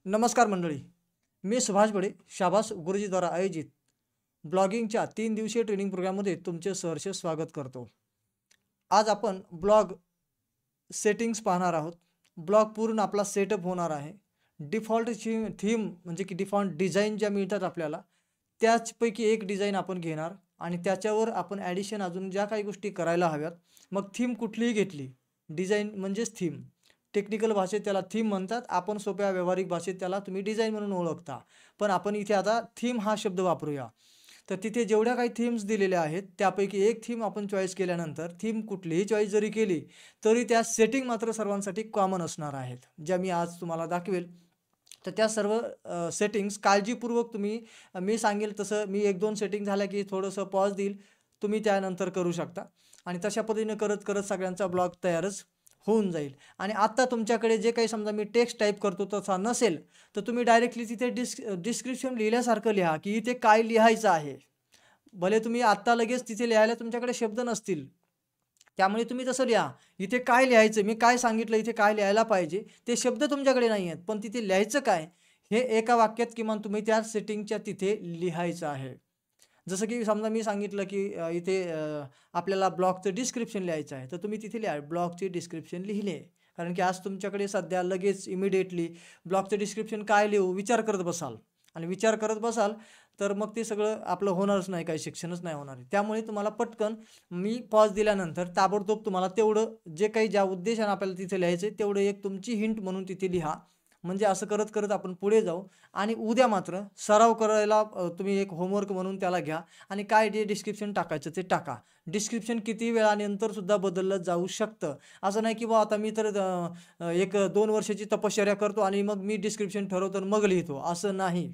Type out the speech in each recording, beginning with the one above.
नमस्कार मंडळी, मी सुभाष बडे शाबास गुरुजीद्वारा आयोजित ब्लॉगिंगच्या 3 दिवसीय ट्रेनिंग प्रोग्राममध्ये तुमचे सहर्ष स्वागत करतो. आज आपण ब्लॉग सेटिंग्स पाहणार आहोत. ब्लॉग पूर्ण आपला सेटअप होणार आहे. डिफॉल्टची थीम म्हणजे की डिफॉल्ट डिझाईन ज्या मिळतात आपल्याला, त्याचपैकी एक डिझाईन आपण घेणार आणि त्याच्यावर आपण ॲडिशन अजून ज्या काही गोष्टी करायला हव्यात. मग थीम कुठलीही घेतली, डिझाईन म्हणजेच थीम. टेक्निकल भाषेत त्याला थीम म्हणतात. आपण सोप्या व्यावहारिक भाषेत त्याला तुम्ही डिझाईन म्हणून ओळखता. पण आपण इथे आता थीम हा शब्द वापरूया. तर तिथे जेवढ्या काही थीम्स दिलेल्या आहेत, त्यापैकी एक थीम आपण चॉईस केल्यानंतर थीम कुठलीही चॉईस जरी केली, तरी त्या सेटिंग मात्र सर्वांसाठी कॉमन असणार आहेत, ज्या मी आज तुम्हाला दाखवेल. तर त्या सर्व सेटिंग्स काळजीपूर्वक तुम्ही मी सांगेल तसं मी 1-2 सेटिंग झाल्या की थोडंसं पॉज देईल. तुम्ही त्यानंतर करू शकता आणि तशा पद्धतीने करत करत सगळ्यांचा ब्लॉग तयारच होऊन जाईल. आणि आत्ता तुमच्याकडे जे काही समजा मी टेक्स्ट टाईप करतो तसा नसेल, तर तुम्ही डायरेक्टली तिथे डिस्क्रिप्शन लिहिल्यासारखं लिहा की इथे काय लिहायचं आहे. भले तुम्ही आत्ता लगेच तिथे लिहायला तुमच्याकडे शब्द नसतील. त्यामुळे तुम्ही तसं लिहा. इथे काय लिहायचं, मी काय सांगितलं इथे काय लिहायला पाहिजे, ते शब्द तुमच्याकडे नाही आहेत. पण तिथे लिहायचं काय, हे एका वाक्यात किमान तुम्ही त्या सेटिंगच्या तिथे लिहायचं आहे. जसं की समजा मी सांगितलं की इथे आपल्याला ब्लॉगचं डिस्क्रिप्शन लिहायचं आहे, तर तुम्ही तिथे लिहा ब्लॉगचे डिस्क्रिप्शन लिहिले. कारण की आज तुमच्याकडे सध्या लगेच इमिडिएटली ब्लॉगचं डिस्क्रिप्शन काय लिहू विचार करत बसाल आणि विचार करत बसाल, तर मग ते सगळं आपलं होणारच नाही, काही शिक्षणच नाही होणार आहे. त्यामुळे तुम्हाला पटकन मी पॉज दिल्यानंतर ताबडतोब तुम्हाला तेवढं जे काही ज्या उद्देशाने आपल्याला तिथे लिहायचं आहे, तेवढं एक तुमची हिंट म्हणून तिथे लिहा. म्हणजे असं करत करत आपण पुढे जाऊ आणि उद्या मात्र सराव करायला तुम्ही एक होमवर्क म्हणून त्याला घ्या आणि काय जे डिस्क्रिप्शन टाकायचं ते टाका. डिस्क्रिप्शन किती वेळानंतर सुद्धा बदललं जाऊ शकतं. असं नाही की आता मी तर 1-2 वर्षाची तपश्चर्या करतो आणि मग मी डिस्क्रिप्शन ठरवतो आणि मग लिहितो, असं नाही.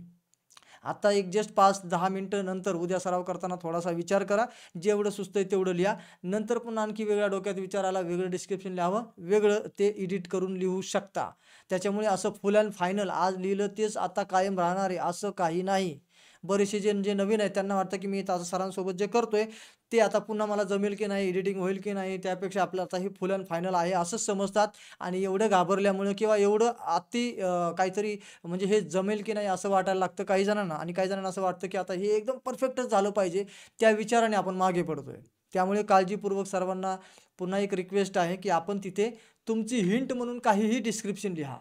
आता एक जस्ट 5-10 मिनिटं नंतर उद्या सराव करताना थोडासा विचार करा. जेवढं सुचतंय तेवढं लिहा. नंतर पुन्हा आणखी वेगळ्या डोक्यात विचार आला, वेगळं डिस्क्रिप्शन लिहावं, वेगळं ते एडिट करून लिहू शकता. त्याच्यामुळे असं फुल अँड फायनल आज लिहिलं तेच आता कायम राहणार आहे असं काही नाही. बरेचसे जे जे नवीन आहेत त्यांना वाटतं की मी आता सरांसोबत जे करतोय, ते आता पुन्हा मला जमेल की नाही, एडिटिंग होईल की नाही, त्यापेक्षा आपलं आता हे फुल अँड फायनल आहे असंच समजतात आणि एवढं घाबरल्यामुळं किंवा एवढं काहीतरी म्हणजे हे जमेल की नाही असं वाटायला लागतं काही जणांना आणि काही जणांना असं वाटतं की आता हे एकदम परफेक्टच झालं पाहिजे. त्या विचाराने आपण मागे पडतोय. त्यामुळे काळजीपूर्वक सर्वांना पुन्हा एक रिक्वेस्ट आहे की आपण तिथे तुमची हिंट म्हणून काहीही डिस्क्रिप्शन लिहा.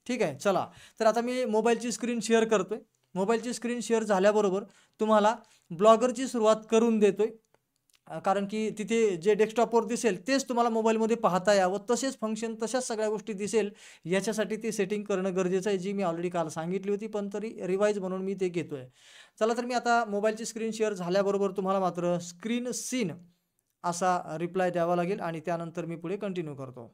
ठीक आहे. चला, तर आता मी मोबाईलची स्क्रीन शेअर करतोय. मोबाईलची स्क्रीन शेअर झाल्याबरोबर तुम्हाला ब्लॉगरची सुरुवात करून देतोय. कारण की तिथे जे डेस्कटॉपवर दिसेल तेच तुम्हाला मोबाईलमध्ये पाहता यावं. तसेच फंक्शन तशाच सगळ्या गोष्टी दिसेल याच्यासाठी ते सेटिंग करणं गरजेचं आहे, जी मी ऑलरेडी काल सांगितली होती. पण तरी रिवाईज म्हणून मी ते घेतोय. चला, तर मी आता मोबाईलची स्क्रीन शेअर झाल्याबरोबर तुम्हाला मात्र स्क्रीन सीन असा रिप्लाय द्यावा लागेल आणि त्यानंतर मी पुढे कंटिन्यू करतो.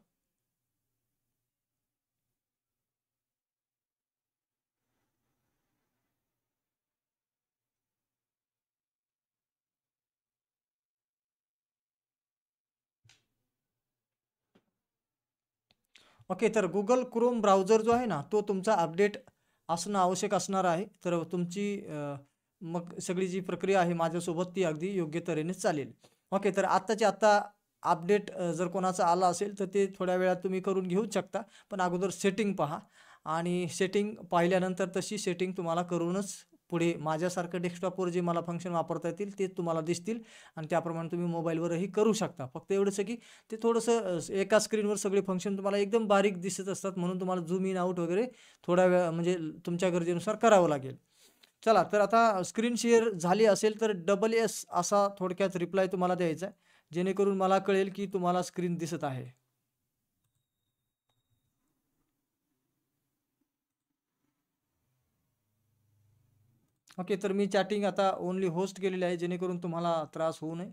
ओके, तर Google Chrome ब्राउझर जो आहे ना, तो तुमचा अपडेट असणं आवश्यक असणार आहे. तर तुमची मग सगळी जी प्रक्रिया आहे माझ्यासोबत ती अगदी योग्य तऱ्हेने चालेल. ओके, तर आत्ताच्या आत्ता अपडेट जर कोणाचा आला असेल, तर ते थोड्या वेळात तुम्ही करून घेऊच शकता. पण अगोदर सेटिंग पहा आणि सेटिंग पाहिल्यानंतर तशी सेटिंग तुम्हाला करूनच पुढे माझ्यासारखं डेस्कटॉपवर जे मला फंक्शन वापरता येतील, ते तुम्हाला दिसतील आणि त्याप्रमाणे तुम्ही मोबाईलवरही करू शकता. फक्त एवढंच आहे की ते थोडंसं एका स्क्रीनवर सगळे फंक्शन तुम्हाला एकदम बारीक दिसत असतात म्हणून तुम्हाला झूम इन आउट वगैरे थोड्या वेळ म्हणजे तुमच्या गरजेनुसार करावं लागेल. चला, तर आता स्क्रीन शेअर झाली असेल तर डबल एस असा थोडक्यात रिप्लाय तुम्हाला द्यायचा आहे. जेणेकरून मला कळेल की तुम्हाला स्क्रीन दिसत आहे. ओके, तर मी चॅटिंग आता ओन्ली होस्ट केलेली आहे जेणेकरून तुम्हाला त्रास होऊ नये.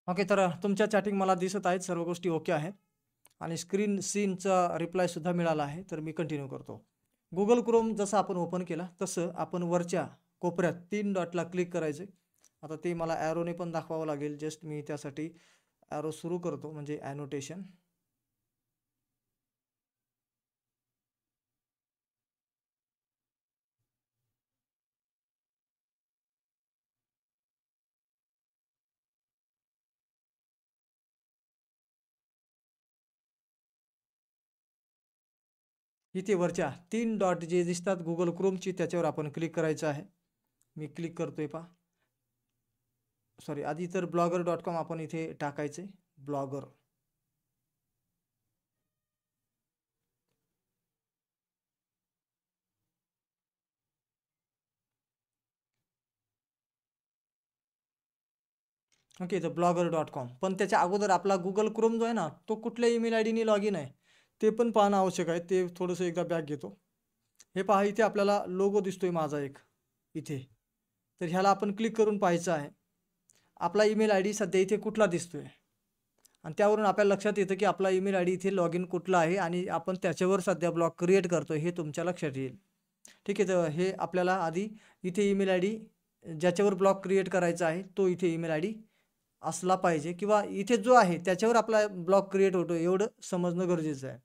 ओके, तर तुमच्या चॅटिंग मला दिसत आहेत, सर्व गोष्टी ओके आहेत आणि स्क्रीन सीनचा रिप्लायसुद्धा मिळाला आहे. तर मी कंटिन्यू करतो. गुगल क्रोम जसं आपण ओपन केला तसं आपण वरच्या कोपऱ्यात 3 डॉटला क्लिक करायचं आहे. आता ते मला ॲरोने पण दाखवावं लागेल. जस्ट मी त्यासाठी ॲरो सुरू करतो, म्हणजे ॲनोटेशन. इथे वरच्या 3 डॉट जे दिसतात गुगल क्रोमची, त्याच्यावर आपण क्लिक करायचं आहे. मी क्लिक करतोय पहा. सॉरी, आधी तर blogger.com आपण इथे टाकायचं आहे. ब्लॉगर. ओके, तर blogger.com. पण त्याच्या अगोदर आपला गुगल क्रोम जो आहे ना, तो कुठल्या ईमेल आय डीने लॉग इन आहे ते पण पाहणं आवश्यक आहे. ते थोडंसं एकदा बॅक घेतो. हे पहा, इथे आपल्याला लोगो दिसतोय माझा एक इथे. तर ह्याला आपण क्लिक करून पाहायचं आहे. आपला ईमेल आय डी सध्या इथे कुठला दिसतोय आणि त्यावरून आपल्याला लक्षात येतं की आपला ईमेल आय डी इथे लॉग इन कुठला आहे आणि आपण त्याच्यावर सध्या ब्लॉग क्रिएट करतोय हे तुमच्या लक्षात येईल. ठीक आहे, तर हे आपल्याला आधी इथे ईमेल आय डी ज्याच्यावर ब्लॉग क्रिएट करायचा आहे तो इथे ईमेल आय डी असला पाहिजे, किंवा इथे जो आहे त्याच्यावर आपला ब्लॉग क्रिएट होतो एवढं समजणं गरजेचं आहे.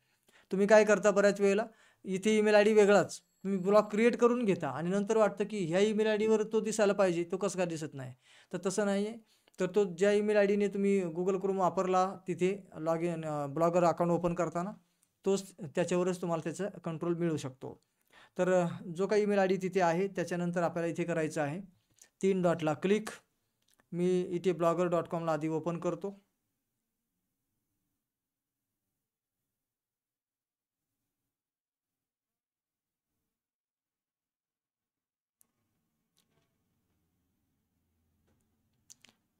तुम्ही काय करता, बऱ्याच वेळेला इथे ईमेल आय डी वेगळाच तुम्ही ब्लॉग क्रिएट करून घेता आणि नंतर वाटतं की ह्या ईमेल आय डीवर तो दिसायला पाहिजे, तो कसं काय दिसत नाही. तर तसं नाही आहे. तर तो ज्या ईमेल आय डीने तुम्ही गुगल क्रोम वापरला तिथे log in blogger account open करताना, तोच त्याच्यावरच तुम्हाला त्याचा कंट्रोल मिळू शकतो. तर जो काही ईमेल आय डी तिथे आहे त्याच्यानंतर आपल्याला इथे करायचं आहे 3 डॉटला क्लिक. मी इथे blogger.comला आधी ओपन करतो.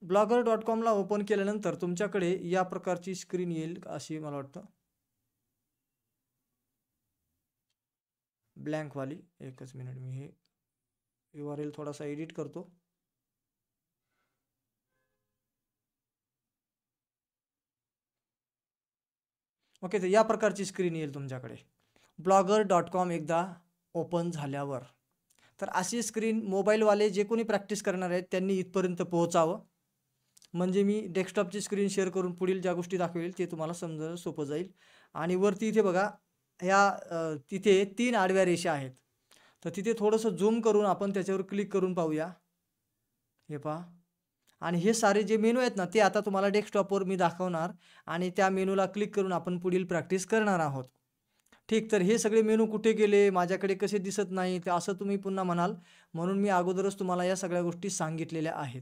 blogger.comला ओपन केल्यानंतर तुमच्याकडे या प्रकारची स्क्रीन येईल अशी मला वाटतं, ब्लँकवाली. एकच मिनिट, मी हे URL थोडासा एडिट करतो. ओके, तर या प्रकारची स्क्रीन येईल तुमच्याकडे blogger.com एकदा ओपन झाल्यावर. तर अशी स्क्रीन मोबाईलवाले जे कोणी प्रॅक्टिस करणार आहेत त्यांनी इथपर्यंत पोहोचावं, म्हणजे मी डेस्कटॉपची स्क्रीन शेअर करून पुढील ज्या गोष्टी दाखवेल ते तुम्हाला समजायला सोपं जाईल. आणि वरती इथे बघा, ह्या तिथे 3 आडव्या रेषा आहेत. तर तिथे थोडंसं झूम करून आपण त्याच्यावर क्लिक करून पाहूया. हे पहा, आणि हे सारे जे मेनू आहेत ना ते आता तुम्हाला डेस्कटॉपवर मी दाखवणार आणि त्या मेनूला क्लिक करून आपण पुढील प्रॅक्टिस करणार आहोत. ठीक, तर हे सगळे मेनू कुठे गेले, माझ्याकडे कसे दिसत नाही, ते असं तुम्ही पुन्हा म्हणाल, म्हणून मी अगोदरच तुम्हाला या सगळ्या गोष्टी सांगितलेल्या आहेत.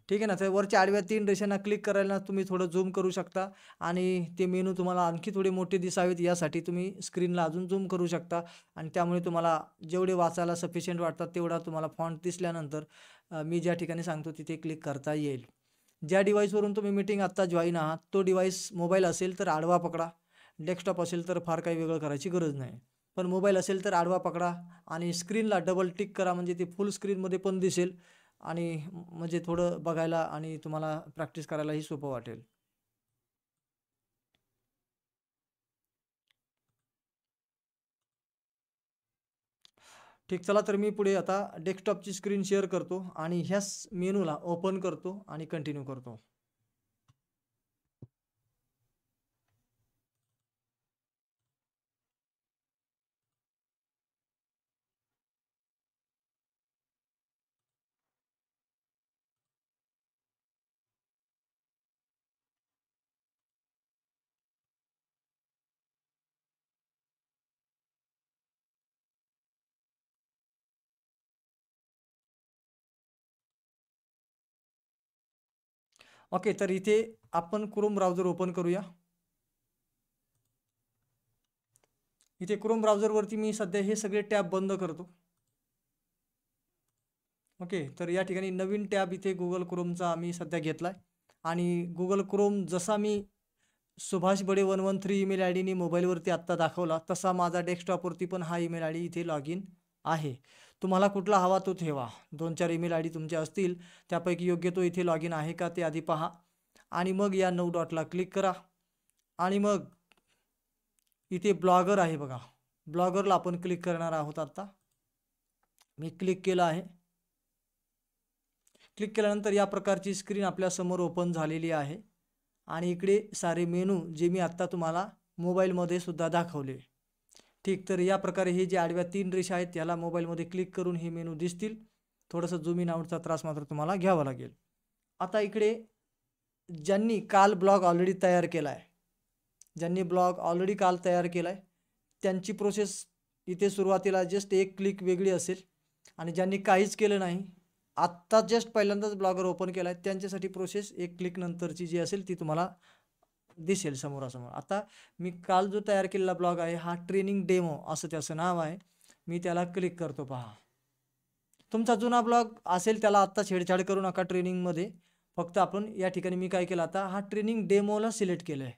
ठीक आहे ना. तर वरच्या आडव्या 3 रेषांना क्लिक करायला तुम्ही थोडं झूम करू शकता आणि ते मेनू तुम्हाला आणखी थोडे मोठे दिसावेत यासाठी तुम्ही स्क्रीनला अजून झूम करू शकता आणि त्यामुळे तुम्हाला जेवढे वाचायला सफिशियंट वाटतात तेवढा तुम्हाला फॉन्ट दिसल्यानंतर मी ज्या ठिकाणी सांगतो तिथे क्लिक करता येईल. ज्या डिव्हाइसवरून तुम्ही मीटिंग आत्ता जॉईन आहात तो डिव्हाइस मोबाईल असेल तर आडवा पकडा, डेस्कटॉप असेल तर फार काही वेगळं करायची गरज नाही. पण मोबाईल असेल तर आडवा पकडा आणि स्क्रीनला डबल टिक करा, म्हणजे ते फुल स्क्रीनमध्ये पण दिसेल आणि म्हणजे थोडं बघायला आणि तुम्हाला प्रॅक्टिस करायलाही सोपं वाटेल. ठीक, चला तर मी पुढे आता डेस्कटॉपची स्क्रीन शेअर करतो आणि ह्याच मेनूला ओपन करतो आणि कंटिन्यू करतो. ओके, तर इथे आपण क्रोम ब्राउझर ओपन करूया. इथे क्रोम ब्राउझरवरती मी सध्या हे सगळे टॅब बंद करतो. ओके, तर या ठिकाणी नवीन टॅब इथे गुगल क्रोमचा मी सध्या घेतला आहे आणि गुगल क्रोम जसा मी सुभाष बडे 113 ईमेल आय डीने मोबाईलवरती आत्ता दाखवला तसा माझा डेस्कटॉपवरती पण हा ईमेल आय डी इथे लॉग इन आहे. तुम्हाला कुठला हवा तो ठेवा. 2-4 ईमेल आय डी तुमचे असतील त्यापैकी योग्य तो इथे लॉग इन आहे का ते आधी पहा आणि मग या 9 डॉटला क्लिक करा आणि मग इथे ब्लॉगर आहे बघा, ब्लॉगरला आपण क्लिक करणार आहोत. आता मी क्लिक केलं आहे. क्लिक केल्यानंतर या प्रकारची स्क्रीन आपल्या समोर ओपन झालेली आहे आणि इकडे सारे मेनू जे मी आत्ता तुम्हाला मोबाईलमध्ये सुद्धा दाखवले. ठीक, तर या प्रकारे हे जे आडव्या 3 रेषा आहेत त्याला मोबाईलमध्ये क्लिक करून हे मेनू दिसतील. थोडंसं झूम इन आउटचा त्रास मात्र तुम्हाला घ्यावा लागेल. आता इकडे ज्यांनी काल ब्लॉग ऑलरेडी तयार केला आहे, ज्यांनी ब्लॉग ऑलरेडी काल तयार केला आहे त्यांची प्रोसेस इथे सुरुवातीला जस्ट एक क्लिक वेगळी असेल आणि ज्यांनी काहीच केलं नाही, आत्ता जस्ट पहिल्यांदाच ब्लॉगर ओपन केला आहे, त्यांच्यासाठी प्रोसेस एक क्लिक नंतरची जी असेल ती तुम्हाला दिसेल समोरासमोर. आता मी काल जो तयार केलेला ब्लॉग आहे हा ट्रेनिंग डेमो असं त्याचं नाव आहे. मी त्याला क्लिक करतो. पहा, तुमचा जुना ब्लॉग असेल त्याला आत्ता छेडछाड करू नका ट्रेनिंगमध्ये. फक्त आपण या ठिकाणी मी काय केलं, आता हा ट्रेनिंग डेमोला सिलेक्ट केलं आहे.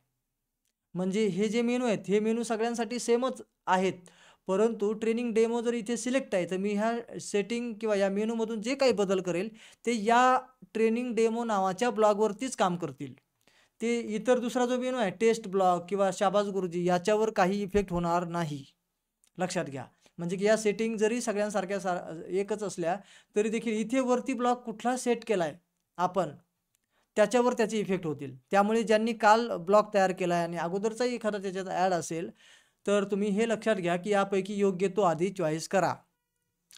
म्हणजे हे जे मेनू आहेत हे मेनू सगळ्यांसाठी सेमच आहेत, परंतु ट्रेनिंग डेमो जर इथे सिलेक्ट आहे तर मी ह्या सेटिंग किंवा या मेनूमधून जे काही बदल करेल ते या ट्रेनिंग डेमो नावाच्या ब्लॉगवरतीच काम करतील. ते इतर दुसरा जो मेनू आहे टेस्ट ब्लॉग किंवा शाबास गुरुजी याच्यावर काही इफेक्ट होणार नाही, लक्षात घ्या. म्हणजे की या सेटिंग जरी सगळ्यांसारख्या एकच असल्या तरी देखील इथे वरती ब्लॉग कुठला सेट केला आहे आपण त्याच्यावर त्याचे इफेक्ट होतील. त्यामुळे ज्यांनी काल ब्लॉग तयार केला आहे आणि अगोदरचाही एखादा त्याच्यात ॲड असेल तर तुम्ही हे लक्षात घ्या की यापैकी योग्य तो आधी चॉईस करा.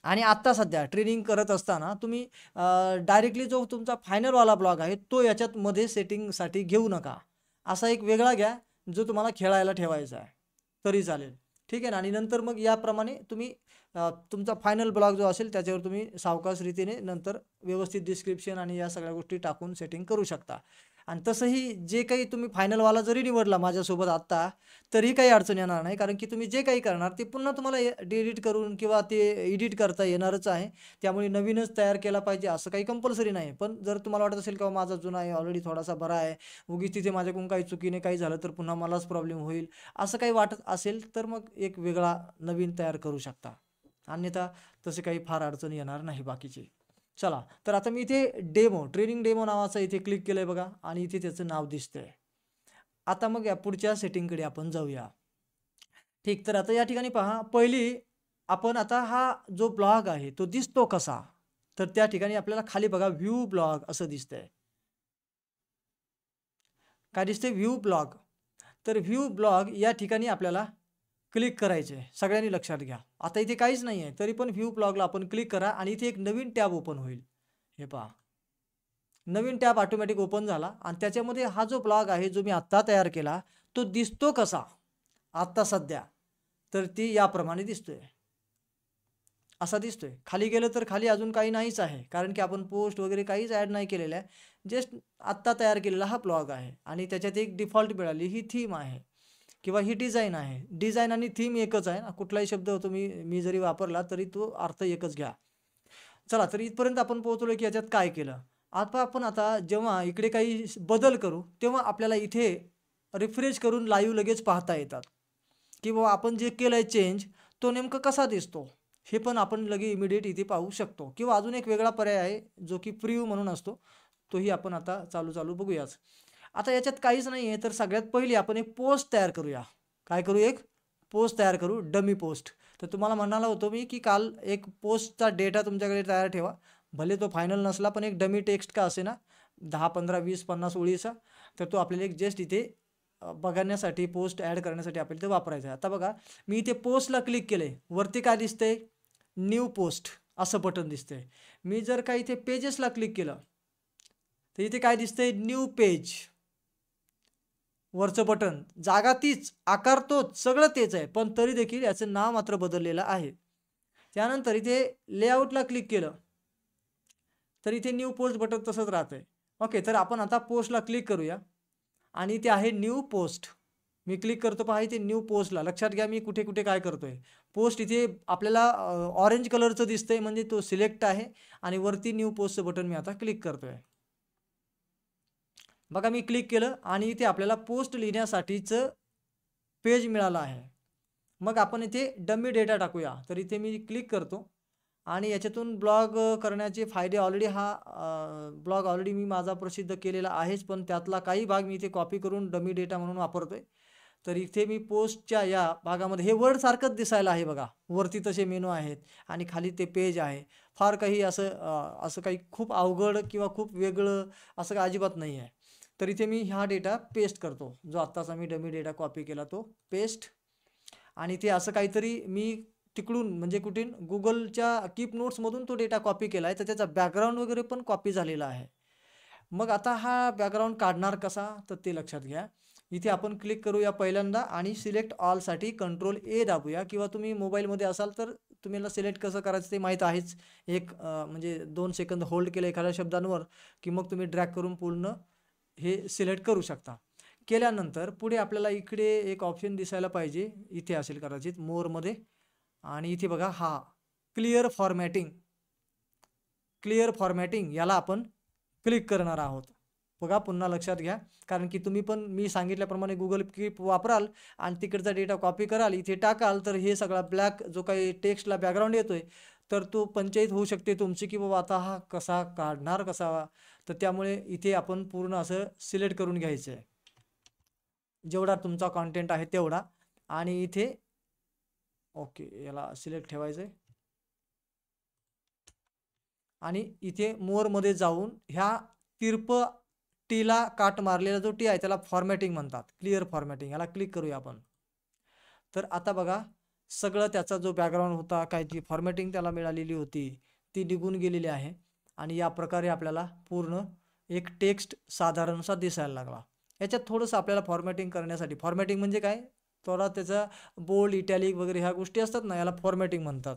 आणि आत्ता सध्या ट्रेनिंग करत असताना तुम्ही डायरेक्टली जो तुमचा फायनलवाला ब्लॉग आहे तो याच्यात मध्ये सेटिंगसाठी घेऊ नका. असा एक वेगळा घ्या जो तुम्हाला खेळायला ठेवायचा आहे तरी चालेल. ठीक आहे ना. आणि नंतर मग याप्रमाणे तुम्ही तुमचा फायनल ब्लॉग जो असेल त्याच्यावर तुम्ही सावकाश रीतीने नंतर व्यवस्थित डिस्क्रिप्शन आणि या सगळ्या गोष्टी टाकून सेटिंग करू शकता. आणि तसंही जे काही तुम्ही फायनलवाला जरी निवडला माझ्यासोबत आत्ता तरी काही अडचण येणार नाही, कारण की तुम्ही जे काही करणार ते पुन्हा तुम्हाला डिलीट करून किंवा ते एडिट करता येणारच आहे. त्यामुळे नवीनच तयार केला पाहिजे असं काही कंपल्सरी नाही. पण जर तुम्हाला वाटत असेल किंवा माझा जुना आहे ऑलरेडी थोडासा बरा आहे, उगीच तिथे माझ्याकडून काही चुकीने काही झालं तर पुन्हा मलाच प्रॉब्लेम होईल असं काही वाटत असेल तर मग एक वेगळा नवीन तयार करू शकता. अन्यथा तसे काही फार अडचण येणार नाही बाकीचे. चला, तर आता मी इथे डेमो ट्रेनिंग डेमो नावाचं इथे क्लिक केलंय बघा आणि इथे त्याचं नाव दिसतंय. आता मग या पुढच्या सेटिंगकडे आपण जाऊया. ठीक, तर आता या ठिकाणी पहा, पहिली आपण आता हा जो ब्लॉग आहे तो दिसतो कसा, तर त्या ठिकाणी आपल्याला खाली बघा व्ह्यू ब्लॉग असं दिसतंय. काय दिसतंय? View blog. तर व्ह्यू ब्लॉग या ठिकाणी आपल्याला क्लिक करायचे आहे. सगळ्यांनी लक्षात घ्या. आता इथे काहीच नाही आहे तरी पण व्ह्यू ब्लॉगला आपण क्लिक करा आणि इथे एक नवीन टॅब ओपन होईल. हे पहा, नवीन टॅब ऑटोमॅटिक ओपन झाला आणि त्याच्यामध्ये हा जो ब्लॉग आहे जो मी आत्ता तयार केला तो दिसतो कसा आत्ता सध्या, तर ती याप्रमाणे दिसतोय, असा दिसतोय. खाली गेलं तर खाली अजून काही नाहीच आहे, कारण की आपण पोस्ट वगैरे काहीच ॲड नाही केलेलं आहे. जस्ट आत्ता तयार केलेला हा ब्लॉग आहे आणि त्याच्यात एक डिफॉल्ट मिळाली ही थीम आहे किंवा ही डिझाईन आहे. डिझाईन आणि थीम एकच आहे ना, कुठलाही शब्द मी जरी वापरला तरी तो अर्थ एकच घ्या. चला, तर इथपर्यंत आपण पोहोचलो की याच्यात काय केलं. आता जेव्हा इकडे काही बदल करू तेव्हा आपल्याला इथे रिफ्रेश करून लाईव्ह लगेच पाहता येतात की बाबा आपण जे केलंय चेंज तो नेमकं कसा दिसतो हे पण आपण लगे इमिडिएट इथे पाहू शकतो. किंवा अजून एक वेगळा पर्याय आहे जो की प्रिव्ह्यू म्हणून असतो, तोही आपण आता चालू बघूयाच. आता याच्यात काहीच नाही आहे तर सगळ्यात पहिली आपण एक पोस्ट तयार करूया. काय करू? एक पोस्ट तयार करू, डमी पोस्ट. तर तुम्हाला म्हणाला होतो मी की काल एक पोस्टचा डेटा तुमच्याकडे तयार ठेवा, भले तो फायनल नसला पण एक डमी टेक्स्ट का असे ना 10, 15, 20, 50 ओळीचा, तर तो आपल्याला एक जस्ट इथे बघण्यासाठी पोस्ट ॲड करण्यासाठी आपल्याला ते वापरायचं आहे. आता बघा, मी इथे पोस्टला क्लिक केलंय, वरती काय दिसतंय? न्यू पोस्ट असं बटन दिसतंय. मी जर का इथे पेजेसला क्लिक केलं तर इथे काय दिसतंय? New page. वरचं बटन जागा तीच, आकार तोच, सगळं तेच आहे, पण तरी देखील याचं नाव मात्र बदललेलं आहे. त्यानंतर इथे लेआउटला क्लिक केलं तर इथे न्यू पोस्ट बटन तसंच राहतंय. ओके, तर आपण आता पोस्टला क्लिक करूया आणि इथे आहे न्यू पोस्ट. मी क्लिक करतो पहा इथे न्यू पोस्टला. लक्षात घ्या मी कुठे कुठे काय करतोय. पोस्ट इथे आपल्याला ऑरेंज कलरचं दिसतंय म्हणजे तो सिलेक्ट आहे आणि वरती न्यू पोस्टचं बटन मी आता क्लिक करतोय. बघा, मी क्लिक केलं आणि इथे आपल्याला पोस्ट लिहिण्यासाठीचं पेज मिळालं आहे. मग आपण इथे डमी डेटा टाकूया. तर इथे मी क्लिक करतो आणि याच्यातून ब्लॉग करण्याचे फायदे ऑलरेडी ब्लॉग ऑलरेडी मी माझा प्रसिद्ध केलेला आहेच, पण त्यातला काही भाग मी इथे कॉपी करून डमी डेटा म्हणून वापरतोय. तर इथे मी पोस्टच्या या भागामध्ये हे वर्डसारखंच दिसायला आहे बघा. वरती तसे मेनू आहेत आणि खाली ते पेज आहे. फार काही असं काही खूप अवघड किंवा खूप वेगळं असं काही अजिबात नाही आहे. तर इथे मी हा डेटा पेस्ट करतो. जो आत्ताचा मी डमी डेटा कॉपी केला तो पेस्ट. आणि ते असं काहीतरी मी तिकडून म्हणजे कुठून Googleच्या कीप नोट्समधून तो डेटा कॉपी केला आहे. तर त्याचा बॅकग्राऊंड वगैरे पण कॉपी झालेला आहे. मग आता हा बॅकग्राऊंड काढणार कसा तर ते लक्षात घ्या. इथे आपण क्लिक करूया पहिल्यांदा आणि सिलेक्ट ऑलसाठी Ctrl A दाबूया किंवा तुम्ही मोबाईलमध्ये असाल तर तुम्हाला सिलेक्ट कसं करायचं ते माहीत आहेच. म्हणजे 2 सेकंद होल्ड केलं एखाद्या शब्दांवर की मग तुम्ही ड्रॅग करून पूर्ण हे सिलेक्ट करू शकता. केल्यानंतर पुढे आपल्याला इकडे एक ऑप्शन दिसायला पाहिजे. इथे असेल कदाचित मोरमध्ये आणि इथे बघा क्लिअर फॉर्मॅटिंग याला आपण क्लिक करणार आहोत. बघा पुन्हा लक्षात घ्या, कारण की तुम्ही पण मी सांगितल्याप्रमाणे Google कीप वापराल आणि तिकडचा डेटा कॉपी कराल, इथे टाकाल, तर हे सगळा ब्लॅक जो काही टेक्स्टला बॅकग्राऊंड येतोय तर तो पंचायत होऊ शकते तुमची की बाबा आता हा कसा काढणार कसा. तर त्यामुळे इथे आपण पूर्ण असं सिलेक्ट करून घ्यायचं आहे जेवढा तुमचा कॉन्टेंट आहे तेवढा. आणि इथे ओके याला सिलेक्ट ठेवायचं आहे आणि इथे मोरमध्ये जाऊन ह्या तिरप टीला काट मारलेला जो टी आहे त्याला फॉर्मॅटिंग म्हणतात. क्लिअर फॉर्मॅटिंग याला क्लिक करूया आपण. तर आता बघा सगळं त्याचा जो बॅकग्राऊंड होता काय जी फॉर्मॅटिंग त्याला मिळालेली होती ती निघून गेलेली आहे आणि या प्रकारे आपल्याला पूर्ण एक टेक्स्ट साधारणसा दिसायला लागला. याच्यात थोडंसं आपल्याला फॉर्मॅटिंग करण्यासाठी फॉर्मॅटिंग म्हणजे काय थोडा त्याचा बोल्ड इटॅलिक वगैरे ह्या गोष्टी असतात ना याला फॉर्मॅटिंग म्हणतात.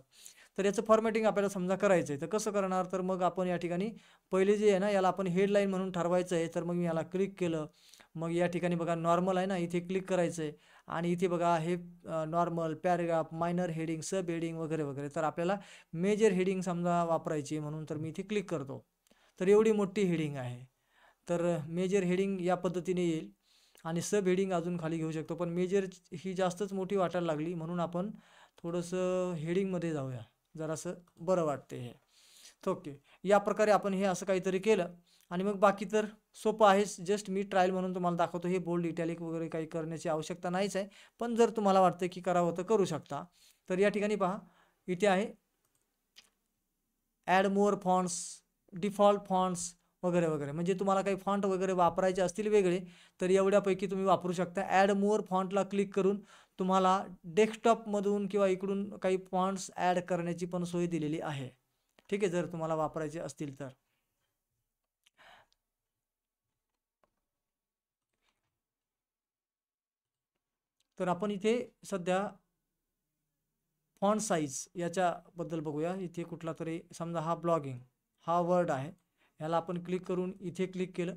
तर याचं फॉर्मॅटिंग आपल्याला समजा करायचं आहे तर कसं करणार तर मग आपण या ठिकाणी पहिले जे आहे ना याला आपण हेडलाईन म्हणून ठरवायचं आहे. तर मग मी याला क्लिक केलं. मग या ठिकाणी बघा नॉर्मल आहे ना इथे क्लिक करायचं आहे आणि इथे बघा हे नॉर्मल पॅराग्राफ मायनर हेडिंग सब हेडिंग वगैरे वगैरे. तर आपल्याला मेजर हेडिंग समजा वापरायची म्हणून तर मी इथे क्लिक करतो. तर एवढी मोठी हेडिंग आहे. तर मेजर हेडिंग या पद्धतीने येईल आणि सब हेडिंग अजून खाली घेऊ शकतो, पण मेजर ही जास्तच मोठी वाटायला लागली म्हणून आपण थोडंसं हेडिंगमध्ये जाऊया. जरासं बरं वाटते हे. ओके या प्रकारे आपण हे असं काहीतरी केलं आणि मग बाकी तर सोपं आहेच. जस्ट मी ट्रायल म्हणून तुम्हाला दाखवतो. हे बोल्ड इटॅलिक वगैरे काही करण्याची आवश्यकता नाहीच आहे, पण जर तुम्हाला वाटतं की करावं तर करू शकता. तर या ठिकाणी पहा इथे आहे ॲड मोर फॉन्ट्स, डिफॉल्ट फॉन्ट्स वगैरे वगैरे. म्हणजे तुम्हाला काही फॉन्ट वगैरे वापरायचे असतील वेगळे तर एवढ्यापैकी तुम्ही वापरू शकता. ॲड मोर फॉन्टला क्लिक करून तुम्हाला डेस्कटॉपमधून किंवा इकडून काही फॉन्ट्स ॲड करण्याची पण सोय दिलेली आहे. ठीक आहे जर तुम्हाला वापरायचे असतील तर. तर आपण इथे सध्या फॉन्ट साईज याच्याबद्दल बघूया. इथे कुठला तरी समजा हा ब्लॉगिंग हा वर्ड आहे, ह्याला आपण क्लिक करून इथे क्लिक केलं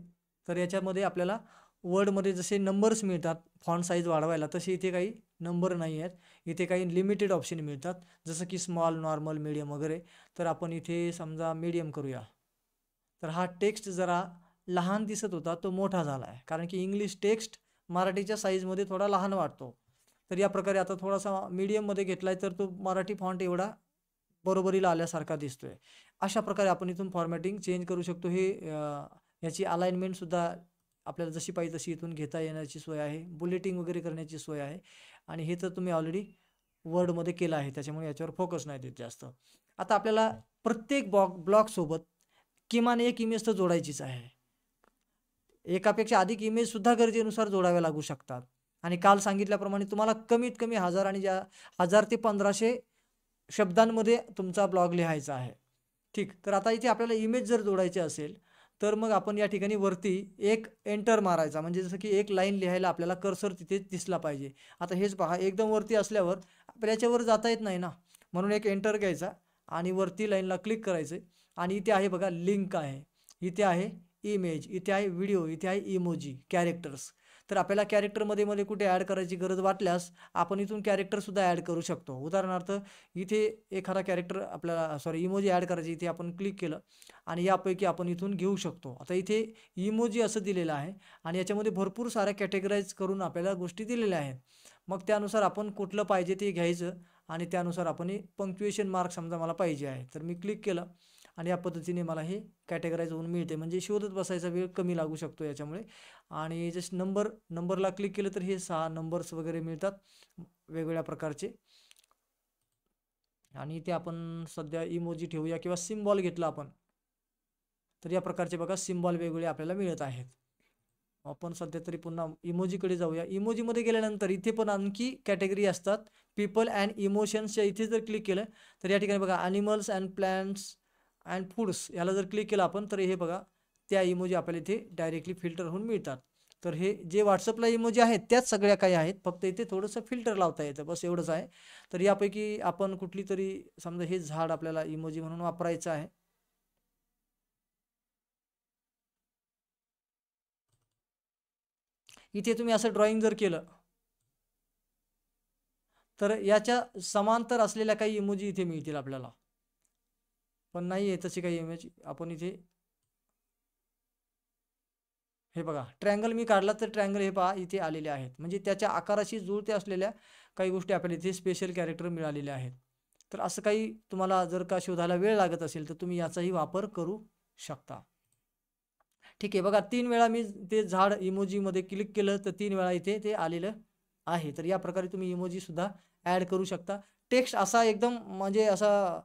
तर याच्यामध्ये आपल्याला वर्डमध्ये जसे नंबर्स मिळतात फॉन्ट साईज वाढवायला तसे इथे काही नंबर नाही आहेत. इथे काही लिमिटेड ऑप्शन मिळतात जसं की स्मॉल नॉर्मल मीडियम वगैरे. तर आपण इथे समजा मीडियम करूया. तर हा टेक्स्ट जरा लहान दिसत होता तो मोठा झाला आहे कारण की इंग्लिश टेक्स्ट मराठीच्या साईजमध्ये थोडा लहान वाटतो. तर या प्रकारे आता थोडासा मीडियममध्ये घेतलाय तर तो मराठी फॉन्ट एवढा बरोबरीला आल्यासारखा दिसतोय. अशा प्रकारे आपण इथून फॉर्मॅटिंग चेंज करू शकतो. याची अलाइनमेंटसुद्धा आपल्याला जशी पाहिजे तशी इथून घेता येण्याची सोय आहे. बुलेटिंग वगैरे करण्याची सोय आहे आणि हे तर तुम्ही ऑलरेडी वर्डमध्ये केलं आहे त्याच्यामुळे याच्यावर फोकस नाही देत जास्त. आता आपल्याला प्रत्येक ब्लॉगसोबत किमान एक इमेज तर जोडायचीच आहे. एकापेक्षा अधिक इमेजसुद्धा गरजेनुसार जोडाव्या लागू शकतात. आणि काल सांगितल्याप्रमाणे तुम्हाला कमीत कमी 1000 ते 1500 शब्दांमध्ये तुमचा ब्लॉग लिहायचा आहे. ठीक तर आता इथे आपल्याला इमेज जर जोडायची असेल तर मग आपण या ठिकाणी वरती एक एंटर मारायचा. म्हणजे जसं की एक लाईन लिहायला आपल्याला कर्सर तिथे दिसला पाहिजे. आता हेच पहा एकदम वरती असल्यावर आपल्याला याच्यावर जाता येत नाही ना, म्हणून एक एंटर घ्यायचा आणि वरती लाईनला क्लिक करायचं आणि इथे आहे बघा लिंक आहे, इथे आहे इमेज, इथे आहे व्हिडिओ, इथे आहे इमोजी कॅरेक्टर्स. तर आपल्याला कॅरेक्टरमध्ये मध्ये कुठे ॲड करायची गरज वाटल्यास आपण इथून कॅरेक्टरसुद्धा ॲड करू शकतो. उदाहरणार्थ इथे एखादा कॅरेक्टर आपल्याला इमोजी ॲड करायची, इथे आपण क्लिक केलं आणि यापैकी आपण इथून घेऊ शकतो. आता इथे इमोजी असं दिलेलं आहे आणि याच्यामध्ये भरपूर साऱ्या कॅटेगराईज करून आपल्याला गोष्टी दिलेल्या आहेत. मग त्यानुसार आपण कुठलं पाहिजे ते घ्यायचं आणि त्यानुसार आपण पंक्च्युएशन मार्क समजा मला पाहिजे आहे, तर मी क्लिक केलं आणि या पद्धतीने मला हे कॅटेगराईज होऊन मिळते. म्हणजे शोधत बसायचा वेळ कमी लागू शकतो याच्यामुळे. आणि जस्ट नंबरला क्लिक केलं तर हे 6 नंबर्स वगैरे मिळतात वेगवेगळ्या प्रकारचे. आणि ते आपण सध्या इमोजी ठेवूया किंवा सिम्बॉल घेतला आपण, तर या प्रकारचे बघा सिम्बॉल वेगवेगळे आपल्याला मिळत आहेत. आपण सध्या तरी पुन्हा इमोजीकडे जाऊया. इमोजीमध्ये गेल्यानंतर इथे पण आणखी कॅटेगरी असतात. पीपल अँड इमोशन्सच्या इथे जर क्लिक केलं तर या ठिकाणी बघा animals and plants and foods याला जर क्लिक केलं आपण, तर हे बघा त्या इमोजी आपल्याला इथे डायरेक्टली फिल्टर होऊन मिळतात. तर हे जे व्हॉट्सअपला इमोजी आहेत त्याच सगळ्या काही आहेत, फक्त इथे थोडंसं फिल्टर लावता येतं, बस एवढंच आहे. तर यापैकी आपण कुठली तरी समजा हे झाड आपल्याला इमोजी म्हणून वापरायचं आहे. इथे तुम्ही असं ड्रॉइंग जर केलं तर याच्या समांतर असलेल्या काही इमोजी इथे मिळतील आपल्याला, पण नाही आहे तशी काही इमेज. आपण इथे हे बघा ट्रायंगल मी काढला तर ट्रायंगल हे पहा इथे आलेले आहेत. म्हणजे त्याच्या आकाराशी जुळते असलेल्या काही गोष्टी आपल्याला इथे स्पेशल कॅरेक्टर मिळालेले आहेत. तर असं काही तुम्हाला जर का शोधायला वेळ लागत असेल तर तुम्ही याचाही वापर करू शकता. ठीक आहे, बघा 3 वेळा मी ते झाड इमोजीमध्ये क्लिक केलं तर 3 वेळा इथे ते आलेलं आहे. तर या प्रकारे तुम्ही इमोजी सुद्धा ॲड करू शकता. टेक्स्ट असा एकदम म्हणजे असा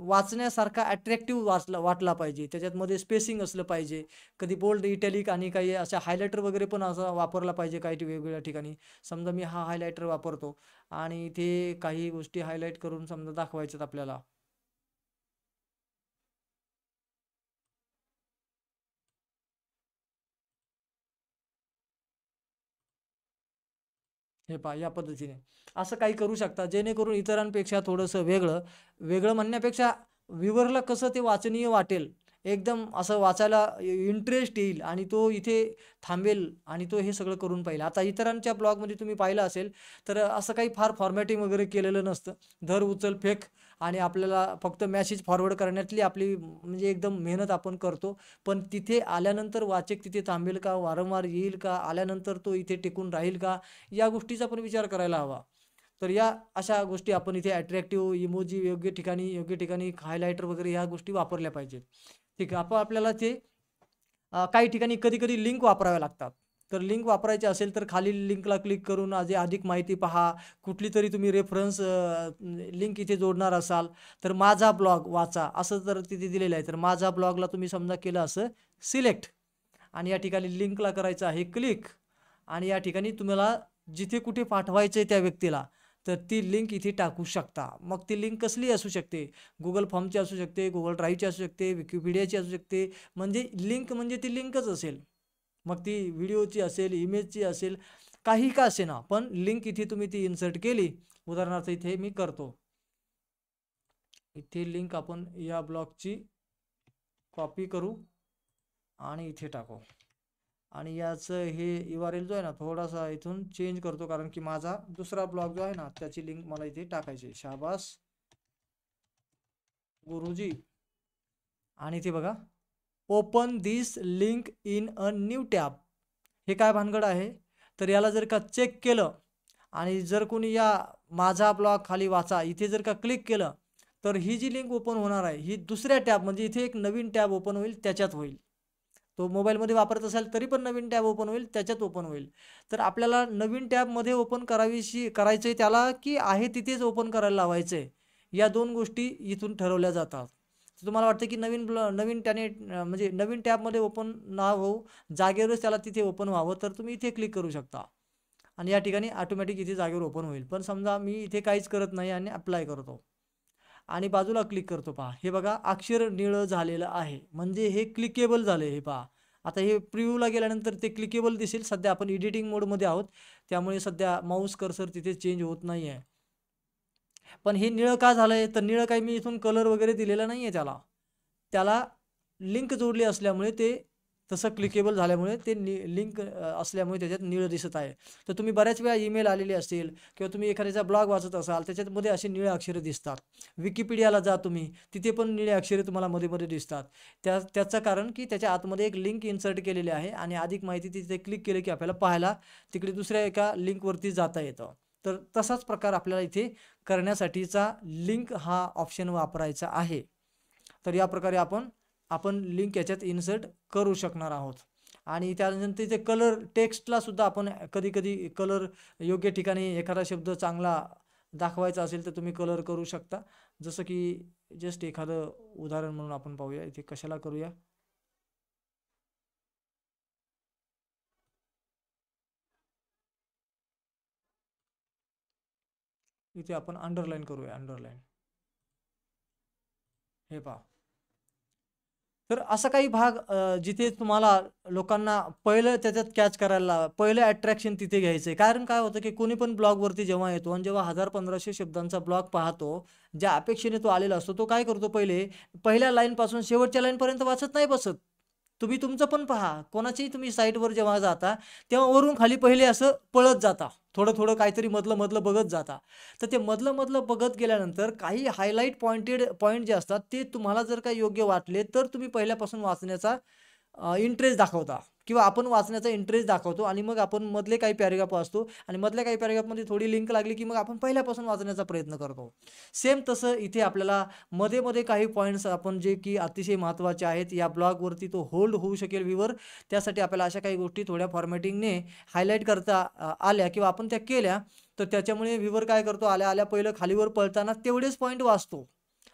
वाचण्यासारखा अट्रॅक्टिव्ह वाटला पाहिजे. त्याच्यामध्ये स्पेसिंग असलं पाहिजे. कधी बोल्ड, इटॅलिक आणि काही अशा हायलायटर वगैरे पण असा वापरला पाहिजे काही वेगवेगळ्या ठिकाणी. समजा मी हा हायलायटर वापरतो आणि इथे काही गोष्टी हायलाइट करून समजा दाखवायच्यात आपल्याला. हे पहा या पद्धतीने असं काही करू शकता, जेणेकरून इतरांपेक्षा थोडंसं वेगळं म्हणण्यापेक्षा व्ह्यूअरला कसं ते वाचनीय वाटेल, एकदम असं वाचायला इंटरेस्ट येईल आणि तो इथे थांबेल आणि तो हे सगळं करून पाहिल. आता इतरांच्या ब्लॉगमध्ये तुम्ही पाहिलं असेल तर असं काही फार फॉर्मॅटिंग वगैरे केलेलं नसतं. धर उचल फेक आणि आपल्याला फक्त मेसेज फॉरवर्ड करण्यातली आपली म्हणजे एकदम मेहनत आपण करतो. पण तिथे आल्यानंतर वाचक तिथे थांबेल का, वारंवार येईल का, आल्यानंतर तो इथे टिकून राहील का, या गोष्टीचा पण विचार करायला हवा. तर या अशा गोष्टी आपण इथे अट्रॅक्टिव्ह इमोजी योग्य ठिकाणी हायलायटर वगैरे ह्या गोष्टी वापरल्या पाहिजेत. ठीक आहे, आपल्याला ते काही ठिकाणी कधी लिंक वापराव्या लागतात. तर लिंक वापरायची असेल तर खालील लिंकला क्लिक करून अधिक माहिती पहा. कुठली तरी तुम्ही रेफरन्स लिंक इथे जोडणार असाल तर माझा ब्लॉग वाचा असं जर तिथे दिलेलं आहे, तर माझा ब्लॉगला तुम्ही समजा केलं असं सिलेक्ट आणि या ठिकाणी लिंकला करायचं आहे क्लिक आणि या ठिकाणी तुम्हाला जिथे कुठे पाठवायचं आहे त्या व्यक्तीला तर ती लिंक इथे टाकू शकता. मग ती लिंक कसली असू शकते, गुगल फॉर्मची असू शकते, गुगल ड्राईव्हची असू शकते, विकिपीडियाची असू शकते. म्हणजे लिंक म्हणजे ती लिंकच असेल. मग ती व्हिडिओची असेल, इमेजची असेल, काही का असेना, पण लिंक इथे तुम्ही ती इन्सर्ट केली. उदाहरणार्थ इथे मी करतो, इथे लिंक आपण या ब्लॉगची कॉपी करू आणि इथे टाकू आणि याचं हे URL जो आहे ना थोडासा इथून चेंज करतो, कारण की माझा दुसरा ब्लॉग जो आहे ना त्याची लिंक मला इथे टाकायची. शाबास गुरुजी आणि इथे बघा open this link in a new tab. हे काय भानगड आहे, तर याला जर का चेक केलं आणि जर कोणी या माझा ब्लॉग खाली वाचा इथे जर का क्लिक केलं तर ही जी लिंक ओपन होणार आहे ही दुसऱ्या टॅब म्हणजे इथे एक नवीन टॅब ओपन होईल, त्याच्यात होईल. तो मोबाईलमध्ये वापरत असाल तरी पण नवीन टॅब ओपन होईल, त्याच्यात ओपन होईल. तर आपल्याला नवीन टॅबमध्ये ओपन करायचं आहे त्याला की आहे तिथेच ओपन करायला लावायचं आहे, या दोन गोष्टी इथून ठरवल्या जातात. तुम्हाला वाटतं की नवीन त्याने म्हणजे नवीन टॅबमध्ये ओपन ना होऊ जागेवरच त्याला तिथे ओपन व्हावं, तर तुम्ही इथे क्लिक करू शकता आणि या ठिकाणी ऑटोमॅटिक इथे जागेवर ओपन होईल. पण समजा मी इथे काहीच करत नाही आणि अप्लाय करतो आणि बाजूला क्लिक करतो, पहा हे बघा अक्षर निळं झालेलं आहे, म्हणजे हे क्लिकेबल झालं. हे पहा आता हे प्रिव्ह्यूला गेल्यानंतर ते क्लिकेबल दिसेल. सध्या आपण एडिटिंग मोडमध्ये आहोत त्यामुळे सध्या माऊस कर्सर तिथे चेंज होत नाही आहे. पण हे निळं का झालंय, तर निळं काही मी इथून कलर वगैरे दिलेला नाहीये, त्याला लिंक जोडली असल्यामुळे ते तसं क्लिकेबल झाल्यामुळे ते लिंक असल्यामुळे त्याच्यात निळं दिसत आहे. तर तुम्ही बऱ्याच वेळा ईमेल आलेले असतील किंवा तुम्ही एखाद्याचा ब्लॉग वाचत असाल त्याच्यामध्ये असे निळे अक्षरे दिसतात. विकिपीडियाला जा तुम्ही, तिथे पण निळे अक्षरे तुम्हाला मध्ये दिसतात. त्याचं कारण की त्याच्या आतमध्ये एक लिंक इन्सर्ट केलेली आहे आणि अधिक माहिती तिथे क्लिक केली की आपल्याला पाहायला तिकडे दुसऱ्या एका लिंकवरती जाता येतं. तर तसाच प्रकार आपल्याला इथे करण्यासाठीचा लिंक हा ऑप्शन वापरायचा आहे. तर या प्रकारे आपण लिंक याच्यात इन्सर्ट करू शकणार आहोत. आणि त्यानंतर इथे कलर टेक्स्टला सुद्धा आपण कधी कधी कलर योग्य ठिकाणी एखादा शब्द चांगला दाखवायचा असेल तर तुम्ही कलर करू शकता. जसं की जस्ट एखादं उदाहरण म्हणून आपण पाहूया. इथे कशाला करूया, इथे आपण अंडरलाईन करूया. अंडरलाईन हे पहा. तर असा काही भाग जिथे तुम्हाला लोकांना पहिलं त्याच्यात कॅच करायला, पहिलं अट्रॅक्शन तिथे घ्यायचं आहे. कारण काय होतं की कोणी पण ब्लॉगवरती जेव्हा येतो आणि जेव्हा 1000-1500 शब्दांचा ब्लॉग पाहतो, ज्या अपेक्षेने तो आलेला असतो, तो काय करतो, पहिल्या लाईनपासून शेवटच्या लाईनपर्यंत वाचत नाही बसत. तुम्ही तुमचं पण पहा. कोणाच्याही तुम्ही साईटवर जेव्हा जाता, तेव्हा वरून खाली पहिले असं पळत जाता. थोडं-थोडं काहीतरी मधलं-मधलं बघत जाता. तर ते मधलं-मधलं बघत गेल्यानंतर काही हायलाइट पॉइंट जे असतात, ते तुम्हाला जर काही योग्य वाटले, तर तुम्ही पहिल्यापासून वाचण्याचा इंटरेस्ट दाखवता किंवा आपण वाचण्याचा इंटरेस्ट दाखवतो आणि मग आपण मधले काही पॅराग्राफ वाचतो आणि मधल्या काही पॅराग्राफमध्ये थोडी लिंक लागली की मग आपण पहिल्यापासून वाचण्याचा प्रयत्न करतो. सेम तसं इथे आपल्याला मध्ये-मध्ये काही पॉइंट्स आपण जे की अतिशय महत्त्वाचे आहेत, या ब्लॉगवरती तो होल्ड होऊ शकेल व्ह्यूवर, त्यासाठी आपल्याला अशा काही गोष्टी थोड्या फॉर्मॅटिंगने हायलाइट करता आल्या किंवा आपण त्या केल्या, तर त्याच्यामुळे व्ह्यूवर काय करतो, आल्या-आल्या पहिलं खालीवर पळताना तेवढेच पॉइंट वाचतो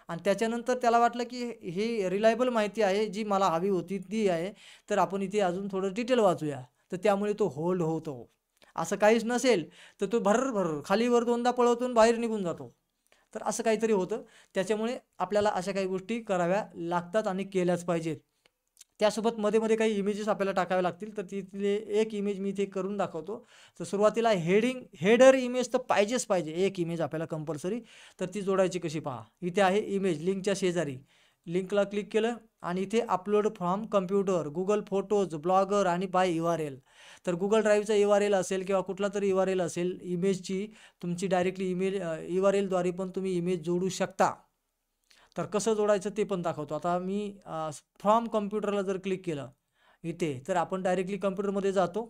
आणि त्याच्यानंतर त्याला वाटलं की हे रिलायबल माहिती आहे, जी मला हवी होती ती आहे, तर आपण इथे अजून थोडं डिटेल वाचूया. तर त्यामुळे तो होल्ड होतो. असं काहीच नसेल तर तो भर्रभर खालीवर दोनदा पळवतो आणि बाहेर निघून जातो. तर असं काहीतरी होतं. त्याच्यामुळे आपल्याला अशा काही गोष्टी कराव्या लागतात आणि केल्याच पाहिजेत. त्यासोबत मध्ये-मध्ये काही इमेजेस आपल्याला टाकावे लागतील. तर तिथले एक इमेज मी इथे करून दाखवतो. तर सुरुवातीला हेडर इमेज तर पाहिजेच पाहिजे. एक इमेज आपल्याला कंपल्सरी. तर ती जोडायची कशी पहा. इथे आहे इमेज लिंकच्या शेजारी. लिंकला क्लिक केलं आणि इथे upload from computer, Google photos, blogger आणि बाय URL. तर गुगल ड्राईव्हचा URL असेल किंवा कुठला तरी URL असेल इमेजची, तुमची डायरेक्टली URLद्वारे पण तुम्ही इमेज जोडू शकता. तर कसं जोडायचं ते पण दाखवतो. आता मी फ्रॉम कम्प्युटरला जर क्लिक केलं इथे, तर आपण डायरेक्टली कम्प्युटरमध्ये जातो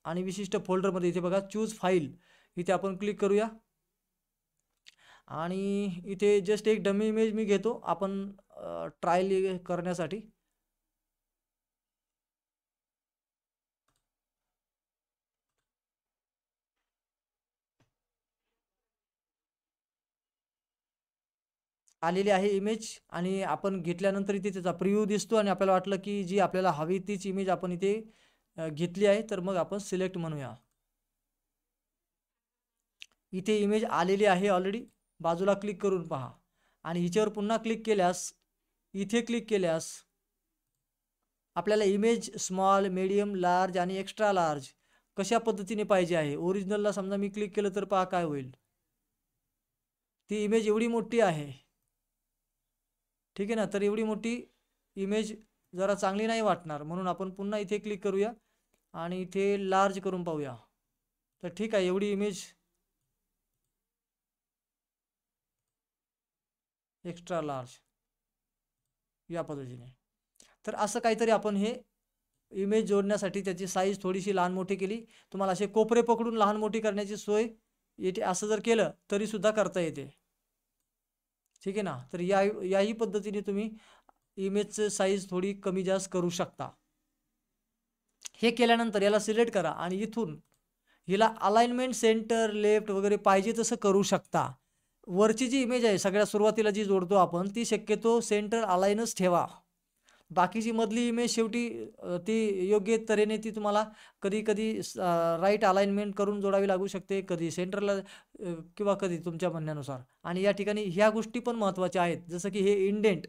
आणि विशिष्ट फोल्डरमध्ये इथे बघा चूज फाईल, इथे आपण क्लिक करूया आणि इथे जस्ट एक डमी इमेज मी घेतो आपण ट्रायल करण्यासाठी. आलेली आहे इमेज आणि आपण घेतल्यानंतर इथे त्याचा प्रिव्ह्यू दिसतो आणि आपल्याला वाटलं की जी आपल्याला हवी तीच इमेज आपण इथे घेतली आहे. तर मग आपण सिलेक्ट म्हणूया. इथे इमेज आलेली आहे ऑलरेडी. बाजूला क्लिक करून पहा आणि हिच्यावर पुन्हा क्लिक केल्यास, इथे क्लिक केल्यास आपल्याला इमेज स्मॉल, मीडियम, लार्ज आणि एक्स्ट्रा लार्ज कशा पद्धतीने पाहिजे आहे. ओरिजिनलला समजा मी क्लिक केलं तर पहा काय होईल. ती इमेज एवढी मोठी आहे. ठीक आहे ना. तर एवढी मोठी इमेज जरा चांगली नाही वाटणार, म्हणून आपण पुन्हा इथे क्लिक करूया आणि इथे लार्ज करून पाहूया. तर ठीक आहे, एवढी इमेज एक्स्ट्रा लार्ज या पद्धतीने. तर असं काहीतरी आपण हे इमेज जोडण्यासाठी त्याची साईज थोडीशी लहान मोठी केली. तुम्हाला असे कोपरे पकडून लहान मोठी करण्याची सोय येते. असं जर केलं तरी सुद्धा करता येते. ठीक आहे ना. तर याही पद्धतीने तुम्ही इमेजचं साईज थोडी कमी जास्त करू शकता. हे केल्यानंतर याला सिलेक्ट करा आणि इथून हिला अलाइनमेंट सेंटर, लेफ्ट वगैरे पाहिजे तसं करू शकता. वरची जी इमेज आहे सगळ्यात सुरुवातीला जी जोडतो आपण, ती शक्यतो सेंटर अलाइनच ठेवा. बाकीची मधली इमेज शेवटी ती योग्य तऱ्हेने ती तुम्हाला कधी-कधी राईट अलाइनमेंट करून जोडावी लागू शकते, कधी सेंटरला किंवा कधी तुमच्या म्हणण्यानुसार. आणि या ठिकाणी ह्या गोष्टी पण महत्त्वाच्या आहेत. जसं की हे इंडेंट,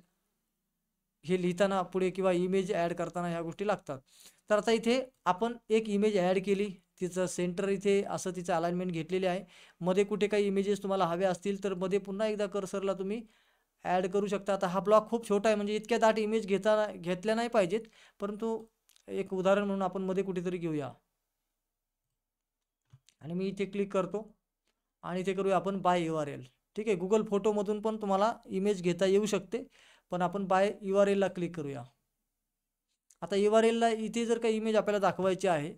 हे लिहिताना पुढे किंवा इमेज ॲड करताना ह्या गोष्टी लागतात. तर आता इथे आपण एक इमेज ॲड केली. तिचं सेंटर इथे असं तिचं अलाइनमेंट घेतलेली आहे. मध्ये कुठे काही इमेजेस तुम्हाला हव्या असतील तर मध्ये पुन्हा एकदा कर्सरला तुम्ही ॲड करू शकता. आता हा ब्लॉक खूप छोटा आहे, म्हणजे इतक्या दाट इमेज घेतल्या नाही पाहिजेत, परंतु एक उदाहरण म्हणून आपण मध्ये कुठेतरी घेऊया. आणि मी इथे क्लिक करतो आणि इथे करूया आपण बाय URL. ठीक आहे. गुगल फोटोमधून पण तुम्हाला इमेज घेता येऊ शकते, पण आपण बाय URLला क्लिक करूया. आता URLला इथे जर काही इमेज आपल्याला दाखवायची आहे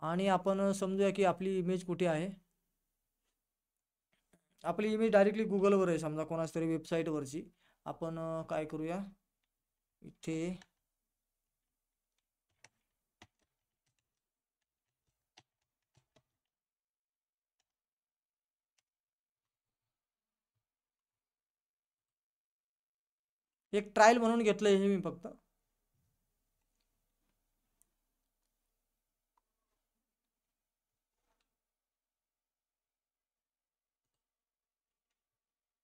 आणि आपण समजूया की आपली इमेज कुठे आहे. आपली इमेज डायरेक्टली गुगलवर आहे, समजा कोणाच तरी वेबसाईटवरची. आपण काय करूया, इथे एक ट्रायल म्हणून घेतलंय हे मी फक्त.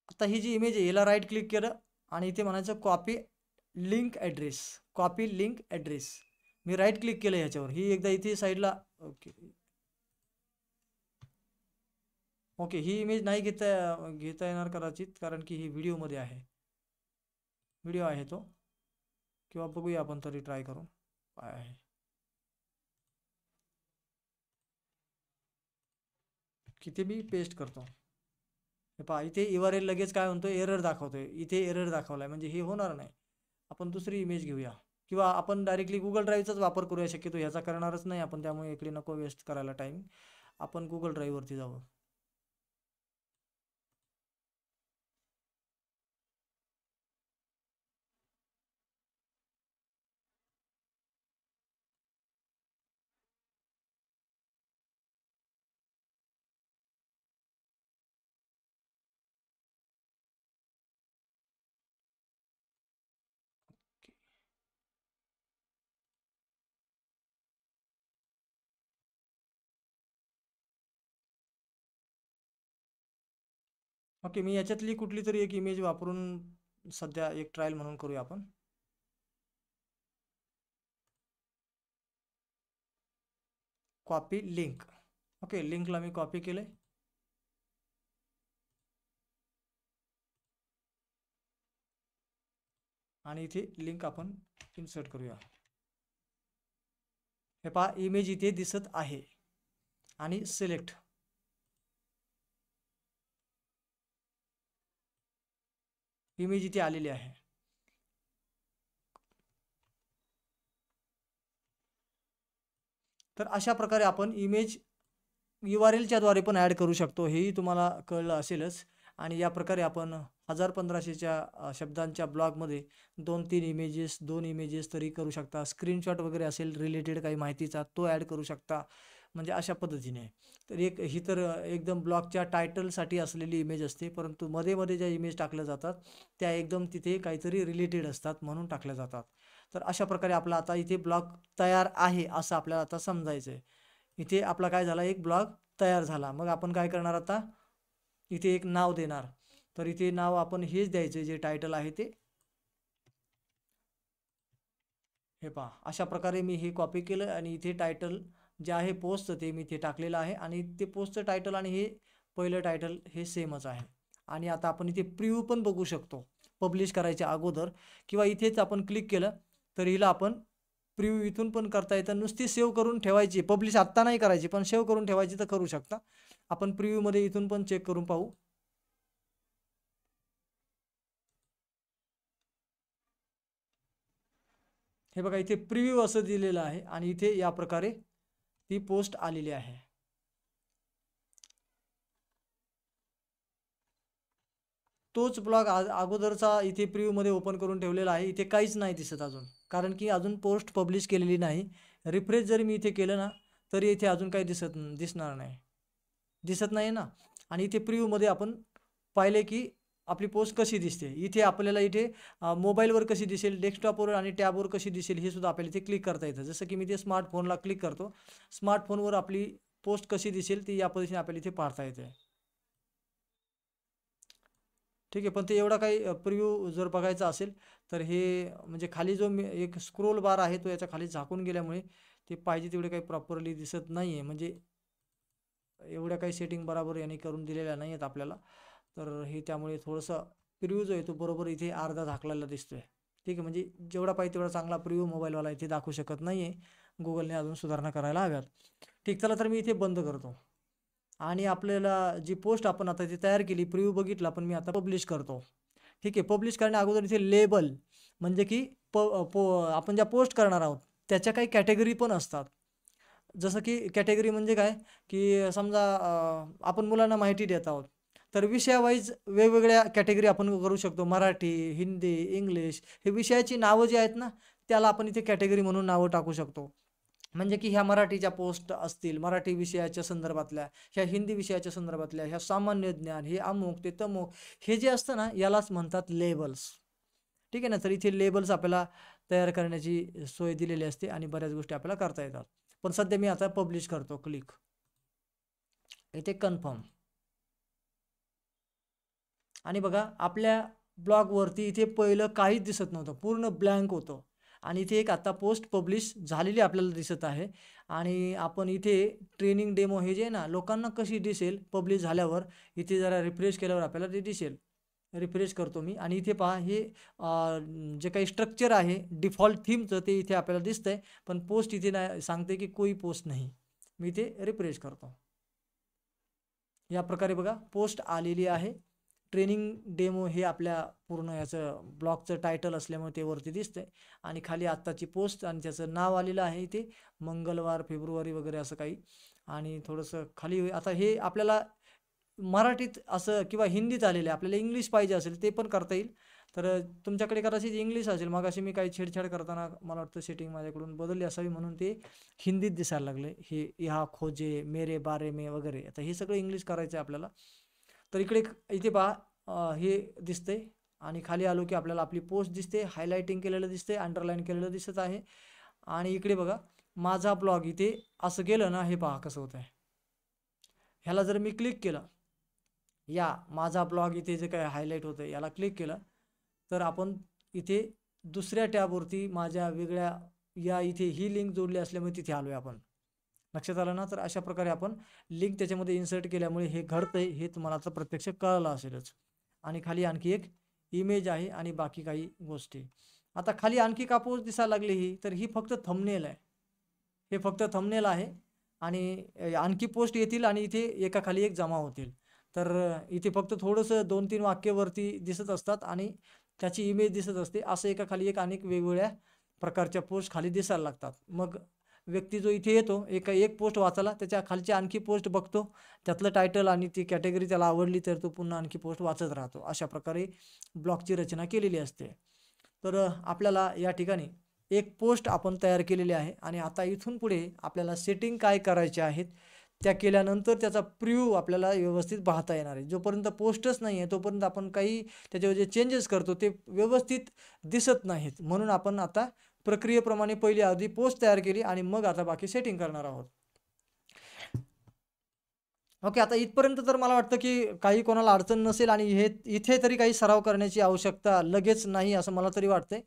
आता ही जी इमेज आहे याला राईट क्लिक केलं आणि इथे म्हणायचं copy link address. Copy link address मी राईट क्लिक केलं ह्याच्यावर. ही एकदा इथे साईडला, ओके ओके, ही इमेज नाही घेता येणार कदाचित, कारण की ही व्हिडिओमध्ये आहे, व्हिडिओ आहे तो. किंवा बघूया आपण तरी ट्राय करून काय आहे. किती मी पेस्ट करतो. हे पहा इथे URL लगेच काय म्हणतो, एरर दाखवतोय. इथे एरर दाखवलाय म्हणजे हे होणार नाही. आपण दुसरी इमेज घेऊया किंवा आपण डायरेक्टली गुगल ड्राईव्हचाच वापर करूया. शक्यतो ह्याचा करणारच नाही आपण, त्यामुळे इकडे नको वेस्ट करायला टाईम. आपण गुगल ड्राईव्हवरती जाऊ. ओके, मी याच्यातली कुठली तरी एक इमेज वापरून सध्या एक ट्रायल म्हणून करूया आपण. Copy link. ओके, लिंकला मी कॉपी केले आणि इथे लिंक आपण इन्सर्ट करूया. हे पहा इमेज इथे दिसत आहे आणि सिलेक्ट. इमेज इथे आलेली आहे. तर अशा प्रकारे आपण इमेज URLच्या द्वारे पण ॲड करू शकतो, हेही तुम्हाला कळलं असेलच. आणि या प्रकारे आपण 1500च्या शब्दांच्या ब्लॉगमध्ये 2 इमेजेस तरी करू शकता. स्क्रीनशॉट वगैरे असेल रिलेटेड काही माहितीचा तो ॲड करू शकता. म्हणजे अशा पद्धतीने. तर ही तर एकदम ब्लॉगच्या टायटलसाठी असलेली इमेज असते, परंतु मध्ये मध्ये ज्या इमेज टाकल्या जातात त्या एकदम तिथे काहीतरी रिलेटेड असतात म्हणून टाकल्या जातात. तर अशा प्रकारे आपला आता इथे ब्लॉग तयार आहे असं आपल्याला आता समजायचं आहे. इथे आपला काय झाला, एक ब्लॉग तयार झाला. मग आपण काय करणार आता, इथे एक नाव देणार. तर इथे नाव आपण हेच द्यायचे जे टायटल आहे ते. हे पहा अशा प्रकारे मी हे कॉपी केलं आणि इथे टायटल जे आहे पोस्टचं ते मी इथे टाकलेलं आहे. आणि ते पोस्टचं टायटल आणि हे पहिलं टायटल हे सेमच आहे. आणि आता आपण इथे प्रिव्ह्यू पण बघू शकतो पब्लिश करायच्या अगोदर, किंवा इथेच आपण क्लिक केलं तर हिला आपण प्रिव्ह्यू इथून पण करता येतं. नुसती सेव्ह करून ठेवायची, पब्लिश आत्ता नाही करायची, पण सेव्ह करून ठेवायची तर करू शकता. आपण प्रिव्ह्यूमध्ये इथून पण चेक करून पाहू. हे बघा इथे प्रिव्ह्यू असं दिलेलं आहे आणि इथे या प्रकारे ती पोस्ट आलेली आहे. तोच ब्लॉग अगोदरचा इथे प्रिव्ह्यूमध्ये ओपन करून ठेवलेला आहे. इथे काहीच नाही दिसत अजून, कारण की अजून पोस्ट पब्लिश केलेली नाही. रिफ्रेश जरी मी इथे केलं ना तरी इथे अजून काही दिसणार नाही, दिसत नाही ना. आणि इथे प्रिव्ह्यूमध्ये आपण पाहिले की आपली पोस्ट कशी दिसते. इथे आपल्याला इथे मोबाईलवर कशी दिसेल, डेस्कटॉपवर आणि टॅबवर कशी दिसेल हे सुद्धा आपल्याला इथे क्लिक करता येतं. जसं की मी ते स्मार्टफोनला क्लिक करतो, स्मार्टफोनवर आपली पोस्ट कशी दिसेल ती या पद्धतीने आपल्याला इथे पाहता येते. ठीक आहे, पण ते एवढा काही प्रिव्ह्यू जर बघायचा असेल तर हे म्हणजे खाली जो एक स्क्रोल बार आहे तो याच्या खाली झाकून गेल्यामुळे ते पाहिजे तेवढे काही प्रॉपरली दिसत नाही आहे. म्हणजे एवढ्या काही सेटिंग बरोबर याने करून दिलेल्या नाही आहेत आपल्याला. तर हे त्यामुळे थोडंसं प्रिव्ह्यू जो आहे तो बरोबर इथे अर्धा झाकलेला दिसतोय. ठीक आहे, म्हणजे जेवढा पाहिजे तेवढा चांगला प्रिव्ह्यू मोबाईलवाला इथे दाखवू शकत नाही आहे. गुगलने अजून सुधारणा करायला हव्यात. ठीक, चला तर मी इथे बंद करतो. आणि आपल्याला जी पोस्ट आपण आता ती तयार केली, प्रिव्ह्यू बघितला, पण मी आता पब्लिश करतो. ठीक आहे, पब्लिश करण्या अगोदर इथे लेबल म्हणजे की आपण ज्या पोस्ट करणार आहोत त्याच्या काही कॅटेगरी पण असतात. जसं की कॅटेगरी म्हणजे काय, की समजा आपण मुलांना माहिती देत आहोत तर विषयावाईज वेगवेगळ्या कॅटेगरी आपण करू शकतो. मराठी, हिंदी, इंग्लिश हे विषयाची नावं जी आहेत ना, त्याला आपण इथे कॅटेगरी म्हणून नावं टाकू शकतो. म्हणजे की ह्या मराठीच्या पोस्ट असतील, मराठी विषयाच्या संदर्भातल्या, ह्या हिंदी विषयाच्या संदर्भातल्या, ह्या सामान्य ज्ञान, हे अमुक ते तमुक, हे जे असतं ना यालाच म्हणतात लेबल्स. ठीक आहे ना. तर इथे लेबल्स आपल्याला तयार करण्याची सोय दिलेली असते आणि बऱ्याच गोष्टी आपल्याला करता येतात. पण सध्या मी आता पब्लिश करतो. क्लिक इथे कन्फर्म. आणि बघा आपल्या ब्लॉगवरती इथे पहिलं काहीच दिसत नव्हतं, पूर्ण ब्लँक होतं. आणि इथे एक आता पोस्ट पब्लिश झालेली आपल्याला दिसत आहे. आणि आपण इथे ट्रेनिंग डेमो हे जे आहे ना, लोकांना कशी दिसेल पब्लिश झाल्यावर, इथे जरा रिफ्रेश केल्यावर आपल्याला ते दिसेल. रिफ्रेश करतो मी आणि इथे पहा हे जे काही स्ट्रक्चर आहे डिफॉल्ट थीमचं ते इथे आपल्याला दिसतंय. पण पोस्ट इथे नाही सांगते की कोई पोस्ट नाही. मी इथे रिफ्रेश करतो. या प्रकारे बघा पोस्ट आलेली आहे. ट्रेनिंग डेमो हे आपल्या पूर्ण याचं ब्लॉगचं टायटल असल्यामुळे ते वरती दिसतंय. आणि खाली आत्ताची पोस्ट आणि त्याचं नाव आलेलं आहे इथे, मंगळवार फेब्रुवारी वगैरे असं काही. आणि थोडंसं खाली आता हे आपल्याला मराठीत असं किंवा हिंदीत आलेलं आहे, आपल्याला इंग्लिश पाहिजे असेल ते पण करता येईल. तर तुमच्याकडे कदाचित इंग्लिश असेल. मगाशी मी काही छेडछाड करताना मला वाटतं सेटिंग माझ्याकडून बदलली असावी म्हणून ते हिंदीत दिसायला लागले. हे यहाँ खोजे मेरे बारे में वगैरे, आता हे सगळं इंग्लिश करायचं आहे आपल्याला. तर इथे पहा हे दिसतंय. आणि खाली आलो की आपल्याला आपली पोस्ट दिसते, हायलायटिंग केलेलं दिसते, अंडरलाईन केलेलं दिसत आहे. आणि इकडे बघा माझा ब्लॉग इथे असं केलं ना, हे पहा कसं होत आहे. ह्याला जर मी क्लिक केलं, या माझा ब्लॉग इथे जे काय हायलाईट होतं याला क्लिक केलं, तर आपण इथे दुसऱ्या टॅबवरती माझ्या वेगळ्या या इथे ही लिंक जोडली असल्यामुळे तिथे आलोय आपण. लक्षात आलं ना. तर अशा प्रकारे आपण लिंक त्याच्यामध्ये इन्सर्ट केल्यामुळे हे घडतंय हे तुम्हाला आता प्रत्यक्ष कळलं असेलच. आणि खाली आणखी एक इमेज आहे आणि बाकी काही गोष्टी. आता खाली आणखी का पोस्ट दिसायला लागली ही, तर ही फक्त थंबनेल आहे. हे फक्त थंबनेल आहे. आणि आणखी पोस्ट येतील आणि इथे एकाखाली एक जमा होतील. तर इथे फक्त थोडंसं 2-3 वाक्यवरती दिसत असतात आणि त्याची इमेज दिसत असते. असं एकाखाली एक अनेक वेगवेगळ्या प्रकारच्या पोस्ट खाली दिसायला लागतात. मग व्यक्ती जो इथे येतो एक पोस्ट वाचायला, त्याच्या खालची आणखी पोस्ट बघतो, त्यातलं टायटल आणि ती कॅटेगरी त्याला आवडली तर तो पुन्हा आणखी पोस्ट वाचत राहतो. अशा प्रकारे ब्लॉगची रचना केलेली असते. तर आपल्याला या ठिकाणी एक पोस्ट आपण तयार केलेली आहे. आणि आता इथून पुढे आपल्याला सेटिंग काय करायचे आहेत त्या केल्यानंतर त्याचा प्रिव्ह्यू आपल्याला व्यवस्थित पाहता येणार आहे. जोपर्यंत पोस्टच नाही आहे तोपर्यंत आपण काही त्याच्यावर जे चेंजेस करतो ते व्यवस्थित दिसत नाहीत. म्हणून आपण आता प्रक्रियेप्रमाणे पहिली आधी पोस्ट तयार केली आणि मग आता बाकी सेटिंग करणार आहोत. ओके. आता इथपर्यंत तर मला वाटतं की काही कोणाला अडचण नसेल आणि इथे तरी काही सराव करण्याची आवश्यकता लगेच नाही असं मला तरी वाटतंय.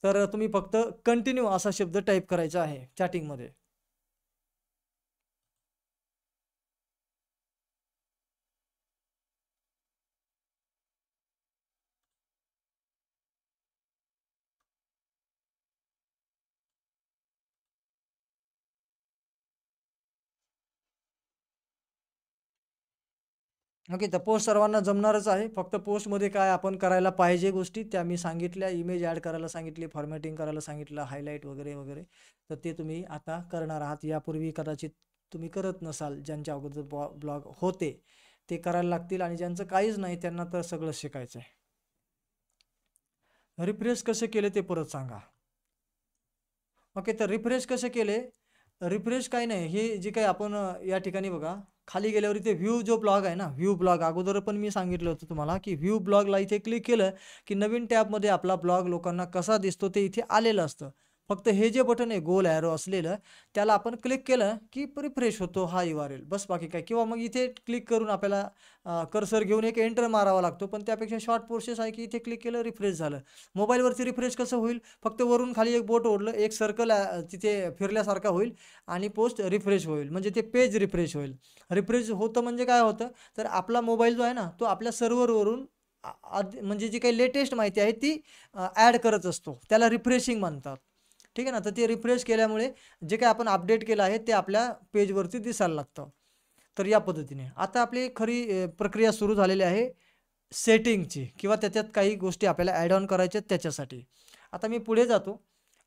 तर तुम्ही फक्त कंटिन्यू असा शब्द टाईप करायचा आहे चॅटिंगमध्ये. ओके. तर पोस्ट सर्वांना जमणारच आहे. फक्त पोस्टमध्ये काय आपण करायला पाहिजे गोष्टी त्या मी सांगितल्या. इमेज ॲड करायला सांगितली, फॉर्मॅटिंग करायला सांगितलं, हायलाईट वगैरे वगैरे. तर ते तुम्ही आता करणार आहात. यापूर्वी कदाचित तुम्ही करत नसाल. ज्यांच्या अगोदर ब्लॉग होते ते करायला लागतील आणि ज्यांचं काहीच नाही त्यांना तर सगळं शिकायचं आहे. रिफ्रेश कसे केले ते परत सांगा. ओके. तर रिफ्रेश कसे केले, रिफ्रेश काही नाही. हे जे काही आपण या ठिकाणी बघा खाली गेल्यावर इथे व्ह्यू जो ब्लॉग आहे ना, व्ह्यू ब्लॉग अगोदर पण मी सांगितलं होतं तुम्हाला की व्ह्यू ब्लॉगला इथे क्लिक केलं की नवीन टॅबमध्ये आपला ब्लॉग लोकांना कसा दिसतो ते इथे आलेलं असतं. फक्त हे जे बटन आहे गोल ॲरो असलेलं त्याला आपण क्लिक केलं की रिफ्रेश होतो हा URL, बस बाकी काय. किंवा मग इथे क्लिक करून आपल्याला कर्सर घेऊन एक एंटर मारावा लागतो. पण त्यापेक्षा शॉर्ट प्रोसेस आहे की इथे क्लिक केलं रिफ्रेश झालं. मोबाईलवरती रिफ्रेश कसं होईल, फक्त वरून खाली एक बोट ओढलं एक सर्कल तिथे फिरल्यासारखा होईल आणि पोस्ट रिफ्रेश होईल, म्हणजे ते पेज रिफ्रेश होईल. रिफ्रेश होतं म्हणजे काय होतं, तर आपला मोबाईल जो आहे ना तो आपल्या सर्व्हरवरून म्हणजे जी काही लेटेस्ट माहिती आहे ती ॲड करत असतो, त्याला रिफ्रेशिंग म्हणतात. ठीक आहे ना. तर ते रिफ्रेश केल्यामुळे जे काही आपण अपडेट केलं आहे ते आपल्या पेजवरती दिसायला लागतं. तर या पद्धतीने आता आपली खरी प्रक्रिया सुरू झालेली आहे सेटिंगची, किंवा त्याच्यात काही गोष्टी आपल्याला ॲड ऑन करायच्या त्याच्यासाठी. आता मी पुढे जातो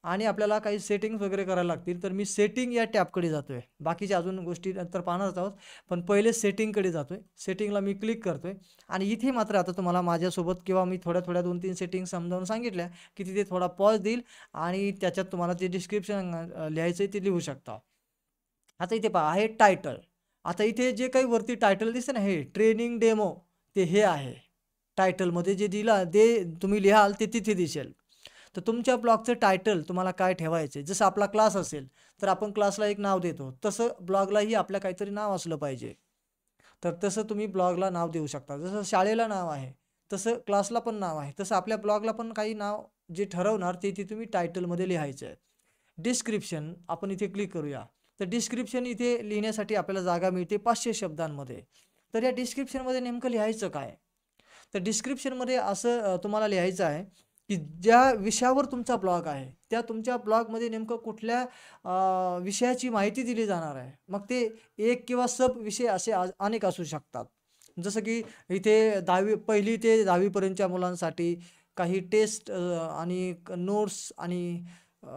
आणि आपल्याला काही सेटिंग्स वगैरे करायला लागतील. तर मी सेटिंग या टॅबकडे जातोय. बाकीच्या अजून गोष्टी नंतर पाहणार आहोत. पण पहिले सेटिंगकडे जातोय. सेटिंगला मी क्लिक करतोय आणि इथे मात्र आता तुम्हाला माझ्यासोबत किंवा मी थोड्या 2-3 सेटिंग समजावून सांगितल्या, की तिथे थोडा पॉज देईल आणि त्याच्यात तुम्हाला जे डिस्क्रिप्शन लिहायचं आहे ते लिहू शकता. आता इथे पहा आहे टायटल. आता इथे जे काही वरती टायटल दिसतं ना, हे ट्रेनिंग डेमो ते हे आहे. टायटलमध्ये जे ते तुम्ही लिहाल ते तिथे दिसेल. तर तुमच्या ब्लॉगचं टायटल तुम्हाला काय ठेवायचं आहे? जसं आपला क्लास असेल, तर आपण क्लासला एक नाव देतो. तसं ब्लॉगलाही आपलं काहीतरी नाव असलं पाहिजे. तर तसं तुम्ही ब्लॉगला नाव देऊ शकता. जसं शाळेला नाव आहे, तसं क्लासला पण नाव आहे. तसं आपल्या ब्लॉगला पण काही नाव जे ठरवणार ते इथे तुम्ही टायटलमध्ये लिहायचं आहे. डिस्क्रिप्शन आपण इथे क्लिक करूया. तर डिस्क्रिप्शन इथे लिहिण्यासाठी आपल्याला जागा मिळते 500 शब्दांमध्ये. तर या डिस्क्रिप्शनमध्ये नेमकं लिहायचं काय? तर डिस्क्रिप्शनमध्ये असं तुम्हाला लिहायचं आहे, की ज्या विषयावर तुमचा ब्लॉग आहे, त्या तुमच्या ब्लॉगमध्ये नेमकं कुठल्या विषयाची माहिती दिली जाणार आहे. मग ते एक किंवा सब विषय असे अनेक असू शकतात. जसं की इथे 1ली ते 10वी पर्यंतच्या मुलांसाठी काही टेस्ट आणि नोट्स आणि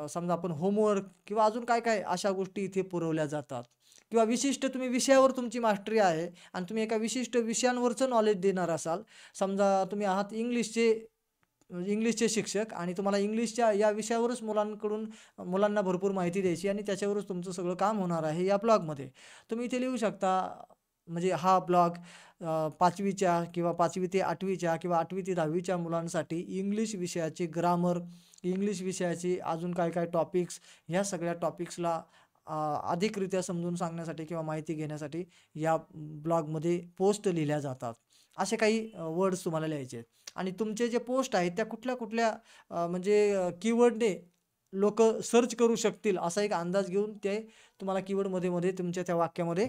समजा आपण होमवर्क किंवा अजून काय-काय अशा गोष्टी इथे पुरवल्या जातात. किंवा विशिष्ट तुम्ही विषयावर तुमची मास्टरी आहे आणि तुम्ही एका विशिष्ट विषयांवरचं नॉलेज देणार असाल. समजा तुम्ही आहात इंग्लिशचे शिक्षक आणि तुम्हाला इंग्लिशच्या या विषयावरच मुलांना भरपूर माहिती द्यायची आणि त्याच्यावरच तुमचं सगळं काम होणार आहे या ब्लॉगमध्ये. तुम्ही इथे लिहू शकता म्हणजे हा ब्लॉग 5वीच्या किंवा 5वी ते 8वीच्या किंवा 8वी ते 10वीच्या मुलांसाठी इंग्लिश विषयाची ग्रामर, इंग्लिश विषयाची अजून काय-काय टॉपिक्स ह्या सगळ्या टॉपिक्सला अधिकरित्या समजून सांगण्यासाठी किंवा माहिती घेण्यासाठी या ब्लॉगमध्ये पोस्ट लिहिल्या जातात. असे काही वर्ड्स तुम्हाला लिहायचे आहेत. आणि तुमचे जे पोस्ट आहेत त्या कुठल्या-कुठल्या म्हणजे कीवर्डने लोकं सर्च करू शकतील असा एक अंदाज घेऊन ते तुम्हाला कीवर्डमध्ये तुमच्या त्या वाक्यामध्ये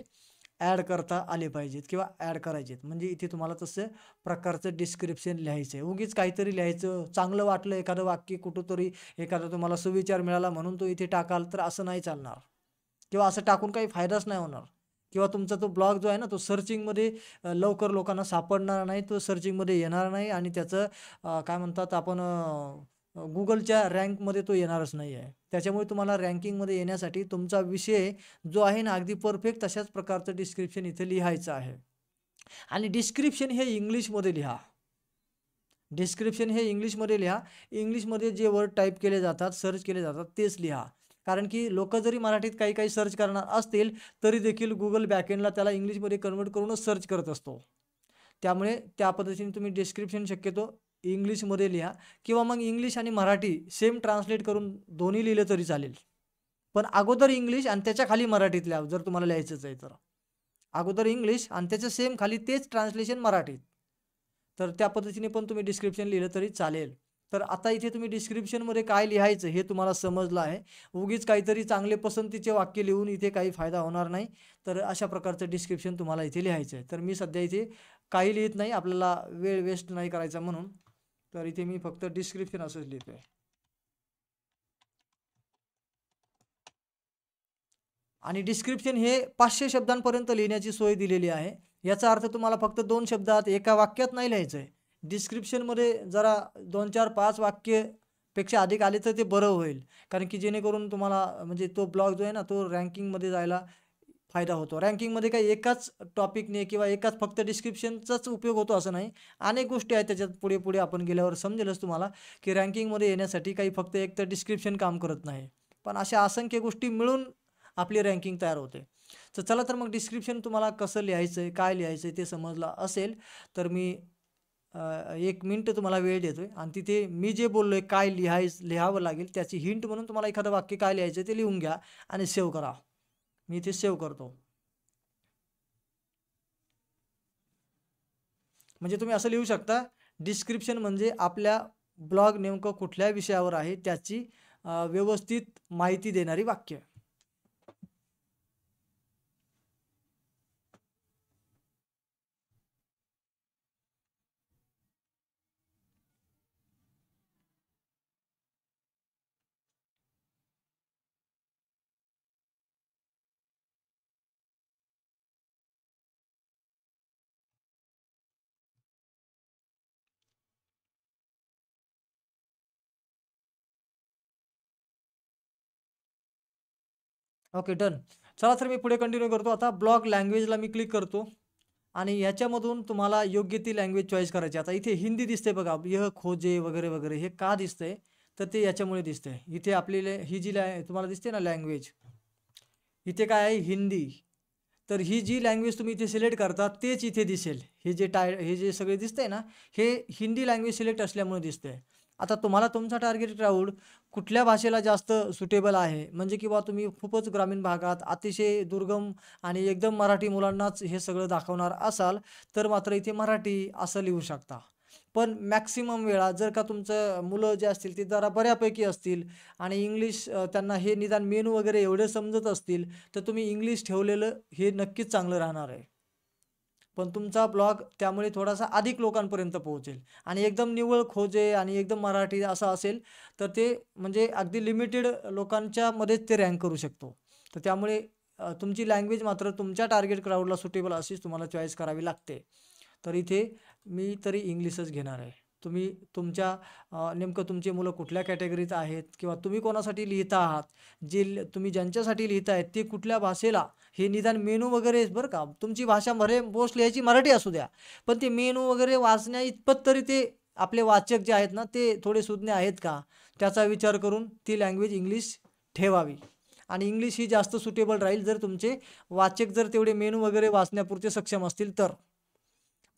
ॲड करता आले पाहिजेत किंवा ॲड करायचेत. म्हणजे इथे तुम्हाला तसं प्रकारचं डिस्क्रिप्शन लिहायचं आहे. उगीच काहीतरी लिहायचं, चांगलं वाटलं एखादं वाक्य कुठेतरी एखादा तुम्हाला सुविचार मिळाला म्हणून तो इथे टाकाल तर असं नाही चालणार किंवा असं टाकून काही फायदाच नाही होणार किंवा तुमचा तो ब्लॉग जो आहे ना तो सर्चिंगमध्ये लवकर लोकांना सापडणार नाही. तो सर्चिंगमध्ये येणार नाही आणि त्याचं काय म्हणतात आपण Googleच्या रँकमध्ये तो येणारच नाही आहे. त्याच्यामुळे तुम्हाला रँकिंगमध्ये येण्यासाठी तुमचा विषय जो आहे ना अगदी परफेक्ट तशाच प्रकारचं डिस्क्रिप्शन इथे लिहायचं आहे. आणि डिस्क्रिप्शन हे इंग्लिशमध्ये लिहा. डिस्क्रिप्शन हे इंग्लिशमध्ये लिहा. इंग्लिशमध्ये जे वर्ड टाइप केले जातात, सर्च केले जातात तेच लिहा. कारण की लोकं जरी मराठीत काही-काही सर्च करणार असतील, तरी देखील Google बॅकएंडला त्याला इंग्लिशमध्ये कन्व्हर्ट करूनच सर्च करत असतो. त्यामुळे त्या पद्धतीने तुम्ही डिस्क्रिप्शन शक्यतो इंग्लिशमध्ये लिहा किंवा मग इंग्लिश आणि मराठी सेम ट्रान्सलेट करून दोन्ही लिहिलं तरी चालेल. पण अगोदर इंग्लिश आणि त्याच्या खाली मराठीत लिहा जर तुम्हाला लिहायचंच आहे तर. अगोदर इंग्लिश आणि त्याच्या सेम खाली तेच ट्रान्सलेशन मराठीत. तर त्या पद्धतीने पण तुम्ही डिस्क्रिप्शन लिहिलं तरी चालेल. तर आता इथे तुम्ही डिस्क्रिप्शनमध्ये काय लिहायचं हे तुम्हाला समजलं आहे. उगीच काहीतरी चांगले पसंतीचे वाक्य लिहून इथे काही फायदा होणार नाही. तर अशा प्रकारचं डिस्क्रिप्शन तुम्हाला इथे लिहायचं आहे. तर मी सध्या इथे काही लिहित नाही. आपल्याला वेळ वेस्ट नाही करायचा म्हणून. तर इथे मी फक्त डिस्क्रिप्शन असंच लिहितोय. आणि डिस्क्रिप्शन हे 500 शब्दांपर्यंत लिहिण्याची सोय दिलेली आहे. याचा अर्थ तुम्हाला फक्त 2 शब्दात एका वाक्यात नाही लिहायचं आहे. डिस्क्रिप्शनमध्ये जरा 2, 4, 5 वाक्यपेक्षा अधिक आले तर ते बरं होईल. कारण की जेणेकरून तुम्हाला म्हणजे तो ब्लॉग जो आहे ना, तो रँकिंगमध्ये जायला फायदा होतो. रँकिंगमध्ये काही एकाच टॉपिकने किंवा एकाच फक्त डिस्क्रिप्शनचाच उपयोग होतो असं नाही. अनेक गोष्टी आहेत त्याच्यात पुढे-पुढे आपण गेल्यावर समजेलच तुम्हाला, की रँकिंगमध्ये येण्यासाठी काही फक्त एक तर डिस्क्रिप्शन काम करत नाही. पण अशा असंख्य गोष्टी मिळून आपली रँकिंग तयार होते. तर चला तर मग डिस्क्रिप्शन तुम्हाला कसं लिहायचं आहे, काय लिहायचं आहे ते समजलं असेल, तर मी 1 मिनिट तुम्हाला वेळ देतोय आणि तिथे मी जे बोललोय काय लिहावं लागेल त्याची हिंट म्हणून तुम्हाला एखादं वाक्य काय लिहायचं ते लिहून घ्या आणि सेव्ह करा. मी इथे सेव्ह करतो. म्हणजे तुम्ही असं लिहू शकता, डिस्क्रिप्शन म्हणजे आपल्या ब्लॉग नेमकं कुठल्या विषयावर आहे त्याची व्यवस्थित माहिती देणारी वाक्य. Okay, done. चला तर मी पुढे कंटिन्यू करतो. आता ब्लॉग लँग्वेजला मी क्लिक करतो आणि ह्याच्यामधून तुम्हाला योग्य ती लँग्वेज चॉईस करायची. आता इथे हिंदी दिसते बघा, यह खोजे वगैरे वगैरे, हे का दिसतंय तर ते याच्यामुळे दिसतंय. इथे आपली ही जी तुम्हाला दिसते ना लँग्वेज, इथे काय आहे हिंदी. तर ही जी लँग्वेज तुम्ही इथे सिलेक्ट करता तेच इथे दिसेल. हे जे सगळे दिसतंय ना, हे हिंदी लँग्वेज सिलेक्ट असल्यामुळे दिसतंय. आता तुम्हाला तुमचा टार्गेट क्राउड कुठल्या भाषेला जास्त सुटेबल आहे, म्हणजे किंवा तुम्ही खूपच ग्रामीण भागात अतिशय दुर्गम आणि एकदम मराठी मुलांनाच हे सगळं दाखवणार असाल, तर मात्र इथे मराठी असं लिहू शकता. पण मॅक्सिमम वेळा जर का तुमचं मुलं जे असतील ते जरा बऱ्यापैकी असतील आणि इंग्लिश त्यांना हे निदान मेनू वगैरे एवढे समजत असतील, तर तुम्ही इंग्लिश ठेवलेलं हे नक्कीच चांगलं राहणार आहे. पण तुमचा ब्लॉग त्यामुळे थोडासा अधिक लोकांपर्यंत पोहोचेल. आणि एकदम निव्वळ खोजे आणि एकदम मराठी असं असेल, तर ते म्हणजे अगदी लिमिटेड लोकांच्यामध्येच ते रँक करू शकतो. तर त्यामुळे तुमची लँग्वेज मात्र तुमच्या टार्गेट क्राउडला सुटेबल अशीच तुम्हाला चॉईस करावी लागते. तर इथे मी तरी इंग्लिशच घेणार आहे. तुम्ही तुमच्या नेमकं तुमची मुलं कुठल्या कॅटेगरीत आहेत किंवा तुम्ही कोणासाठी लिहिता आहात, तुम्ही ज्यांच्यासाठी लिहिताय ते कुठल्या भाषेला, हे निदान मेनू वगैरे बरं का, तुमची भाषा भरे पोस्ट लिहायची मराठी असू द्या, पण ते मेनू वगैरे वाचण्या इतपत तरी ते आपले वाचक जे आहेत ना ते थोडे सुज्ञ आहेत का, त्याचा विचार करून ती लँग्वेज इंग्लिश ठेवावी. आणि इंग्लिश ही जास्त सुटेबल राहील जर तुमचे वाचक जर तेवढे मेनू वगैरे वाचण्यापुरते सक्षम असतील तर.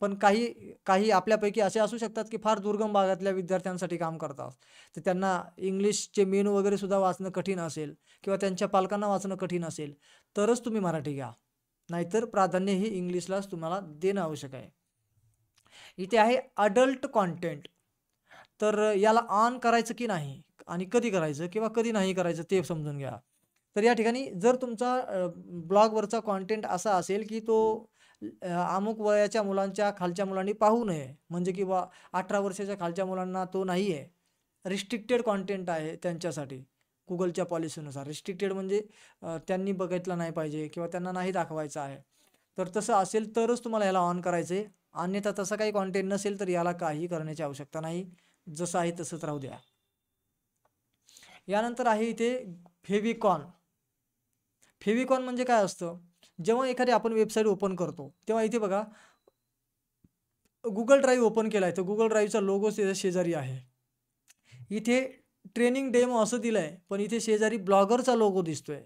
पण काही काही आपल्यापैकी असे असू शकतात की फार दुर्गम भागातल्या विद्यार्थ्यांसाठी काम करतात. तर त्यांना इंग्लिशचे मेनू वगैरे सुद्धा वाचणं कठीण असेल किंवा त्यांच्या पालकांना वाचणं कठीण असेल, तरच तुम्ही मराठी घ्या. नाहीतर प्राधान्य हे इंग्लिशलाच तुम्हाला देणं आवश्यक आहे. इथे आहे अडल्ट कॉन्टेंट. तर याला ऑन करायचं की नाही आणि कधी करायचं किंवा कधी नाही करायचं ते समजून घ्या. तर या ठिकाणी जर तुमचा ब्लॉगवरचा कॉन्टेंट असा असेल की तो अमुक वयाच्या मुलांच्या खालच्या मुलांनी पाहू नये, म्हणजे किंवा 18 वर्षाच्या खालच्या मुलांना तो नाही आहे, रिस्ट्रिक्टेड कॉन्टेंट आहे त्यांच्यासाठी. Googleच्या पॉलिसीनुसार रिस्ट्रिक्टेड म्हणजे त्यांनी बघितलं नाही पाहिजे किंवा त्यांना नाही दाखवायचं आहे. तर तसं असेल तरच तुम्हाला ह्याला ऑन करायचं आहे. अन्यथा तसं काही कॉन्टेंट नसेल तर याला काही करण्याची आवश्यकता नाही. जसं आहे तसंच राहू द्या. यानंतर आहे इथे फेविकॉन. फेविकॉन म्हणजे काय असतं? जेव्हा एखादी आपण वेबसाईट ओपन करतो, तेव्हा इथे बघा Google ड्राईव्ह ओपन केलाय, तर Google ड्राईव्हचा लोगो त्याच्या शेजारी आहे. इथे ट्रेनिंग डेमो असं दिलंय, पण इथे शेजारी ब्लॉगरचा लोगो दिसतोय.